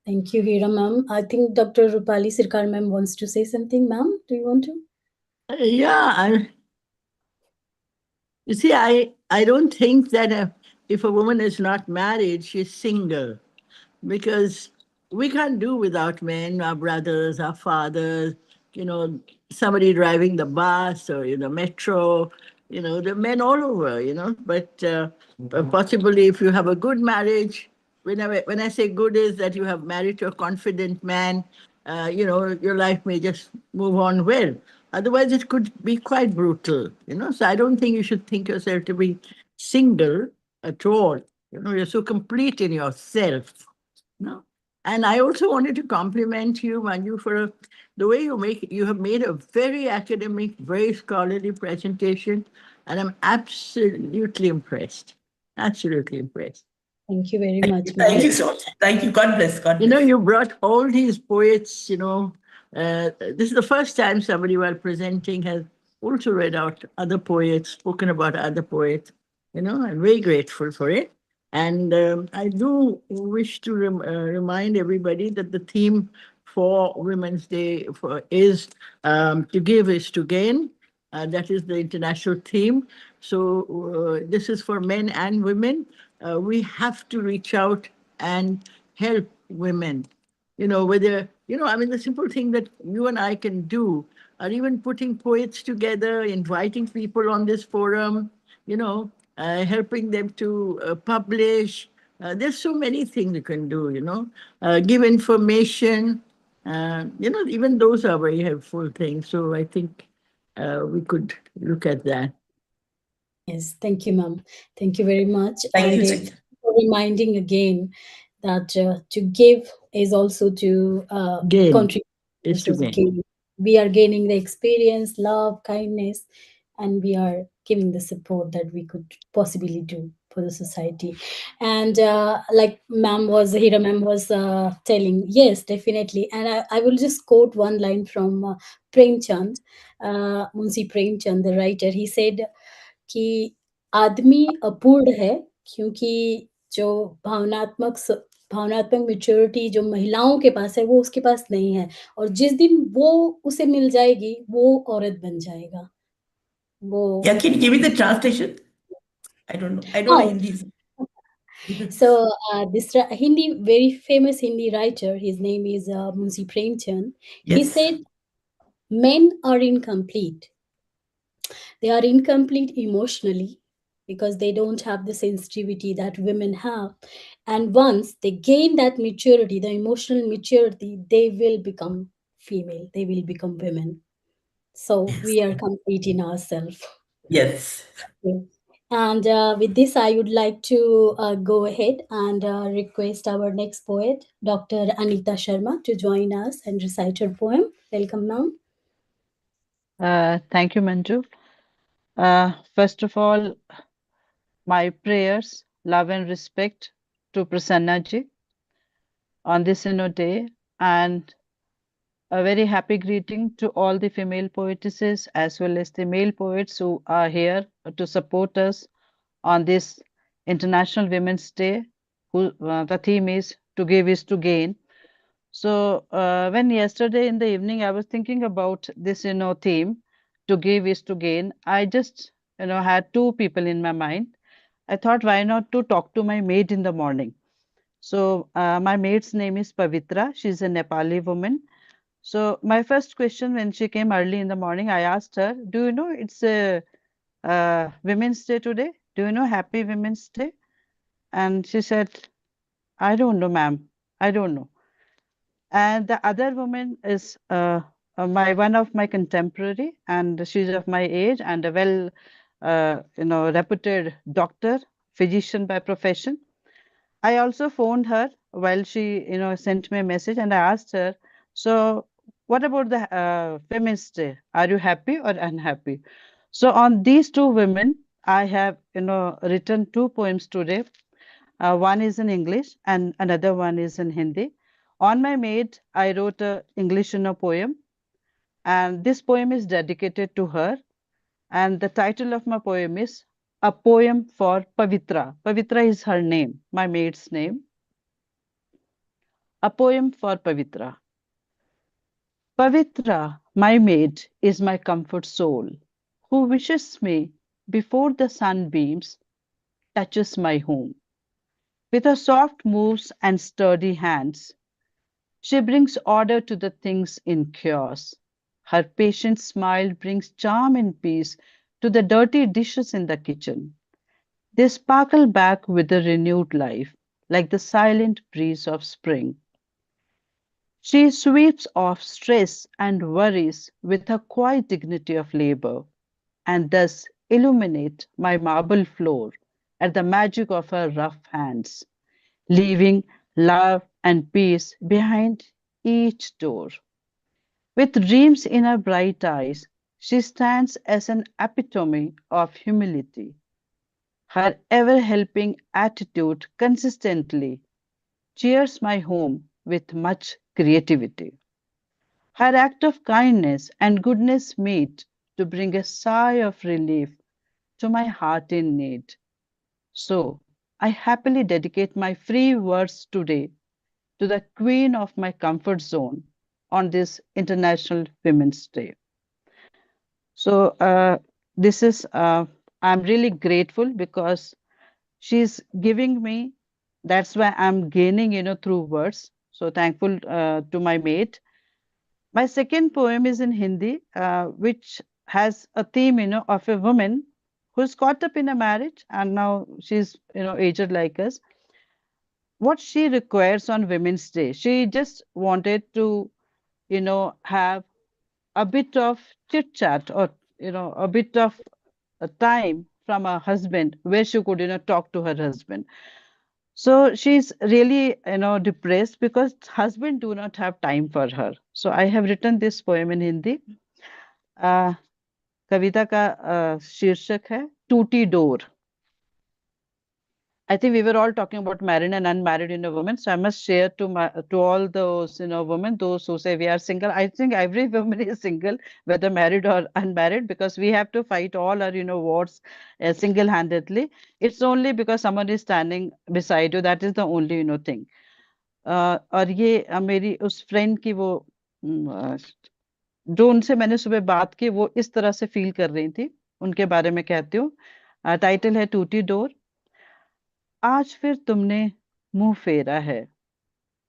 Thank you, Heera ma'am. I think Dr. Roopali Sircar ma'am wants to say something. Ma'am, do you want to? Yeah, you see, I don't think that if a woman is not married, she's single, because we can't do without men, our brothers, our fathers, you know, somebody driving the bus or, metro, the men all over, but possibly if you have a good marriage, when I say good is that you have married to a confident man, your life may just move on well. Otherwise, it could be quite brutal. So I don't think you should think yourself to be single at all. You're so complete in yourself. No. And I also wanted to compliment you, Manju, for the way you have made a very academic, very scholarly presentation, and I'm absolutely impressed. Absolutely impressed. Thank you very much, ma'am. Thank you so much. Thank you. God bless. God bless. You brought all these poets, this is the first time somebody while presenting has also read out other poets, spoken about other poets. I'm very grateful for it. And I do wish to remind everybody that the theme for Women's Day is to give is to gain. That is the international theme. So this is for men and women. We have to reach out and help women. The simple thing that you and I can do are even putting poets together, inviting people on this forum, helping them to publish. There's so many things you can do, give information. Even those are very helpful things. So I think we could look at that. Yes, thank you, ma'am. Thank you very much. Thank And you, it's Sunita. reminding again that to give is also to Gain contribute, is to also to gain. gain. We are gaining the experience, love, kindness, and we are giving the support that we could possibly do for the society. And like Hira ma'am was telling, yes, definitely. And I will just quote one line from Premchand, Munshi Premchand, the writer. He said कि आदमी अपूर्ण है क्योंकि जो भावनात्मक maturity जो महिलाओं के पास है वो उसके पास नहीं है और जिस दिन वो उसे मिल जाएगी वो औरत बन जाएगा वो Yeah, can you give me the translation? I don't know. I don't know हाँ Hindi. so Hindi very famous Hindi writer, his name is Munshi Premchand. He Yes. said men are incomplete. They are incomplete emotionally because they don't have the sensitivity that women have. And once they gain that maturity, the emotional maturity, they will become female, they will become women. So we are complete in ourselves. Yes. And with this, I would like to go ahead and request our next poet, Dr. Anita Sharma, to join us and recite her poem. Welcome, ma'am. Thank you, Manju. First of all, my prayers, love and respect to Prasanna ji on this day, and a very happy greeting to all the female poetesses as well as the male poets who are here to support us on this International Women's Day. The theme is to give is to gain. So when yesterday in the evening I was thinking about this, theme, to give is to gain, I just, had two people in my mind. I thought, why not to talk to my maid in the morning? So my maid's name is Pavitra. She's a Nepali woman. So my first question when she came early in the morning, I asked her, "Do you know it's a Women's Day today? Do you know Happy Women's Day?" And she said, "I don't know, ma'am. I don't know." And the other woman is my one of my contemporary, and she's of my age and a well, reputed doctor, physician by profession. I also phoned her while she, sent me a message, and I asked her, "So, what about the Women's Day? Are you happy or unhappy?" So, on these two women, I have, written two poems today. One is in English and another one is in Hindi. On my maid, I wrote a English poem, and this poem is dedicated to her. And the title of my poem is A Poem for Pavitra. Pavitra is her name, my maid's name. A poem for Pavitra. Pavitra, my maid, is my comfort soul, who wishes me before the sunbeams touches my home. With her soft moves and sturdy hands, she brings order to the things in chaos. Her patient smile brings charm and peace to the dirty dishes in the kitchen. They sparkle back with a renewed life, like the silent breeze of spring. She sweeps off stress and worries with her quiet dignity of labor, and thus illuminate my marble floor at the magic of her rough hands, leaving love and peace behind each door. With dreams in her bright eyes, she stands as an epitome of humility. Her ever helping attitude consistently cheers my home with much creativity. Her act of kindness and goodness meet to bring a sigh of relief to my heart in need. So, I happily dedicate my free words today to the queen of my comfort zone on this International Women's Day. So, this is, I'm really grateful because she's giving me, that's why I'm gaining, through words. So, thankful to my mate. My second poem is in Hindi, which has a theme, of a woman who's caught up in a marriage and now she's, aged like us. What she requires on Women's Day, she just wanted to, have a bit of chit chat or, a bit of time from her husband, where she could, talk to her husband. So she's really, depressed because husband do not have time for her. So I have written this poem in Hindi. कविता का शीर्षक है टूटी door. I think we were all talking about married and unmarried women. So I must share to all those women, those who say we are single. I think every woman is single, whether married or unmarried, because we have to fight all our wars single-handedly. It's only because someone is standing beside you, that is the only thing. और ये मेरी उस friend की वो जो उनसे मैंने सुबह बात की, वो इस तरह से फील कर रही थी, उनके बारे में कहती हूँ. टाइटल है टूटी डोर. आज फिर तुमने मुंह फेरा है,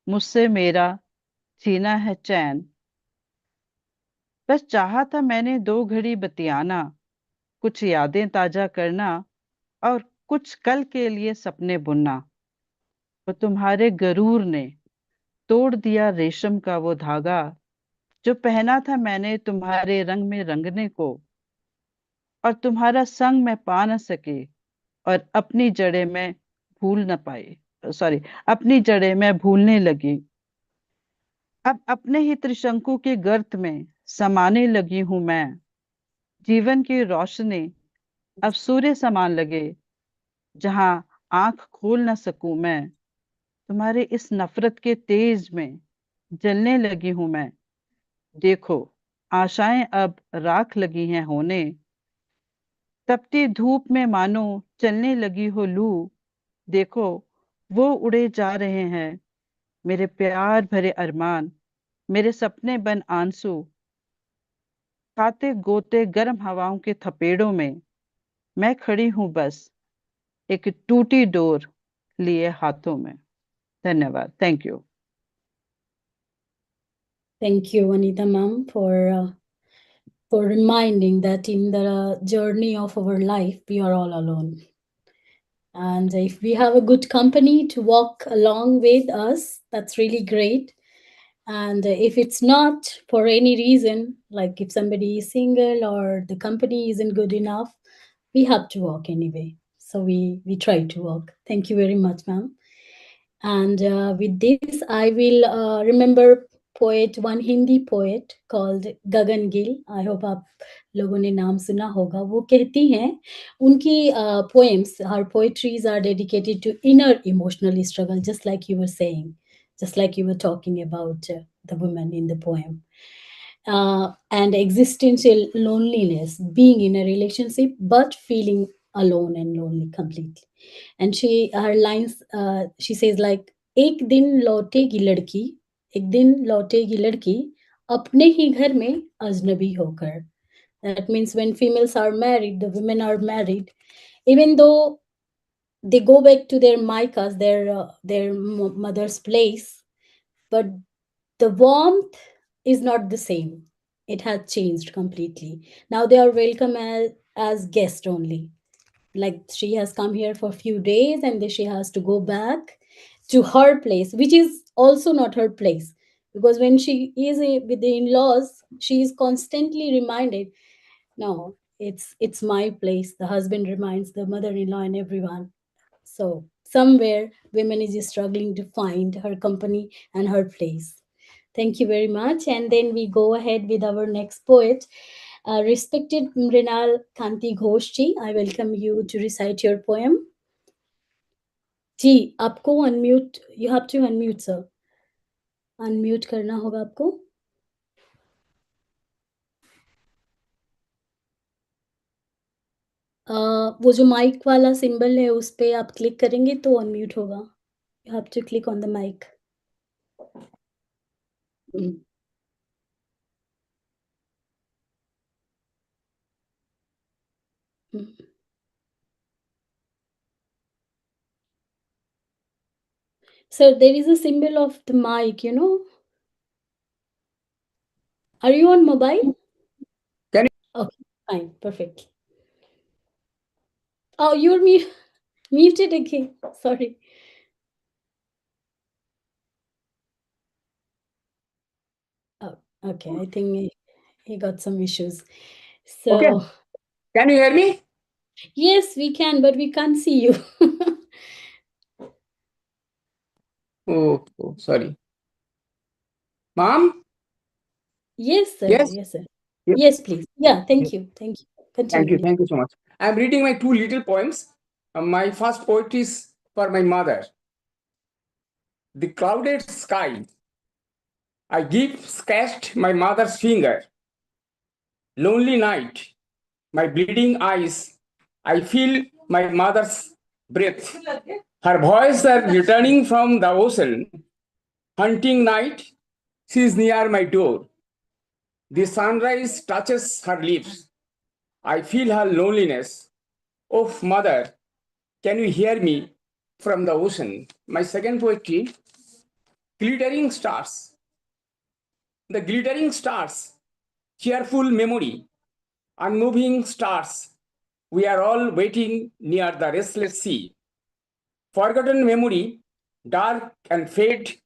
मुझसे मेरा छीना है चैन. बस चाहा था मैंने 2 घड़ी बतियाना, कुछ यादें ताजा करना और कुछ कल के लिए सपने बुनना. वो तुम्हारे गरूर ने तोड़ दिया रेशम का वो धागा जो पहना था मैंने तुम्हारे रंग में रंगने को. और तुम्हारा संग मैं पा न सके और अपनी जड़ें मैं भूल न पाई. सॉरी, अपनी जड़ें मैं भूलने लगी. अब अपने ही त्रिशंकु के गर्त में समाने लगी हूं मैं. जीवन की रोशनी अब सूर्य समान लगे, जहां आंख खोल न सकूं मैं. तुम्हारे इस नफरत के तेज में जलने लगी हूं मैं. देखो आशाएं अब राख लगी हैं होने. तपती धूप में मानो चलने लगी हो लू. देखो वो उड़े जा रहे हैं मेरे प्यार भरे अरमान, मेरे सपने बन आंसू. खाते गोते गर्म हवाओं के थपेड़ों में मैं खड़ी हूं बस एक टूटी डोर लिए हाथों में. धन्यवाद. Thank you. Thank you, Anita ma'am, for reminding that in the journey of our life, we are all alone. And if we have a good company to walk along with us, that's really great. And if it's not for any reason, like if somebody is single or the company isn't good enough, we have to walk anyway. So we try to walk. Thank you very much, ma'am. And with this, I will remember one Hindi poet called Gagan Gill. I hope आप लोगों ने नाम सुना होगा. वो कहती हैं, उनकी poems, her poetries are dedicated to inner emotional struggle, just like you were saying, just like you were talking about the woman in the poem. And existential loneliness, being in a relationship but feeling alone and lonely completely. And her lines, she says like, एक दिन लौटेगी लड़की, एक दिन लौटेगी लड़की अपने ही घर में अजनबी होकर. That means when females are married, the women are married, even though they go back to their maikas, their mother's place, but the warmth is not the same. It has changed completely. Now they are welcome as guest only. Like she has come here for a few days and then she has to go back to her place, which is also not her place, because when she is with the in-laws, she is constantly reminded, no, it's my place. The husband reminds the mother-in-law and everyone. So somewhere women is struggling to find her company and her place. Thank you very much. And then we go ahead with our next poet. Respected Mrinal Kanti Ghosh ji, I welcome you to recite your poem. जी, आपको unmute, you have to unmute, sir. Unmute करना होगा आपको. वो जो mic वाला symbol है उस पे आप क्लिक करेंगे तो अनम्यूट होगा. You have to click on the mic. Sir, there is a symbol of the mic, you know. Are you on mobile? Can you? Okay, fine, perfect. Oh, you're muted again. Sorry. Oh, okay. I think he got some issues. So, Okay. Can you hear me? Yes, we can, but we can't see you. Oh, sorry. Mom? Yes, sir. Yes? Yes, sir. Yes. Yes, please. Yeah, thank you. Thank you. Thank you. Continue. Thank you so much. I'm reading my two little poems. My first poetry is for my mother. The clouded sky. I give sketched my mother's finger. Lonely night. My bleeding eyes. I feel my mother's breath. Her voice are returning from the ocean. Hunting night. She is near my door. The sunrise touches her lips. I feel her loneliness. Oh, mother, can you hear me from the ocean? My second poetry, glittering stars. The glittering stars, cheerful memory, unmoving stars. We are all waiting near the restless sea. Forgotten memory, dark and fade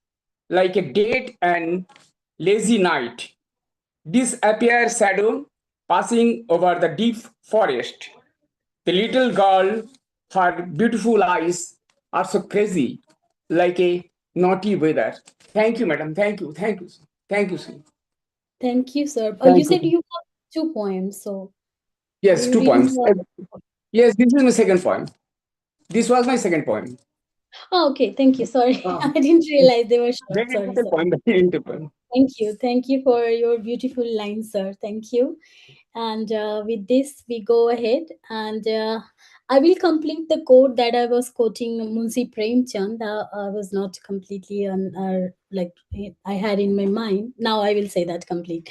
like a dead and lazy night. Disappear shadow passing over the deep forest. The little girl, her beautiful eyes are so crazy, like a naughty weather. Thank you, madam. Thank you. Thank you. Thank you, sir. Thank you, sir. You Thank said you. you have two poems, so are Yes, you two reading poems. the... Yes, this is my second poem. This was my second poem. Oh, okay. Thank you. Sorry. Ah. I didn't realize they were short. Very Sorry, important sorry. poem. Very important poem. Thank you. Thank you for your beautiful lines, sir. Thank you. And with this, we go ahead and I will complete the quote that I was quoting Munshi Premchand. I was not completely like I had in my mind. Now I will say that complete.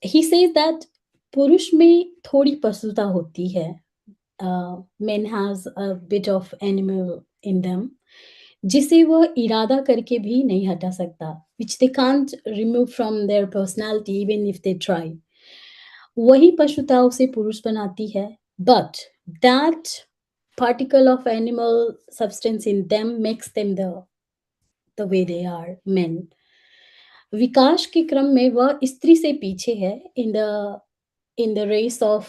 He says that पुरुष में थोड़ी पशुता होती है. Men has a bit of animal in them. जिसे वह इरादा करके भी नहीं हटा सकता, which they can't remove from their personality even if they try. वही पशुता उसे पुरुष बनाती है, but that particle of animal substance in them makes them the way they are, men. विकास के क्रम में वह स्त्री से पीछे है in the race of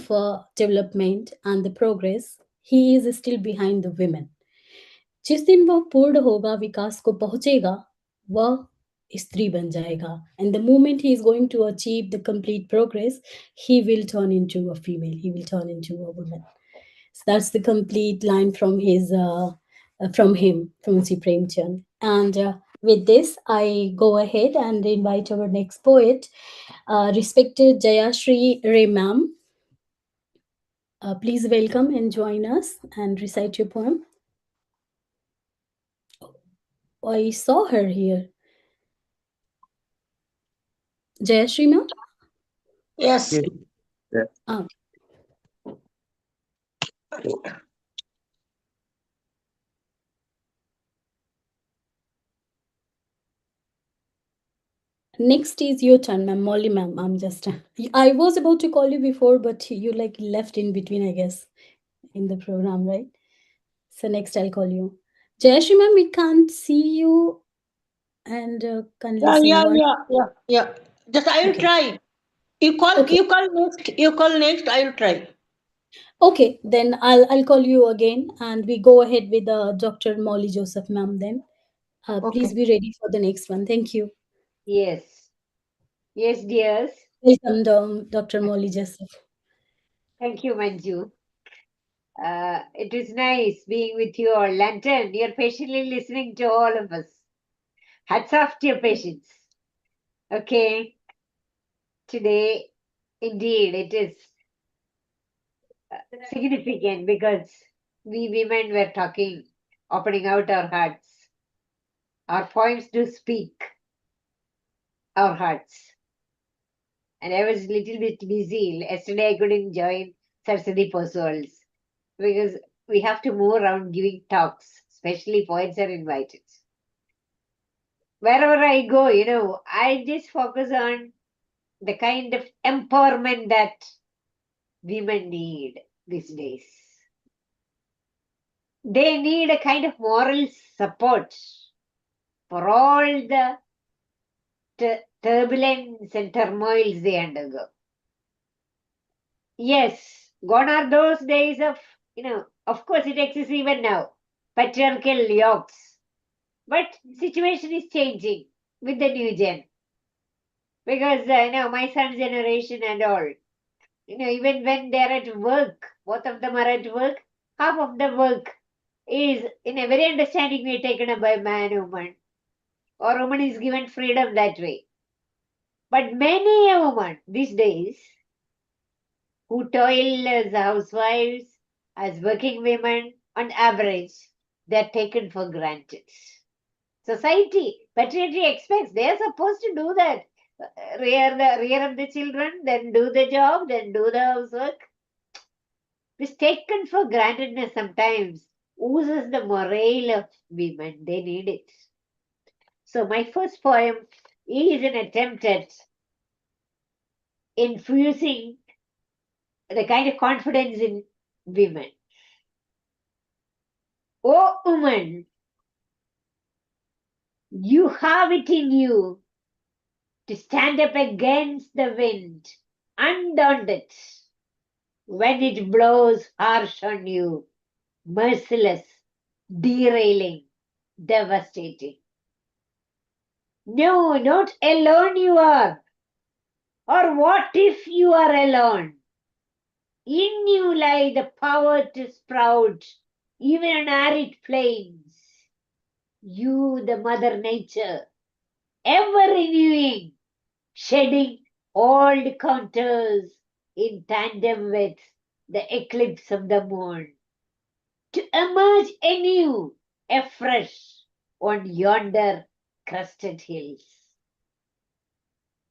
development and the progress. He is still behind the women. जिस दिन वह पूर्ण होगा, विकास को पहुंचेगा, वह स्त्री बन जाएगा. And the moment he is going to achieve the complete progress, he will turn into a female. He will turn into a woman. So that's the complete line from from Si Premchand. And with this, I go ahead and invite our next poet, respected Jayashri Ray ma'am. Please welcome and join us and recite your poem. I saw her here. Jayashri ma'am? Yes. Yes. Ah. Next is your turn, ma'am. Molly ma'am. I'm just I was about to call you before, but you like left in between, I guess, in the program, right? So next I'll call you. Jayashri ma'am, we can't see you and can listen. Yeah. Just I will Okay. try. You call Okay. next. You call next. I will try. Okay, then I'll call you again and we go ahead with Dr. Molly Joseph ma'am then. Please be ready for the next one. Thank you. Yes. Yes, dears. Welcome, Dr. Molly Joseph. Thank you, Manju. It is nice being with you all. Lantern, you're patiently listening to all of us. Hats off to your patience. Okay. Today, indeed, it is significant because we women were talking, opening out our hearts. Our poems do speak our hearts. And I was a little bit busy. Yesterday, I couldn't join Saraswati Poswal's because we have to move around giving talks, especially poets are invited. Wherever I go, I just focus on the kind of empowerment that women need these days. They need a kind of moral support for all the turbulence and turmoils they undergo. Yes, Gone are those days of, of course it exists even now, patriarchal yokes. But situation is changing with the new gen. Because, my son's generation and all, even when they're at work, both of them are at work, half of the work is in a very understanding way taken up by man, woman, or woman is given freedom that way. But many a woman these days who toil as housewives, as working women, on average, they're taken for granted. Society, patriarchy expects they're supposed to do that. Rear up the children, then do the job, then do the housework. This taken for grantedness sometimes oozes the morale of women. They need it. So my first poem is an attempt at infusing the kind of confidence in women. Oh, woman, you have it in you to stand up against the wind, undaunted, when it blows harsh on you, merciless, derailing, devastating. No, not alone you are. Or what if you are alone? In you lie the power to sprout even on arid plains. You, the Mother Nature, ever renewing, shedding old contours in tandem with the eclipse of the moon, to emerge anew, afresh, on yonder crested hills.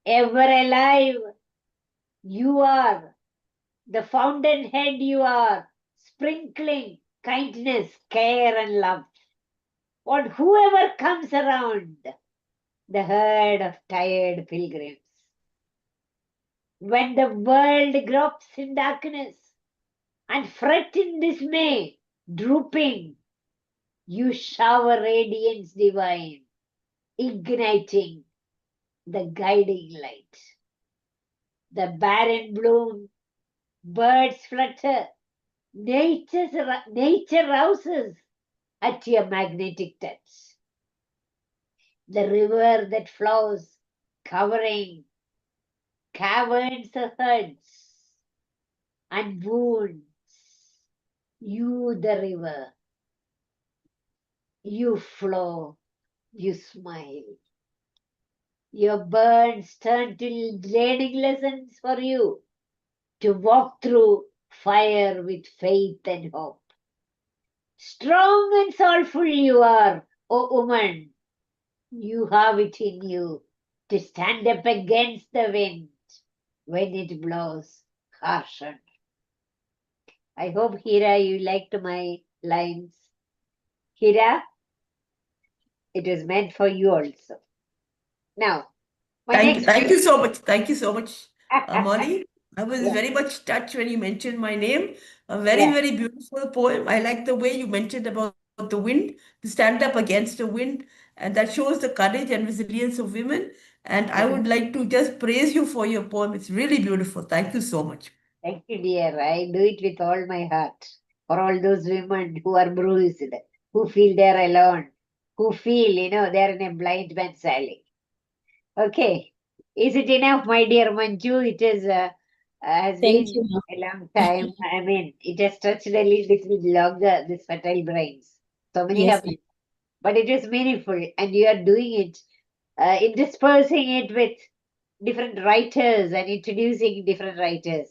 Ever alive, you are, the fountainhead you are, sprinkling kindness, care, and love on whoever comes around, the herd of tired pilgrims. When the world gropes in darkness and fret in dismay, drooping, you shower radiance divine, igniting the guiding light. The barren bloom, birds flutter, nature rouses at your magnetic touch. The river that flows, covering caverns of herds and wounds. You, the river, you flow, you smile. Your burns turn to learning lessons for you to walk through fire with faith and hope. Strong and soulful you are, O woman. You have it in you to stand up against the wind when it blows harsh on. I hope, Heera, you liked my lines. Heera, it was meant for you also. Now, thank you so much. Thank you so much, Molly. I was very much touched when you mentioned my name. A very, very beautiful poem. I like the way you mentioned about the wind, to stand up against the wind, and that shows the courage and resilience of women. And I would like to just praise you for your poem. It's really beautiful. Thank you so much. Thank you, dear. I do it with all my heart for all those women who are bruised, who feel they're alone, who feel, they're in a blind man's alley. Okay. Is it enough, my dear Manju? It is has Thank been you. a long time. I mean, it has stretched a little longer, this fertile brains. So many Yes, have, but it is meaningful, and you are doing it, interspersing it with different writers and introducing different writers.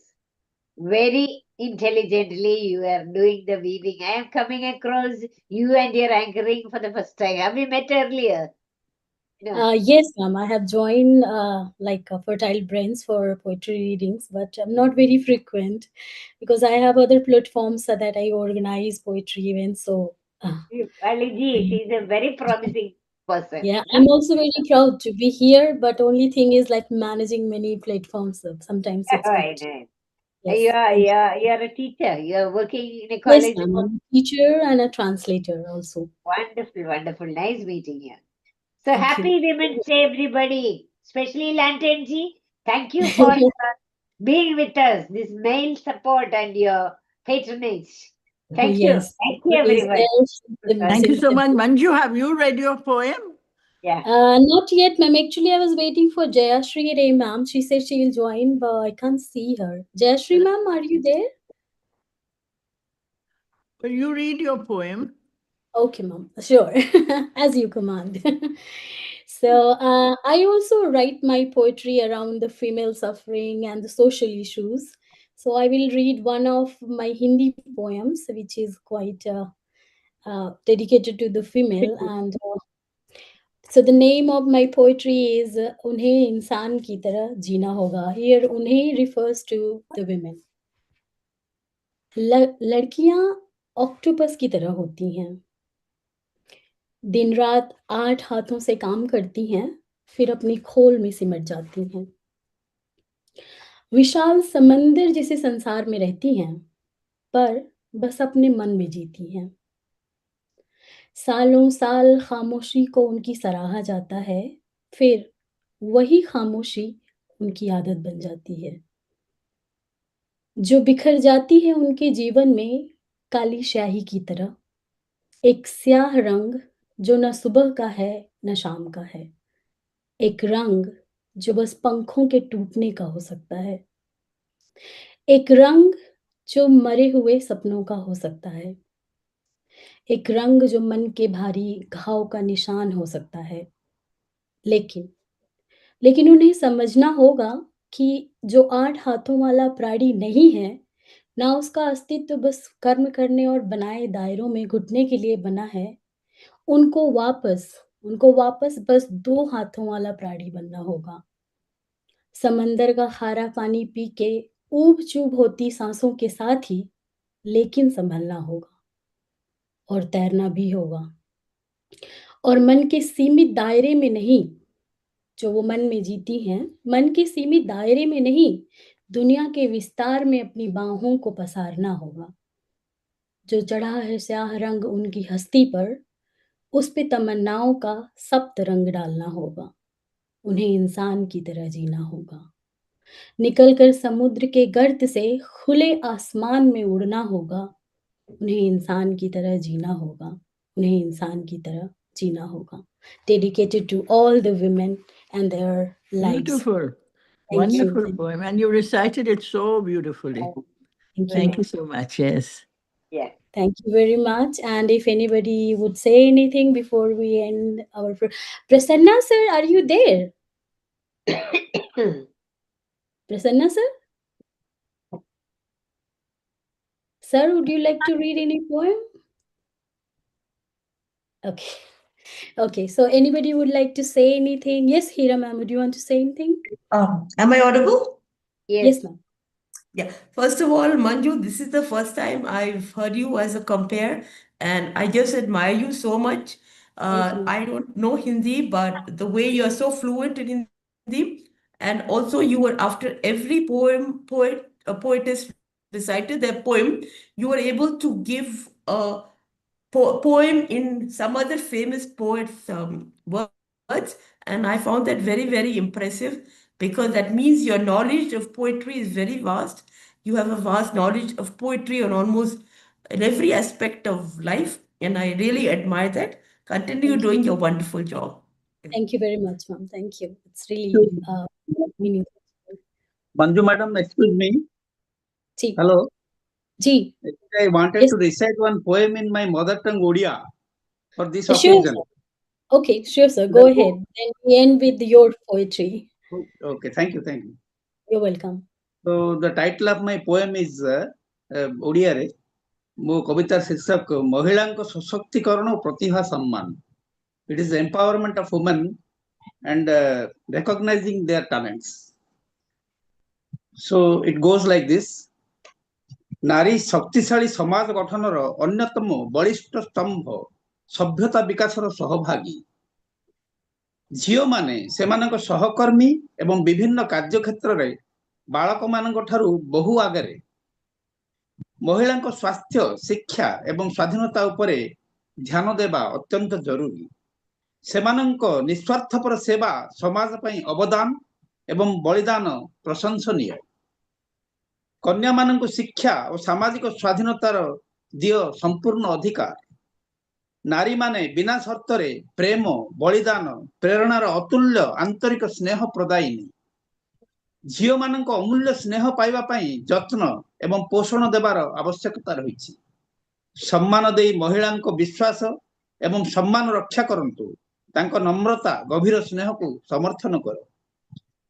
Very intelligently, you are doing the weaving. I am coming across you and your anchoring for the first time. Have we met earlier? No. Yes, ma'am. I have joined Fertile Brains for poetry readings, but I'm not very frequent because I have other platforms that I organize poetry events. So, Aliji, she's a very promising person. yeah, I'm also very proud to be here. But only thing is like managing many platforms. So sometimes it's Right, bit. right. Yes, thank you. You are a teacher. You are working in a Yes, college. ma'am. I'm a teacher and a translator also. Wonderful, wonderful. Nice meeting you. So Thank you. happy Women's Day, everybody. Especially Lantenji. Thank you for being with us, this male support and your patronage. Thank you. Yes, Thank you, is everyone. Thank you so much. Manju, have you read your poem? Yeah. Not yet, ma'am. Actually, I was waiting for Jayashri Ray, ma'am. She said she will join, but I can't see her. Jayashri, ma'am, are you there? Will you read your poem? Okay, ma'am. Sure, as you command. So, I also write my poetry around the female suffering and the social issues. So, I will read one of my Hindi poems, which is quite dedicated to the female. And so, the name of my poetry is "Unhe इंसान की तरह जीना होगा." Here, "unhe" refers to the women. लड़कियां octopus की तरह होती हैं, दिन रात 8 हाथों से काम करती हैं, फिर अपनी खोल में सिमट जाती हैं। विशाल समंदर जैसे संसार में रहती हैं, पर बस अपने मन में जीती हैं। सालों साल खामोशी को उनकी सराहा जाता है, फिर वही खामोशी उनकी आदत बन जाती है। जो बिखर जाती है उनके जीवन में काली स्याही की तरह, एक स्याह रंग जो न सुबह का है न शाम का है, एक रंग जो बस पंखों के टूटने का हो सकता है, एक रंग जो मरे हुए सपनों का हो सकता है, एक रंग जो मन के भारी घाव का निशान हो सकता है। लेकिन उन्हें समझना होगा कि जो 8 हाथों वाला प्राणी नहीं है, ना उसका अस्तित्व बस कर्म करने और बनाए दायरों में घुटने के लिए बना है। उनको वापस बस 2 हाथों वाला प्राणी बनना होगा। समंदर का खारा पानी पी के ऊब-चूब होती सांसों के साथ ही, लेकिन संभलना होगा और तैरना भी होगा। और मन के सीमित दायरे में नहीं, जो वो मन में जीती हैं, मन के सीमित दायरे में नहीं, दुनिया के विस्तार में अपनी बाहों को पसारना होगा। जो चढ़ा है स्याह रंग उनकी हस्ती पर, उस पे तमन्नाओं का सप्त रंग डालना होगा। उन्हें इंसान की तरह जीना होगा। निकलकर समुद्र के गर्त से खुले आसमान में उड़ना होगा। उन्हें इंसान की तरह जीना होगा। उन्हें इंसान की तरह जीना होगा। Dedicated to all the women and their lives. Beautiful. Thank Wonderful you. poem. And you recited it so beautifully. Thank you so much. Yes. Yeah. Thank you very much. And if anybody would say anything before we end our Prasanna sir, are you there? Prasanna sir? Sir, would you like to read any poem? Okay. Okay. So anybody would like to say anything? Yes, Heera ma'am, would you want to say anything? Am I audible? Yes, ma'am. Yeah. First of all, Manju, this is the first time I've heard you as a compare, and I just admire you so much. I don't know Hindi, but the way you're so fluent in Hindi, and also you were after every poetess recited their poem, you were able to give a poem in some other famous poet's words, and I found that very, very impressive because that means your knowledge of poetry is very vast. You have a vast knowledge of poetry on almost in every aspect of life, and I really admire that. Continue doing your wonderful job. Thank you very much, ma'am. Thank you. It's really meaningful. Manju madam, excuse me. Ji. Hello. Ji. I wanted to recite one poem in my mother tongue Odia for this Sure, occasion. sir. Okay, sure, sir. Go ahead. Then we end with your poetry. Okay, thank you, thank you. You're welcome. So the title of my poem is Odia re mo kavita shirshak Mahilanko Sashaktikarana o Pratibha Samman. It is the empowerment of women and recognizing their talents. So it goes like this. नारी शक्तिशाली समाज गठनर अन्यतम बलिष्ठ स्तंभ सभ्यता विकासर सहभागी झियो माने सेमानक सहकर्मी एवं विभिन्न कार्य क्षेत्र रे बालक मानक ठारू बहु आगरे महिलांक स्वास्थ्य शिक्षा एवं स्वाधीनता उपरे ध्यान देबा अत्यंत जरूरी सेमानक निस्वार्थपर सेवा समाज पई अवदान एवं बलिदान प्रशंसनीय कन्या मानक शिक्षा और सामाजिक स्वाधीनतार दियो संपूर्ण अधिकार। नारी माने बिना शर्तरे प्रेम बलिदान प्रेरणार अतुल्य आंतरिक स्नेह प्रदायिनी। झियो मानक अमूल्य स्नेह पाइबा पई जत्न एवं पोषण देवार आवश्यकता रही। सम्मान देई महिला विश्वास एवं सम्मान रक्षा करंतु। तांको नम्रता गभीर स्नेह को समर्थन कर।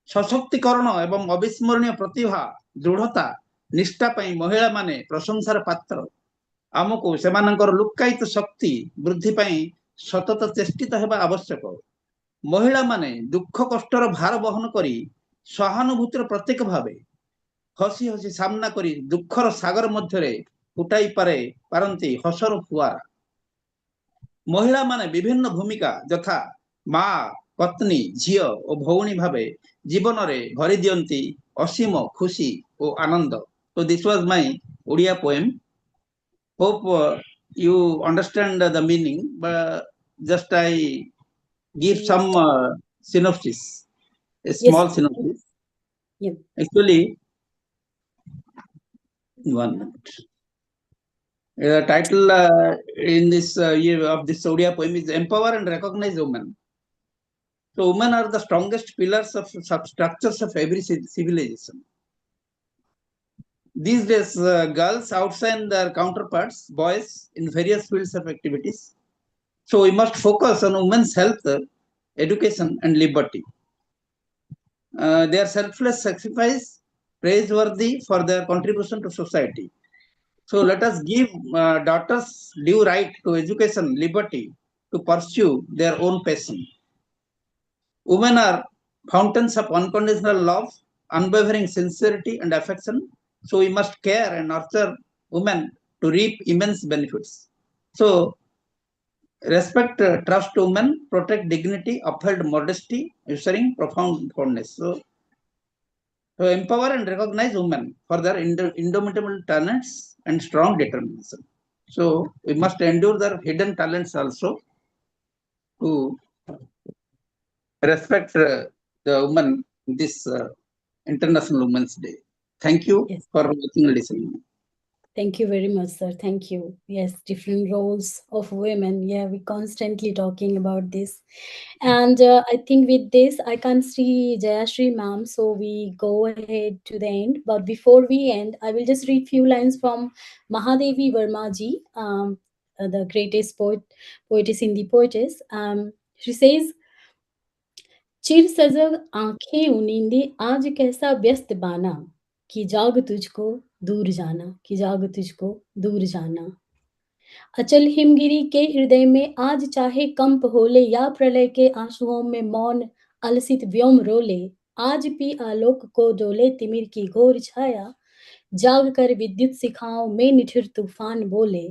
सशक्तिकरण एवं अविस्मरणीय प्रतिभा दृढ़ता निष्ठा पई महिला माने प्रशंसार पात्र। आमको सेमानंकर लुक्कायित शक्ति वृद्धि पई सतत चेष्टित हेबा आवश्यक। महिला माने दुख कष्टर भार बहन करी सहानुभूतिर प्रतीक भावे हसी हसी सामना करी दुखर सागर मध्यरे फुटाई पारंती हसर फुआरा। महिला माने विभिन्न भूमिका यथा माँ पत्नी झियो और भौणी भावे जीवन रे भरी दियंती असीम खुशी और आनंद। तो this was my Odia poem. Hope you understand the meaning, but just I give some synopsis, a small synopsis. Yep. Actually, one minute. The title in this year of this Odia poem is Empower and Recognize Women. So women are the strongest pillars of substructures of every civilization. These days, girls outshine their counterparts, boys, in various fields of activities. So we must focus on women's health, education, and liberty. Their selfless sacrifice praiseworthy for their contribution to society. So let us give daughters due right to education, liberty, to pursue their own passion. Women are fountains of unconditional love, unwavering sincerity, and affection. So we must care and nurture women to reap immense benefits. So respect, trust women, protect dignity, uphold modesty, ensuring profound fondness. So empower and recognize women for their indomitable talents and strong determination. So we must endure their hidden talents also to respect the women this International Women's Day. Thank you for watching and listening. Thank you very much, sir. Thank you. Yes, different roles of women. Yeah, we're constantly talking about this. And I think with this, I can't see Jayashri ma'am, so we go ahead to the end. But before we end, I will just read few lines from Mahadevi Verma ji, the greatest poetess in the poetess. She says, चिर सजग आंखें उनिंदे आज कैसा व्यस्त बाना कि जाग तुझको दूर जाना कि जाग तुझको दूर जाना अचल हिमगिरी के हृदय में आज चाहे कंप होले या प्रलय के आंसुओं में मौन अलसित व्योम रोले आज भी आलोक को डोले तिमिर की घोर छाया जाग कर विद्युत शिखाओं में निठिर तूफान बोले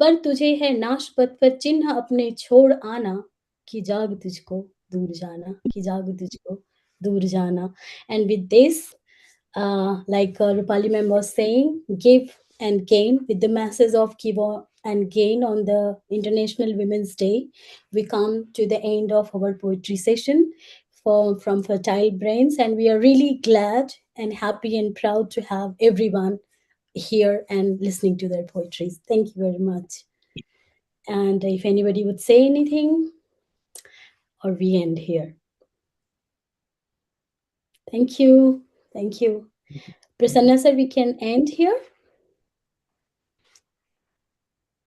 पर तुझे है नाश पथ पर चिन्ह अपने छोड़ आना कि जाग तुझको दूर जाना कि जाग तुझको दूर जाना. And with this, like Roopali ma'am was saying, give and gain with the masses of give and gain on the International Women's Day. We come to the end of our poetry session from Fertile Brains, and we are really glad and happy and proud to have everyone here and listening to their poetries. Thank you very much. And if anybody would say anything, or we end here. Thank you. Thank you. Prasanna sir, we can end here.